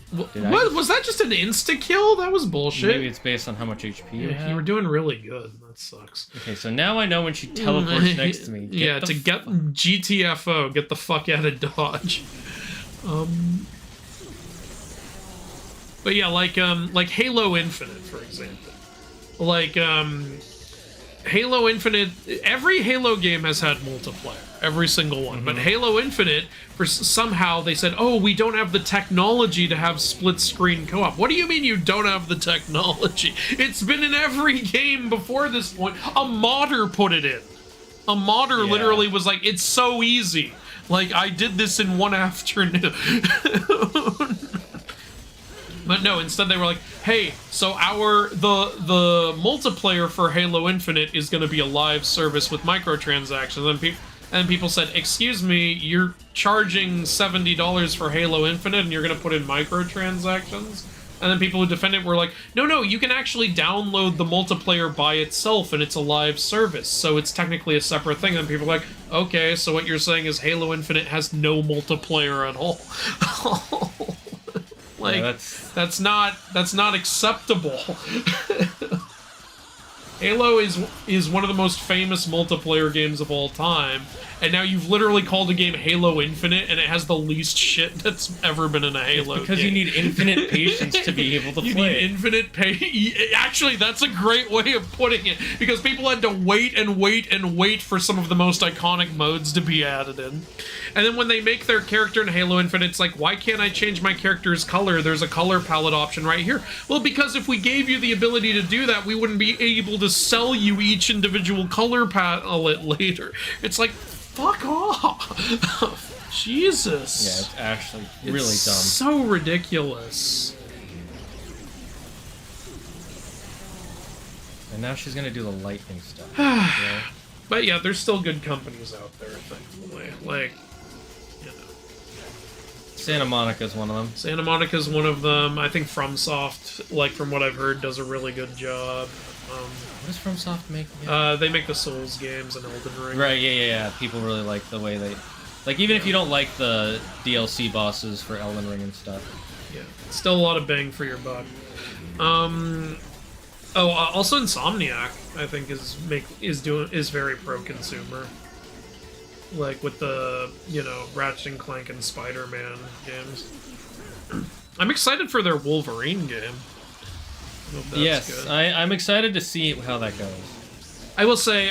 Speaker 2: Was that just an insta-kill? That was bullshit.
Speaker 3: Maybe it's based on how much HP you have.
Speaker 2: You were doing really good. That sucks.
Speaker 3: Okay, so now I know when she teleports next to me.
Speaker 2: Get GTFO, get the fuck out of Dodge. But yeah, like Halo Infinite, for example. Like, Halo Infinite, every Halo game has had multiplayer. Every single one. But Halo Infinite, somehow they said, oh, we don't have the technology to have split-screen co-op. What do you mean you don't have the technology? It's been in every game before this point. A modder put it in. A modder literally was like, it's so easy. Like, I did this in one afternoon. But no, instead they were like, hey, so the multiplayer for Halo Infinite is going to be a live service with microtransactions. And people said, excuse me, you're charging $70 for Halo Infinite and you're going to put in microtransactions? And then people who defended it were like, no, you can actually download the multiplayer by itself and it's a live service, so it's technically a separate thing. And people are like, okay, so what you're saying is Halo Infinite has no multiplayer at all. Like, yeah, that's not acceptable. Halo is one of the most famous multiplayer games of all time, and now you've literally called a game Halo Infinite, and it has the least shit that's ever been in a Halo game.
Speaker 3: Because you need infinite patience to be able to play.
Speaker 2: You need infinite patience. Actually, that's a great way of putting it, because people had to wait and wait and wait for some of the most iconic modes to be added in. And then when they make their character in Halo Infinite, it's like, why can't I change my character's color? There's a color palette option right here. Well, because if we gave you the ability to do that, we wouldn't be able to sell you each individual color palette later. It's like, fuck off. Jesus.
Speaker 3: Yeah, it's actually really dumb.
Speaker 2: So ridiculous.
Speaker 3: And now she's gonna do the lightning stuff. Yeah.
Speaker 2: But yeah, there's still good companies out there, thankfully. Like, you know.
Speaker 3: Santa Monica's one of them.
Speaker 2: Santa Monica's one of them. I think FromSoft, like from what I've heard, does a really good job.
Speaker 3: What does FromSoft make again?
Speaker 2: They make the Souls games and Elden Ring.
Speaker 3: Right, yeah. People really like the way they... Like, even if you don't like the DLC bosses for Elden Ring and stuff.
Speaker 2: Yeah, still a lot of bang for your buck. Also Insomniac, I think, is very pro-consumer. Like with the, you know, Ratchet and Clank and Spider-Man games. I'm excited for their Wolverine game.
Speaker 3: Yes,
Speaker 2: good.
Speaker 3: I'm excited to see how that goes.
Speaker 2: I will say,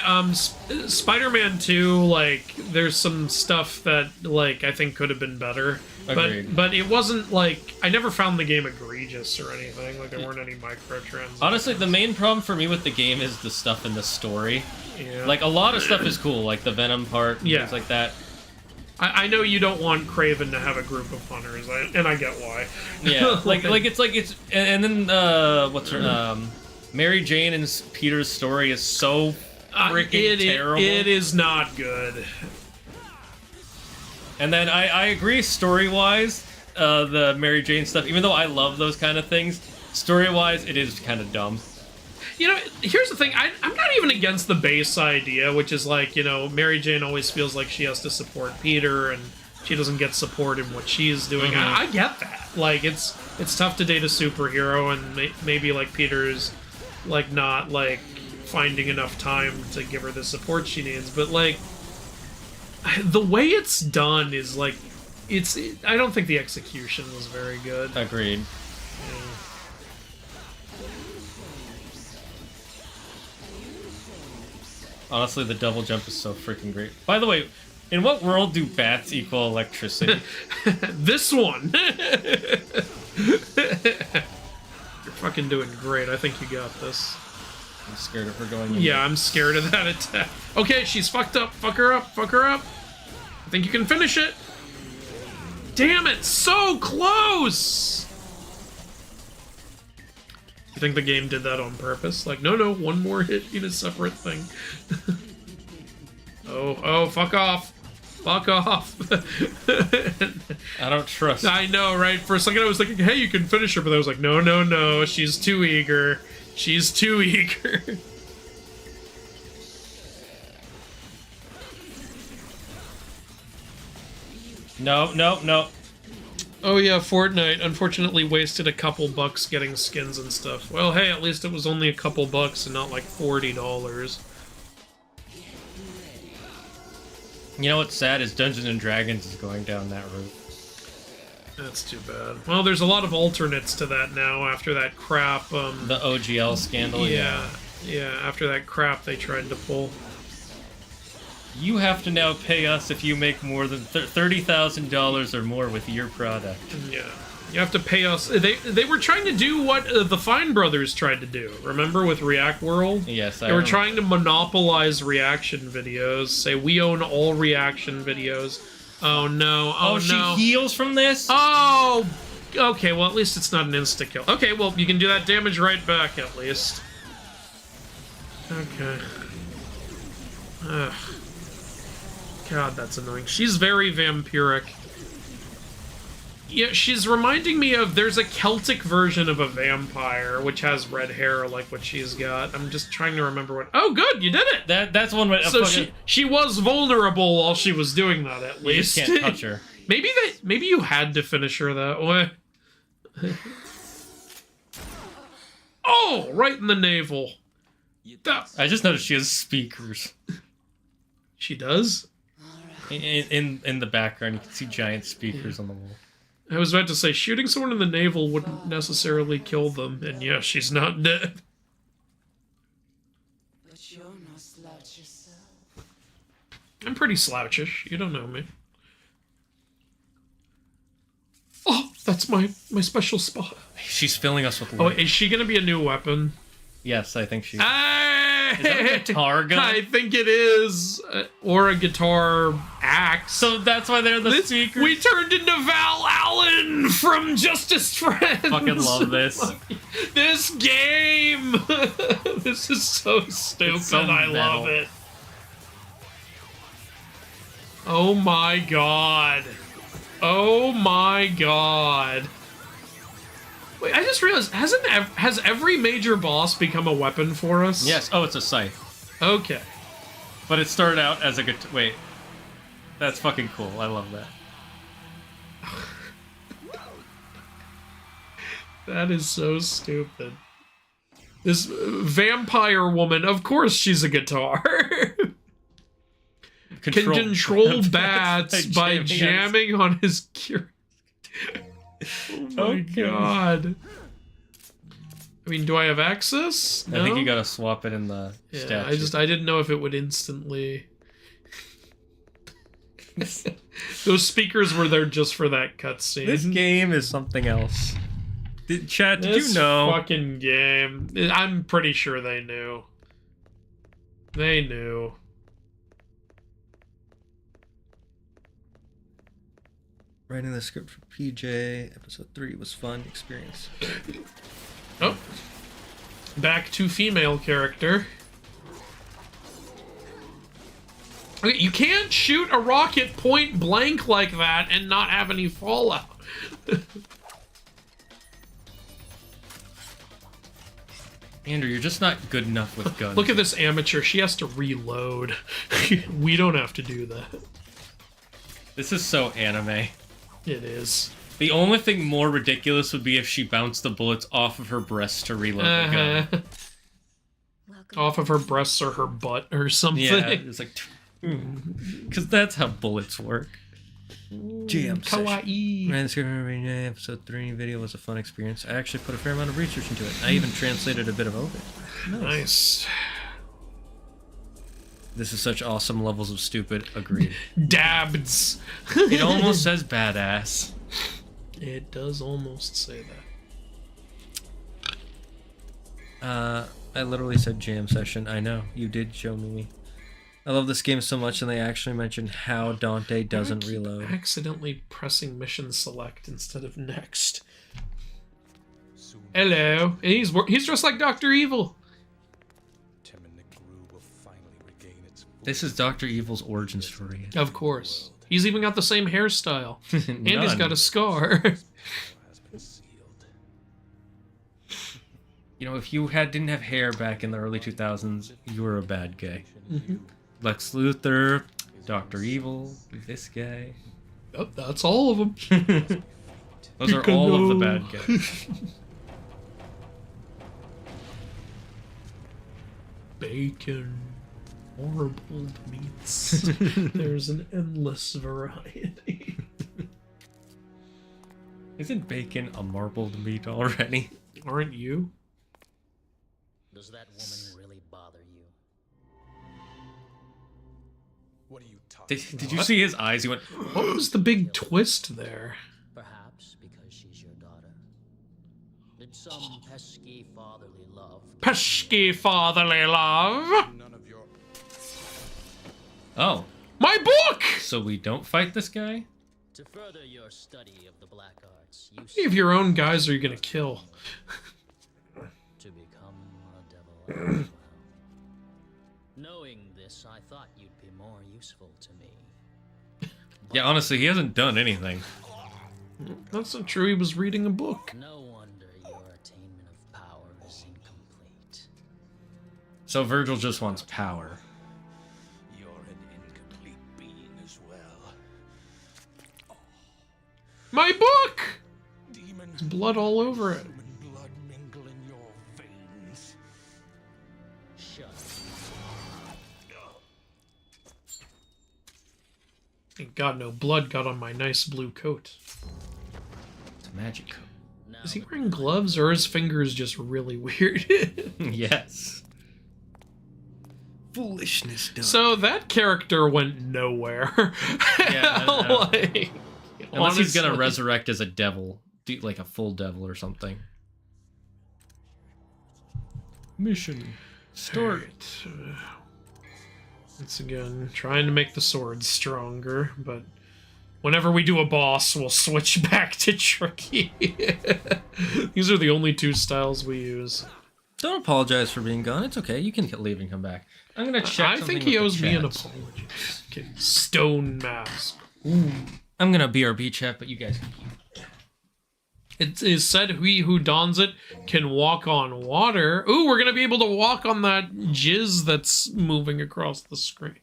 Speaker 2: Spider-Man 2, like, there's some stuff that, like, I think could have been better.
Speaker 3: Agreed.
Speaker 2: But it wasn't, like, I never found the game egregious or anything. Like, there weren't any microtransactions.
Speaker 3: Honestly, the main problem for me with the game is the stuff in the story.
Speaker 2: Yeah.
Speaker 3: Like, a lot of stuff is cool, like the Venom part, and things like that.
Speaker 2: I know you don't want Kraven to have a group of hunters, and I get why.
Speaker 3: Yeah, and then, what's her, Mary Jane and Peter's story is so freaking terrible.
Speaker 2: It is not good.
Speaker 3: And then I agree story-wise, the Mary Jane stuff, even though I love those kind of things, story-wise, it is kind of dumb.
Speaker 2: You know, here's the thing. I'm not even against the base idea, which is like, you know, Mary Jane always feels like she has to support Peter, and she doesn't get support in what she's doing.
Speaker 3: Mm-hmm.
Speaker 2: I get that. Like, it's tough to date a superhero, and maybe, like, Peter's, like, not, like, finding enough time to give her the support she needs. But, like, the way it's done is, like, I don't think the execution was very good.
Speaker 3: Agreed.
Speaker 2: Yeah.
Speaker 3: Honestly, the double jump is so freaking great. By the way, In what world do bats equal electricity?
Speaker 2: This one. You're fucking doing great. I think you got this.
Speaker 3: I'm scared of her going in.
Speaker 2: Yeah, I'm scared of that attack. Okay, she's fucked up. Fuck her up. Fuck her up. I think you can finish it. Damn it, so close! You think the game did that on purpose? Like, no, one more hit in a separate thing. Oh, fuck off. Fuck off.
Speaker 3: I don't trust.
Speaker 2: I know, right? For a second I was thinking, hey, you can finish her, but I was like, no, she's too eager. She's too eager.
Speaker 3: No.
Speaker 2: Oh yeah, Fortnite unfortunately wasted a couple bucks getting skins and stuff. Well, hey, at least it was only a couple bucks and not like $40.
Speaker 3: You know what's sad is Dungeons and Dragons is going down that route.
Speaker 2: That's too bad. Well, there's a lot of alternates to that now after that crap,
Speaker 3: The OGL scandal,
Speaker 2: yeah, after that crap they tried to pull.
Speaker 3: You have to now pay us if you make more than $30,000 or more with your product.
Speaker 2: Yeah. You have to pay us. They were trying to do what the Fine Brothers tried to do. Remember with React World?
Speaker 3: Yes,
Speaker 2: They were trying to monopolize reaction videos. Say, we own all reaction videos. Oh no, oh no.
Speaker 3: She heals from this?
Speaker 2: Oh! Okay, well at least it's not an insta-kill. Okay, well you can do that damage right back at least. Okay. Ugh. God, that's annoying. She's very vampiric. Yeah, she's reminding me of, there's a Celtic version of a vampire, which has red hair like what she's got. I'm just trying to remember what... Oh, good, you did it!
Speaker 3: That's one way...
Speaker 2: So she was vulnerable while she was doing that, at least.
Speaker 3: You just can't touch her.
Speaker 2: Maybe you had to finish her that way. Oh, right in the navel.
Speaker 3: I just noticed she has speakers.
Speaker 2: She does?
Speaker 3: In the background, you can see giant speakers on the wall.
Speaker 2: I was about to say, shooting someone in the navel wouldn't necessarily kill them, and yeah, she's not dead.
Speaker 9: But you're no slouch yourself.
Speaker 2: I'm pretty slouchish. You don't know me. Oh, that's my special spot.
Speaker 3: She's filling us with light.
Speaker 2: Oh, is she gonna be a new weapon?
Speaker 3: Yes, I think she...
Speaker 2: Hey!
Speaker 3: Is that a guitar gun?
Speaker 2: I think it is. Or a guitar axe.
Speaker 3: So that's why they're the speakers?
Speaker 2: We turned into Val Allen from Justice Friends.
Speaker 3: Fucking love this.
Speaker 2: This game. This is so stupid.
Speaker 3: So
Speaker 2: I
Speaker 3: metal.
Speaker 2: love it. Oh my god. Oh my god. Wait, I just realized, has every major boss become a weapon for us?
Speaker 3: Yes. Oh, it's a scythe.
Speaker 2: Okay.
Speaker 3: But it started out as a guitar. Wait. That's fucking cool. I love that.
Speaker 2: That is so stupid. This vampire woman, of course she's a guitar. Can control bats by jamming on his cure. Oh my god. I mean, do I have access? No?
Speaker 3: I think you gotta swap it in the statue.
Speaker 2: I didn't know if it would instantly... Those speakers were there just for that cutscene.
Speaker 3: This game is something else. Chat, did you know?
Speaker 2: This fucking game. I'm pretty sure they knew. They knew.
Speaker 4: Writing the script for PJ, episode 3 was fun experience.
Speaker 2: Oh. Back to female character. Okay, you can't shoot a rocket point blank like that and not have any fallout.
Speaker 3: Andrew, you're just not good enough with guns.
Speaker 2: Look at this amateur. She has to reload. We don't have to do that.
Speaker 3: This is so anime.
Speaker 2: It is.
Speaker 3: The only thing more ridiculous would be if she bounced the bullets off of her breasts to reload the gun.
Speaker 2: Off of her breasts or her butt or something.
Speaker 3: Yeah, it's like... Because that's how bullets work.
Speaker 4: Jam
Speaker 2: Kawaii.
Speaker 4: Writing the script for PJ, episode 3 video was a fun experience. I actually put a fair amount of research into it. I even translated a bit of it.
Speaker 2: Nice.
Speaker 3: This is such awesome levels of stupid. Agreed.
Speaker 2: Dabs.
Speaker 3: It almost says badass.
Speaker 2: It does almost say that.
Speaker 3: I literally said jam session. I know, you did show me. I love this game so much, and they actually mentioned how Dante doesn't
Speaker 2: I keep
Speaker 3: reload.
Speaker 2: accidentally pressing mission select instead of next. Hello. And he's dressed like Dr. Evil.
Speaker 7: Tim and the crew will finally regain its
Speaker 3: This is Dr. Evil's origin story.
Speaker 2: Of course. He's even got the same hairstyle. And he's
Speaker 3: None.
Speaker 2: got a scar.
Speaker 7: has been sealed.
Speaker 3: You know, if you didn't have hair back in the early 2000s, you were a bad guy. Lex Luthor, Dr. Evil, this guy.
Speaker 2: Yep, that's all of them.
Speaker 3: Those are all of the bad guys.
Speaker 2: Bacon. Marbled meats. There's an endless variety.
Speaker 3: Isn't bacon a marbled meat already?
Speaker 2: Aren't you?
Speaker 5: Does that woman really bother you?
Speaker 7: What are you talking
Speaker 3: Did you see his eyes? He went,
Speaker 2: What was the big twist there?
Speaker 5: Perhaps because she's your daughter. Did some pesky fatherly love
Speaker 2: Pesky fatherly love.
Speaker 7: None of your
Speaker 3: oh,
Speaker 2: My book!
Speaker 3: so we don't fight this guy?
Speaker 5: to further your study of the black arts? You
Speaker 2: If your own guys are you gonna kill?
Speaker 5: to become a devil as well. Knowing this, I thought you'd be more useful to me.
Speaker 3: Yeah, honestly, he hasn't done anything.
Speaker 2: That's not true. He was reading a book.
Speaker 5: No wonder your attainment of power is incomplete.
Speaker 3: So Virgil just wants power.
Speaker 7: You're an incomplete being as well.
Speaker 2: My book!
Speaker 7: Demon
Speaker 2: There's blood all over it.
Speaker 7: human blood mingle in your veins.
Speaker 5: Shut up.
Speaker 2: Thank God no blood got on my nice blue coat.
Speaker 3: It's a magic coat.
Speaker 5: Now
Speaker 2: Is he
Speaker 5: that
Speaker 2: wearing gloves or are his fingers just really weird?
Speaker 3: Yes. Foolishness done.
Speaker 2: So that character went nowhere.
Speaker 3: Yeah, I know.
Speaker 2: Like,
Speaker 3: Unless he's gonna
Speaker 2: honestly.
Speaker 3: resurrect as a devil, like a full devil or something. Mission start.
Speaker 2: Alright. Once again, trying to make the swords stronger, but whenever we do a boss, we'll switch back to tricky. These are the only two styles we use.
Speaker 3: Don't apologize for being gone. It's okay. You can leave and come back. I'm gonna check.
Speaker 2: I
Speaker 3: something
Speaker 2: think he
Speaker 3: with
Speaker 2: owes
Speaker 3: the
Speaker 2: me an
Speaker 3: chat.
Speaker 2: apology. Okay, stone mask.
Speaker 3: I'm gonna BRB chat, but you guys.
Speaker 2: It is said he who dons it can walk on water. Ooh, we're gonna be able to walk on that jizz that's moving across the screen.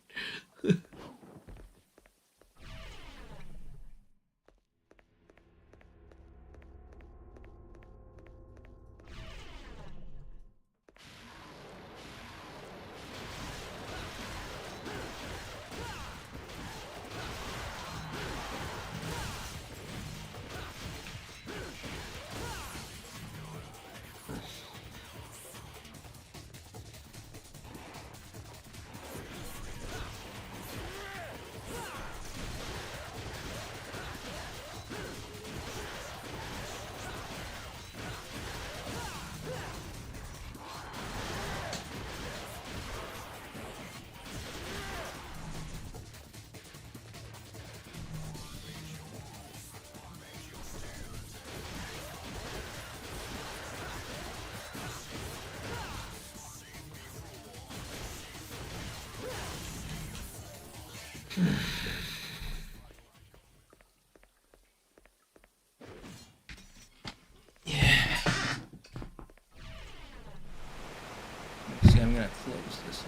Speaker 3: See, I'm gonna close this.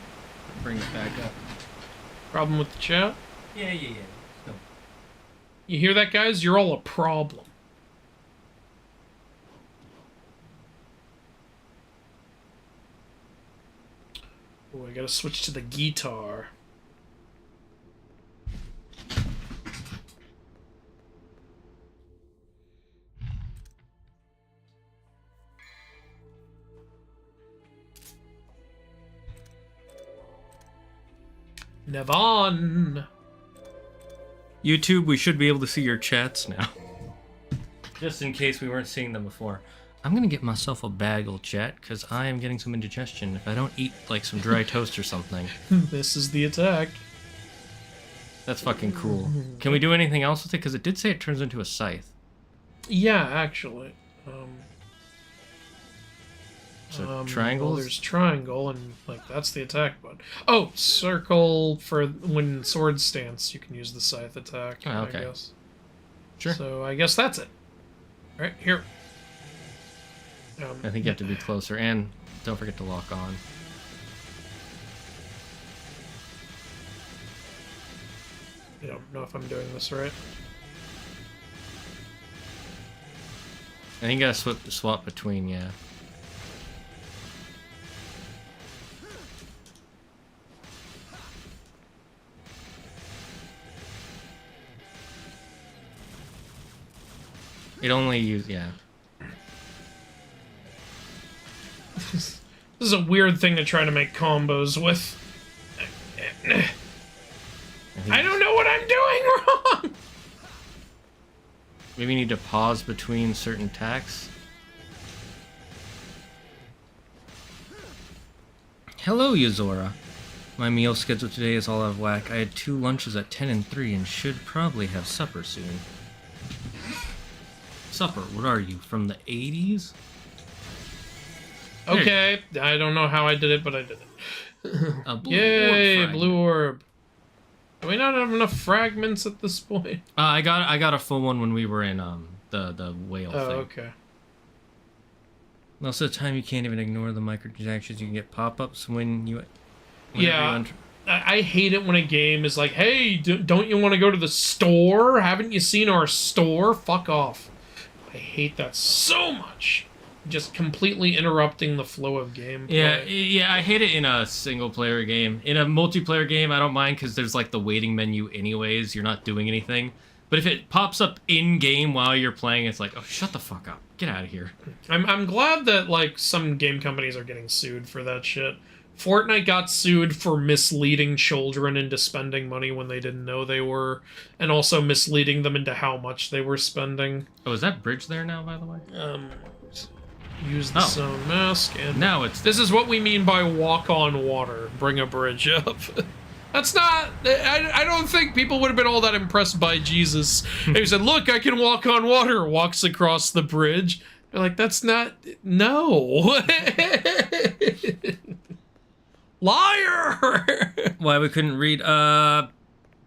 Speaker 3: Bring it back up.
Speaker 2: Problem with the chat?
Speaker 3: Yeah. No.
Speaker 2: You hear that, guys? You're all a problem. Oh, I gotta switch to the guitar. Nevon.
Speaker 3: YouTube, we should be able to see your chats now. Just in case we weren't seeing them before. I'm gonna get myself a bagel, chat, because I am getting some indigestion if I don't eat, like, some dry toast or something.
Speaker 2: This is the attack.
Speaker 3: That's fucking cool. Can we do anything else with it? Because it did say it turns into a scythe.
Speaker 2: Yeah, actually.
Speaker 3: So triangles?
Speaker 2: Well, there's triangle, and like that's the attack button. Oh, circle for when sword stance. You can use the scythe attack.
Speaker 3: Oh, okay.
Speaker 2: I guess.
Speaker 3: Sure.
Speaker 2: So I guess that's it. All right here.
Speaker 3: I think you have to be closer, and don't forget to lock on.
Speaker 2: I don't know if I'm doing this right.
Speaker 3: I think you gotta swap between, yeah. It only use, yeah.
Speaker 2: This is a weird thing to try to make combos with. I don't know what I'm doing wrong!
Speaker 3: Maybe you need to pause between certain attacks. Hello, Yuzora. My meal schedule today is all out of whack. I had 2 lunches at 10 and 3 and should probably have supper soon. Supper, what are you, from the 80s?
Speaker 2: Okay, I don't know how I did it, but I did it.
Speaker 3: A blue
Speaker 2: Yay,
Speaker 3: orb
Speaker 2: blue orb. Do we not have enough fragments at this point?
Speaker 3: I got a full one when we were in the whale thing.
Speaker 2: Okay.
Speaker 3: Most of the time, you can't even ignore the microtransactions. You can get pop-ups when you.
Speaker 2: Yeah, I hate it when a game is like, "Hey, don't you want to go to the store? Haven't you seen our store? Fuck off." I hate that so much. Just completely interrupting the flow of gameplay.
Speaker 3: Yeah, I hate it in a single-player game. In a multiplayer game, I don't mind because there's like the waiting menu anyways. You're not doing anything. But if it pops up in-game while you're playing, it's like, oh, shut the fuck up. Get out of here.
Speaker 2: I'm glad that like some game companies are getting sued for that shit. Fortnite got sued for misleading children into spending money when they didn't know they were, and also misleading them into how much they were spending.
Speaker 3: Oh, is that bridge there now, by the way?
Speaker 2: Use the zone mask, and
Speaker 3: now it's...
Speaker 2: This is what we mean by walk on water. Bring a bridge up. That's not... I don't think people would have been all that impressed by Jesus. He said, look, I can walk on water. Walks across the bridge. They're like, that's not... No. Liar!
Speaker 3: Why we couldn't read?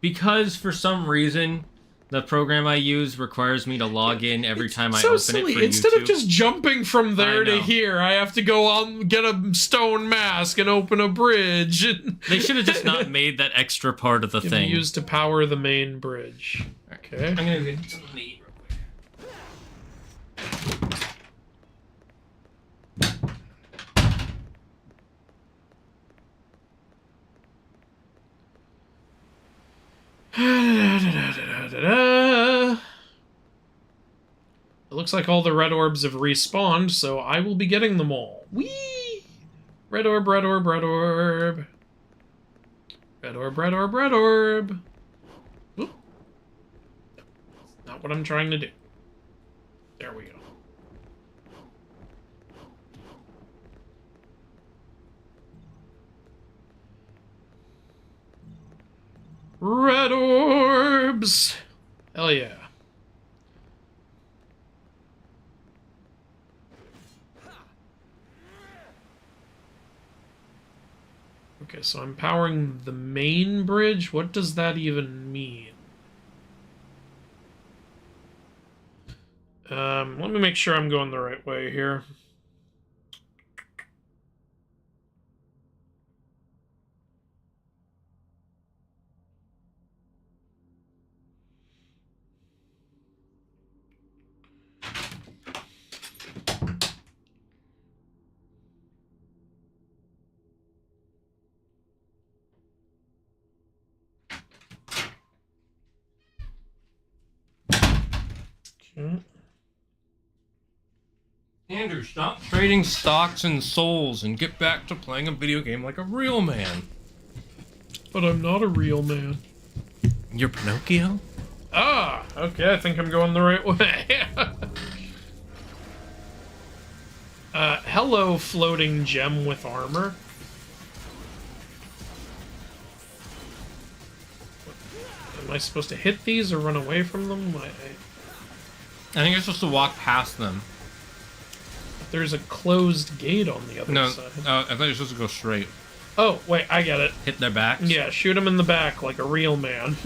Speaker 3: Because for some reason the program I use requires me to log in every time I open
Speaker 2: silly.
Speaker 3: it for
Speaker 2: Instead
Speaker 3: YouTube.
Speaker 2: of just jumping from there to here, I have to go on, get a stone mask and open a bridge.
Speaker 3: They should have just not made that extra part of the thing.
Speaker 2: Used to power the main bridge. Okay.
Speaker 3: I'm gonna get something to eat real quick.
Speaker 2: It looks like all the red orbs have respawned, so I will be getting them all. Whee! Red orb, red orb, red orb. Red orb, red orb, red orb. Oop. Not what I'm trying to do. There we go. Red orbs! Hell yeah. Okay, so I'm powering the main bridge. What does that even mean? Let me make sure I'm going the right way here.
Speaker 3: Andrew, stop trading stocks and souls and get back to playing a video game like a real man.
Speaker 2: but I'm not a real man.
Speaker 3: You're Pinocchio?
Speaker 2: Ah, okay, I think I'm going the right way. Hello, floating gem with armor. Am I supposed to hit these or run away from them?
Speaker 3: I think you're supposed to walk past them.
Speaker 2: There's a closed gate on the other side.
Speaker 3: No, I thought you were supposed to go straight.
Speaker 2: Oh, wait, I get it.
Speaker 3: Hit their backs?
Speaker 2: Yeah, shoot them in the back like a real man.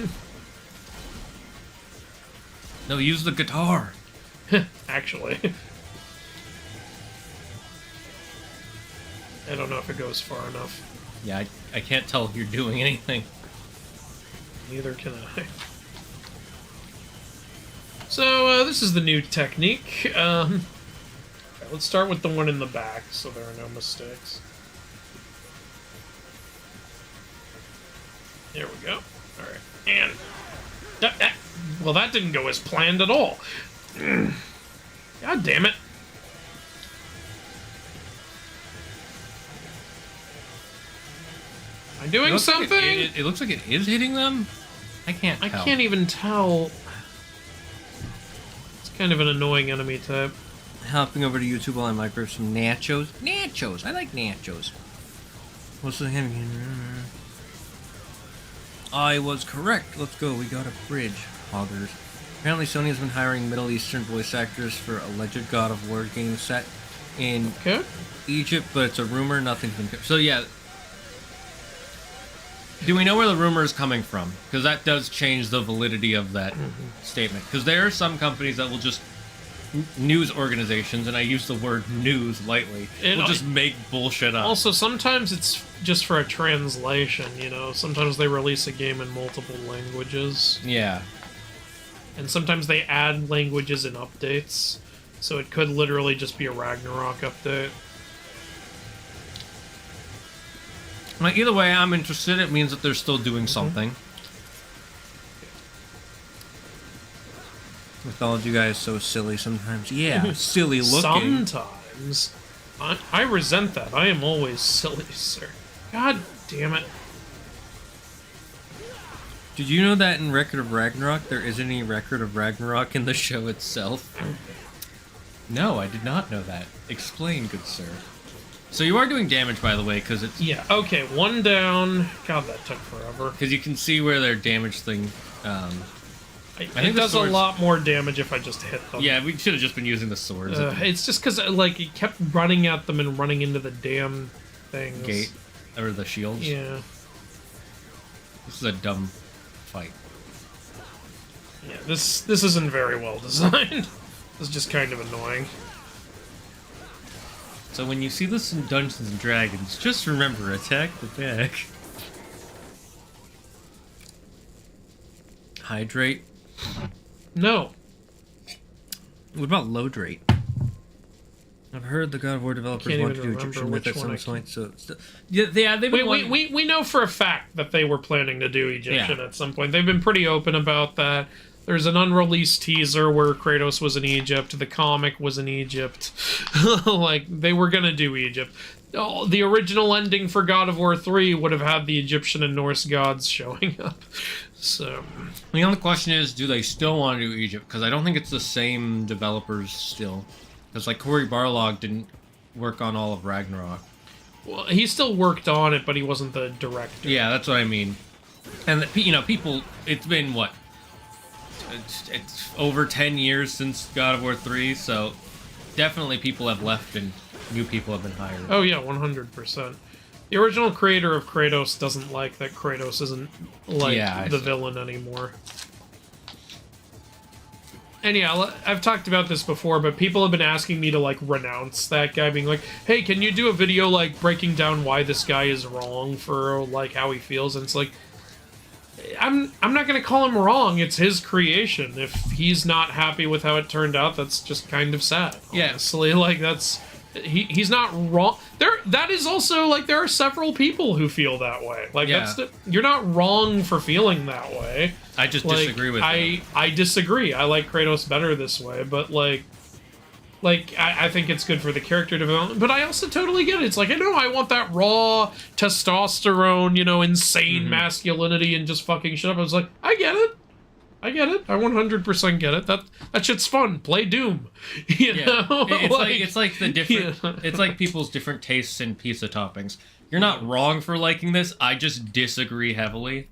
Speaker 3: No, use the guitar.
Speaker 2: Actually. I don't know if it goes far enough.
Speaker 3: Yeah, I can't tell if you're doing anything.
Speaker 2: Neither can I. So, this is the new technique. Okay, let's start with the one in the back, so there are no mistakes. There we go. Alright, and... well, that didn't go as planned at all. God damn it. Am I doing something?
Speaker 3: Like it looks like it is hitting them. I can't tell.
Speaker 2: I can't even tell. It's kind of an annoying enemy type.
Speaker 3: Hopping over to YouTube while I microwave some nachos. Nachos! I like nachos. What's the hand? I was correct. Let's go. We got a bridge. Hoggers. Apparently Sony has been hiring Middle Eastern voice actors for alleged God of War game set in Egypt, but it's a rumor. Nothing's been... So yeah. Do we know where the rumor is coming from? Because that does change the validity of that statement. Because there are some companies that will just... News organizations, and I use the word news lightly, will just make bullshit up.
Speaker 2: Also, sometimes it's just for a translation, you know? Sometimes they release a game in multiple languages.
Speaker 3: Yeah.
Speaker 2: And sometimes they add languages in updates. So it could literally just be a Ragnarok update.
Speaker 3: Like, either way, I'm interested. It means that they're still doing something. MythologyGuy is so silly sometimes. Yeah, silly looking.
Speaker 2: Sometimes. I resent that. I am always silly, sir. God damn it.
Speaker 3: Did you know that in Record of Ragnarok, there isn't any Record of Ragnarok in the show itself? No, I did not know that. Explain, good sir. So you are doing damage, by the way, because it's...
Speaker 2: Yeah, okay, one down. God, that took forever.
Speaker 3: Because you can see where their damage thing...
Speaker 2: I think it does a lot more damage if I just hit them.
Speaker 3: Yeah, we should have just been using the swords.
Speaker 2: It's just because, like, it kept running at them and running into the damn things.
Speaker 3: Gate. Or the shields.
Speaker 2: Yeah.
Speaker 3: This is a dumb fight.
Speaker 2: Yeah, this isn't very well designed. This is just kind of annoying.
Speaker 3: So when you see this in Dungeons and Dragons, just remember, attack the back. Hydrate?
Speaker 2: No.
Speaker 3: What about load rate? I've heard the God of War developers want to do Egyptian myth at some point, so... Yeah, they've been
Speaker 2: we know for a fact that they were planning to do Egyptian at some point. They've been pretty open about that. There's an unreleased teaser where Kratos was in Egypt. The comic was in Egypt. Like, they were gonna do Egypt. Oh, the original ending for God of War 3 would have had the Egyptian and Norse gods showing up. So...
Speaker 3: The only question is, do they still want to do Egypt? Because I don't think it's the same developers still. Because, like, Cory Barlog didn't work on all of Ragnarok.
Speaker 2: Well, he still worked on it, but he wasn't the director.
Speaker 3: Yeah, that's what I mean. And, you know, people... It's been, what? It's over 10 years since God of War 3, so definitely people have left and new people have been hired.
Speaker 2: Oh, yeah, 100%. The original creator of Kratos doesn't like that Kratos isn't, like, the villain anymore. And yeah, I've talked about this before, but people have been asking me to, like, renounce that guy, being like, hey, can you do a video, like, breaking down why this guy is wrong for, like, how he feels? And it's like, I'm not gonna call him wrong, it's his creation. If he's not happy with how it turned out, that's just kind of sad, honestly. Yeah. Like, that's... He's not wrong. That is also, like, there are several people who feel that way. Like, you're not wrong for feeling that way.
Speaker 3: I just disagree with that.
Speaker 2: I disagree. I like Kratos better this way, but, like, Like, I think it's good for the character development, but I also totally get it. It's like, I know I want that raw testosterone, you know, insane masculinity and just fucking shit up. I was like, I get it. I 100% get it. That shit's fun. Play Doom. You know?
Speaker 3: It's like the different.
Speaker 2: Yeah.
Speaker 3: It's like people's different tastes in pizza toppings. You're not wrong for liking this. I just disagree heavily.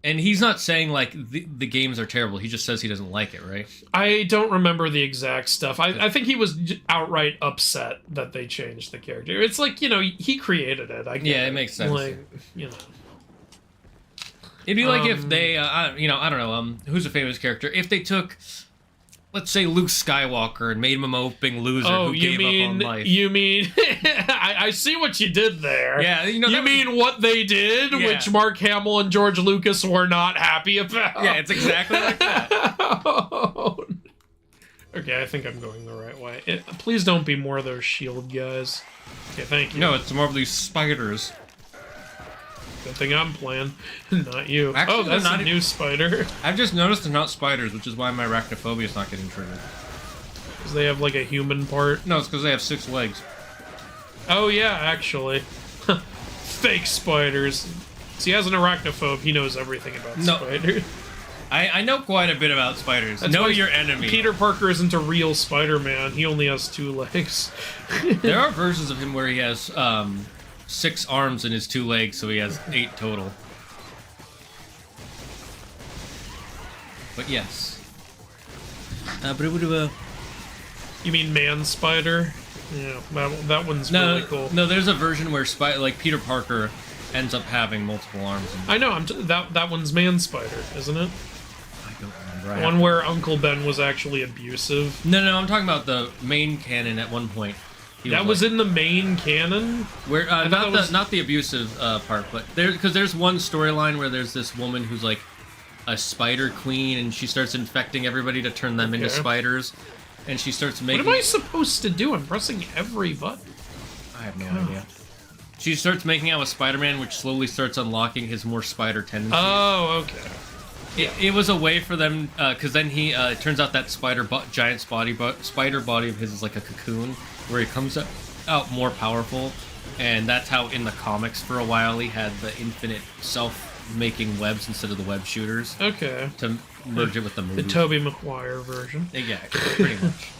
Speaker 3: And he's not saying like the games are terrible. He just says he doesn't like it, right?
Speaker 2: I don't remember the exact stuff. I think he was outright upset that they changed the character. It's like, you know, he created it. I get
Speaker 3: it makes sense.
Speaker 2: Like, you know.
Speaker 3: It'd be like if they, I don't know, who's a famous character? If they took, let's say, Luke Skywalker and made him a moping loser who gave up on life.
Speaker 2: You mean, I see what you did there.
Speaker 3: Yeah, you know.
Speaker 2: You mean what they did, which Mark Hamill and George Lucas were not happy about?
Speaker 3: Yeah, it's exactly like that.
Speaker 2: Okay, I think I'm going the right way. Please don't be more of those shield guys. Okay, thank you.
Speaker 3: No, it's more of these spiders.
Speaker 2: Good thing I'm playing, not you.
Speaker 3: Actually,
Speaker 2: that's
Speaker 3: not
Speaker 2: a new spider.
Speaker 3: I've just noticed they're not spiders, which is why my arachnophobia is not getting triggered.
Speaker 2: Because they have like a human part?
Speaker 3: No, it's because they have 6 legs.
Speaker 2: Oh yeah, actually. Fake spiders. See, as an arachnophobe, he knows everything about spiders.
Speaker 3: I know quite a bit about spiders.
Speaker 2: That's
Speaker 3: know
Speaker 2: why
Speaker 3: your enemy.
Speaker 2: Peter Parker isn't a real Spider-Man. He only has 2 legs.
Speaker 3: There are versions of him where he has 6 arms in his 2 legs, so he has 8 total. But yes.
Speaker 2: You mean Man Spider? Yeah, that one's really cool.
Speaker 3: No, there's a version where like Peter Parker ends up having multiple arms.
Speaker 2: I know. That one's Man Spider, isn't it?
Speaker 3: I don't remember.
Speaker 2: One where Uncle Ben was actually abusive.
Speaker 3: No, I'm talking about the main canon at one point.
Speaker 2: That was in the main canon?
Speaker 3: Where not the abusive part, but there's one storyline where there's this woman who's like a spider queen, and she starts infecting everybody to turn them into spiders, and she starts making.
Speaker 2: What am I supposed to do? I'm pressing every button.
Speaker 3: I have no idea. She starts making out with Spider-Man, which slowly starts unlocking his more spider tendencies.
Speaker 2: Oh, okay.
Speaker 3: It was a way for them, because then he it turns out that spider body of his is like a cocoon, where he comes out more powerful, and that's how in the comics for a while he had the infinite self-making webs instead of the web shooters.
Speaker 2: Okay.
Speaker 3: To merge it with the movie.
Speaker 2: The Tobey Maguire version.
Speaker 3: Yeah, pretty much.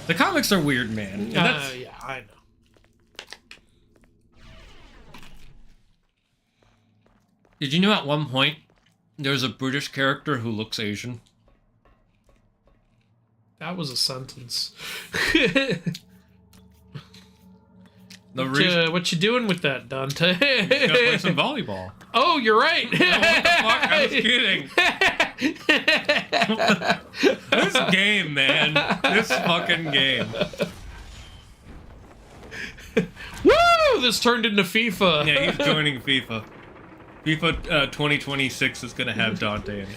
Speaker 3: The comics are weird, man.
Speaker 2: Yeah, I know.
Speaker 3: Did you know at one point there's a British character who looks Asian?
Speaker 2: That was a sentence. What you doing with that, Dante?
Speaker 3: Gotta play some volleyball.
Speaker 2: Oh, you're right.
Speaker 3: No, what the fuck? I was kidding. This game, man. This fucking game.
Speaker 2: Woo! This turned into FIFA.
Speaker 3: Yeah, he's joining FIFA. FIFA 2026 is gonna have Dante in it.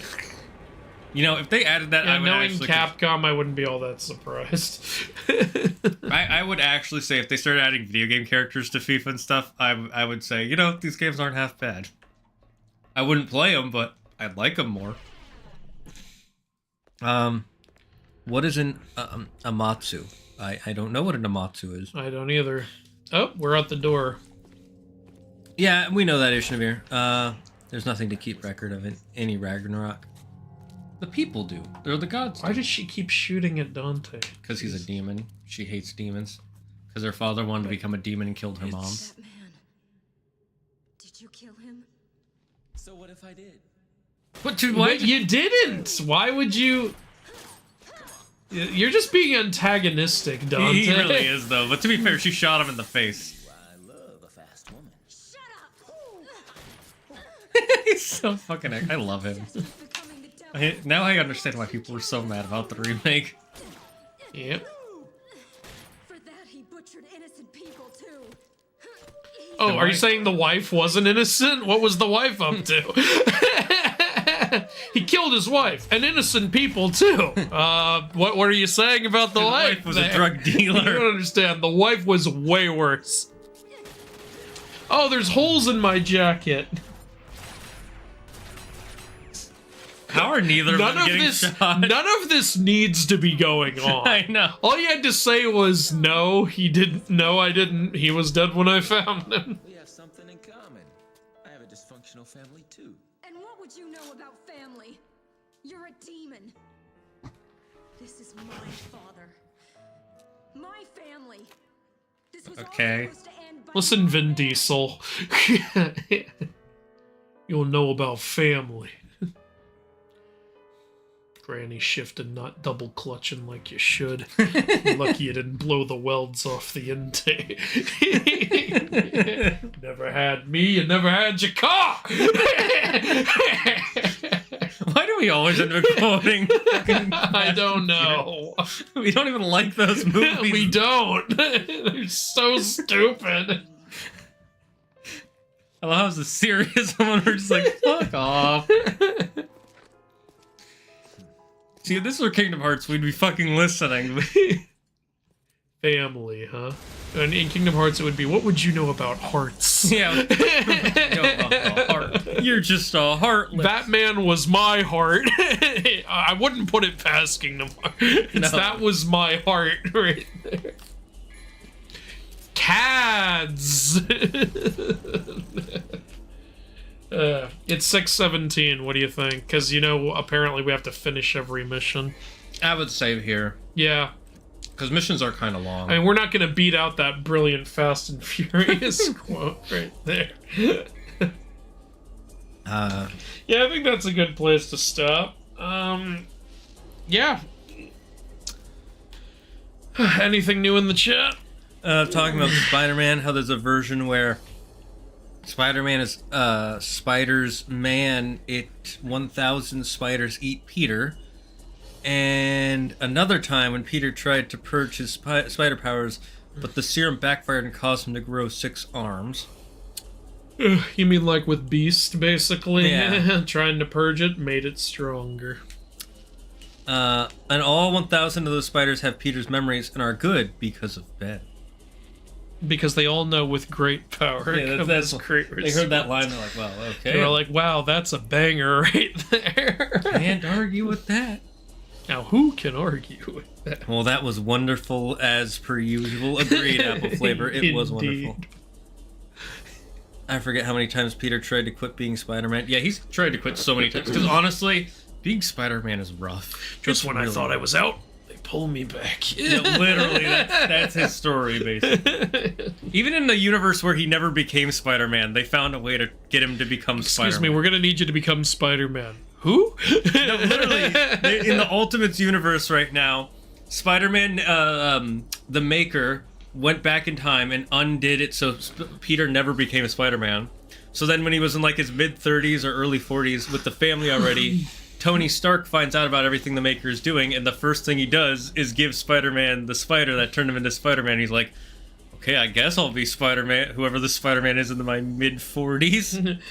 Speaker 3: You know, if they added that,
Speaker 2: Yeah,
Speaker 3: I would
Speaker 2: knowing
Speaker 3: actually...
Speaker 2: Capcom, I wouldn't be all that surprised.
Speaker 3: I would actually say if they started adding video game characters to FIFA and stuff, I would say, you know, these games aren't half bad. I wouldn't play them, but I'd like them more. What is an Amatsu? I don't know what an Amatsu is.
Speaker 2: I don't either. Oh, we're out the door.
Speaker 3: Yeah, we know that, Ishnavir. There's nothing to keep record of in any Ragnarok. The people do. They're the gods.
Speaker 2: Why does she keep shooting at Dante?
Speaker 3: Because he's a demon. She hates demons. Because her father wanted to become a demon and killed her mom.
Speaker 8: That man. Did you kill him?
Speaker 6: So what if I did?
Speaker 3: But
Speaker 2: you didn't! Why would you... You're just being antagonistic, Dante.
Speaker 3: He really is, though. But to be fair, she shot him in the face.
Speaker 6: I love a fast woman.
Speaker 8: Shut up!
Speaker 3: He's so fucking... I love him. Now I understand why people were so mad about the remake.
Speaker 2: Yep.
Speaker 8: For that, he butchered innocent people too.
Speaker 2: Oh, are you saying the wife wasn't innocent? What was the wife up to? He killed his wife and innocent people too. What are you saying about the wife?
Speaker 3: His wife was a drug dealer.
Speaker 2: You don't understand. The wife was way worse. Oh, there's holes in my jacket.
Speaker 3: How are neither of them getting shot?
Speaker 2: None of this needs to be going on.
Speaker 3: I know.
Speaker 2: All you had to say was, no, he didn't. No, I didn't. He was dead when I found him.
Speaker 6: We have something in common. I have a dysfunctional family too.
Speaker 8: And what would you know about family? You're a demon. This is my father. My family. This was all
Speaker 3: Okay.
Speaker 8: supposed to end by
Speaker 2: Listen, Vin Diesel. You'll know about family. Granny shifting, not double clutching like you should. Lucky you didn't blow the welds off the intake. Never had me, you never had your car.
Speaker 3: Why do we always end up quoting?
Speaker 2: I don't know.
Speaker 3: We don't even like those movies.
Speaker 2: We don't. They're so stupid.
Speaker 3: I love how it's a serious one. We're just like, fuck off. See, if this were Kingdom Hearts, we'd be fucking listening.
Speaker 2: Family, huh? And in Kingdom Hearts, it would be, what would you know about hearts?
Speaker 3: Yeah. A heart. You're just a heartless.
Speaker 2: Batman was my heart. I wouldn't put it past Kingdom Hearts.
Speaker 3: No.
Speaker 2: That was my heart right there. Cads! It's 6:17. What do you think? Because, you know, apparently we have to finish every mission.
Speaker 3: I would save here.
Speaker 2: Yeah.
Speaker 3: Because missions are kind of long.
Speaker 2: I mean, we're not going to beat out that brilliant Fast and Furious quote right there. Yeah, I think that's a good place to stop. Yeah. Anything new in the chat?
Speaker 3: Talking about Spider-Man, how there's a version where Spider-Man is Spider's man. 1,000 spiders eat Peter. And another time when Peter tried to purge his spider powers, but the serum backfired and caused him to grow 6 arms.
Speaker 2: You mean like with Beast, basically?
Speaker 3: Yeah.
Speaker 2: Trying to purge it, made it stronger.
Speaker 3: And all 1,000 of those spiders have Peter's memories and are good because of Ben.
Speaker 2: Because they all know with great power
Speaker 3: that's
Speaker 2: comes great
Speaker 3: They
Speaker 2: resistance.
Speaker 3: heard that line, they're like, well, okay.
Speaker 2: They were like, wow, that's a banger right there.
Speaker 3: Can't argue with that.
Speaker 2: Now, who can argue with that?
Speaker 3: Well, that was wonderful as per usual. Agreed, apple flavor. It was wonderful.
Speaker 2: Indeed.
Speaker 3: I forget how many times Peter tried to quit being Spider-Man. Yeah, he's tried to quit so many times. Because honestly, being Spider-Man is rough.
Speaker 2: Just when I thought I was out, they pull me back.
Speaker 3: Yeah, literally, that's his story, basically. Even in the universe where he never became Spider-Man, they found a way to get him to become Spider-Man.
Speaker 2: Excuse me, we're gonna need you to become Spider-Man. Who?
Speaker 3: No, literally, in the Ultimates universe right now, Spider-Man, the Maker, went back in time and undid it so Peter never became Spider-Man. So then when he was in like his mid-30s or early 40s with the family already, Tony Stark finds out about everything the Maker is doing, and the first thing he does is give Spider-Man the spider that turned him into Spider-Man. He's like, okay, I guess I'll be Spider-Man, whoever the Spider-Man is in my mid-40s.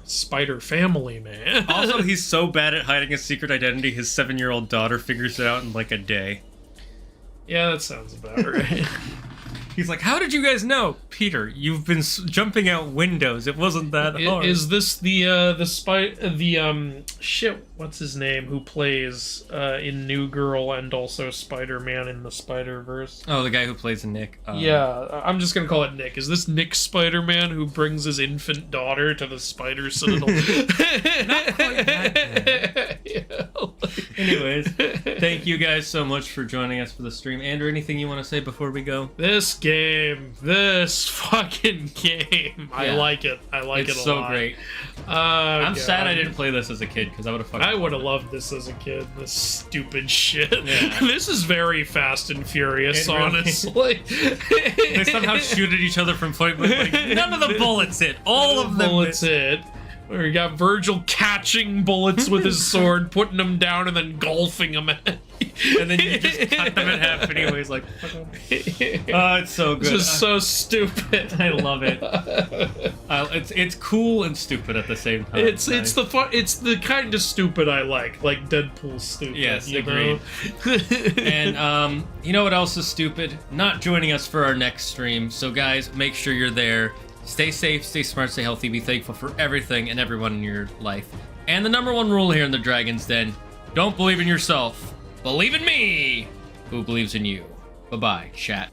Speaker 2: Spider family, man.
Speaker 3: Also, he's so bad at hiding his secret identity, his 7-year-old daughter figures it out in like a day.
Speaker 2: Yeah, that sounds about right.
Speaker 3: He's like, how did you guys know? Peter, you've been jumping out windows. It wasn't that hard.
Speaker 2: Is this shit, what's his name, who plays in New Girl and also Spider-Man in the Spider-Verse?
Speaker 3: Oh, the guy who plays Nick.
Speaker 2: Yeah, I'm just gonna call it Nick. Is this Nick Spider-Man who brings his infant daughter to the Spider Citadel?
Speaker 3: Not quite that bad.
Speaker 2: Yeah.
Speaker 3: Anyways, thank you guys so much for joining us for the stream. Andrew, anything you want to say before we go?
Speaker 2: This fucking game. I
Speaker 3: Yeah.
Speaker 2: like it. I like it a lot.
Speaker 3: It's so great. I'm sad I didn't play this as a kid because I would have fucking.
Speaker 2: I would have loved this as a kid. This stupid shit.
Speaker 3: Yeah.
Speaker 2: This is very Fast and Furious,
Speaker 3: It really-
Speaker 2: honestly.
Speaker 3: They somehow shoot at each other from point blank. Like, none of the bullets hit. All of them
Speaker 2: bullets
Speaker 3: miss.
Speaker 2: hit. We got Virgil catching bullets with his sword, putting them down, and then golfing them.
Speaker 3: And then you just cut them in half anyways. Like, fuck off. Oh, it's so good.
Speaker 2: This is so stupid.
Speaker 3: I love it. It's cool and stupid at the same time.
Speaker 2: It's the kind of stupid I like Deadpool stupid.
Speaker 3: Yes,
Speaker 2: you
Speaker 3: agreed.
Speaker 2: know?
Speaker 3: And you know what else is stupid? Not joining us for our next stream. So guys, make sure you're there. Stay safe, stay smart, stay healthy, be thankful for everything and everyone in your life. And the number one rule here in the Dragon's Den, don't believe in yourself. Believe in me, who believes in you. Bye-bye, chat.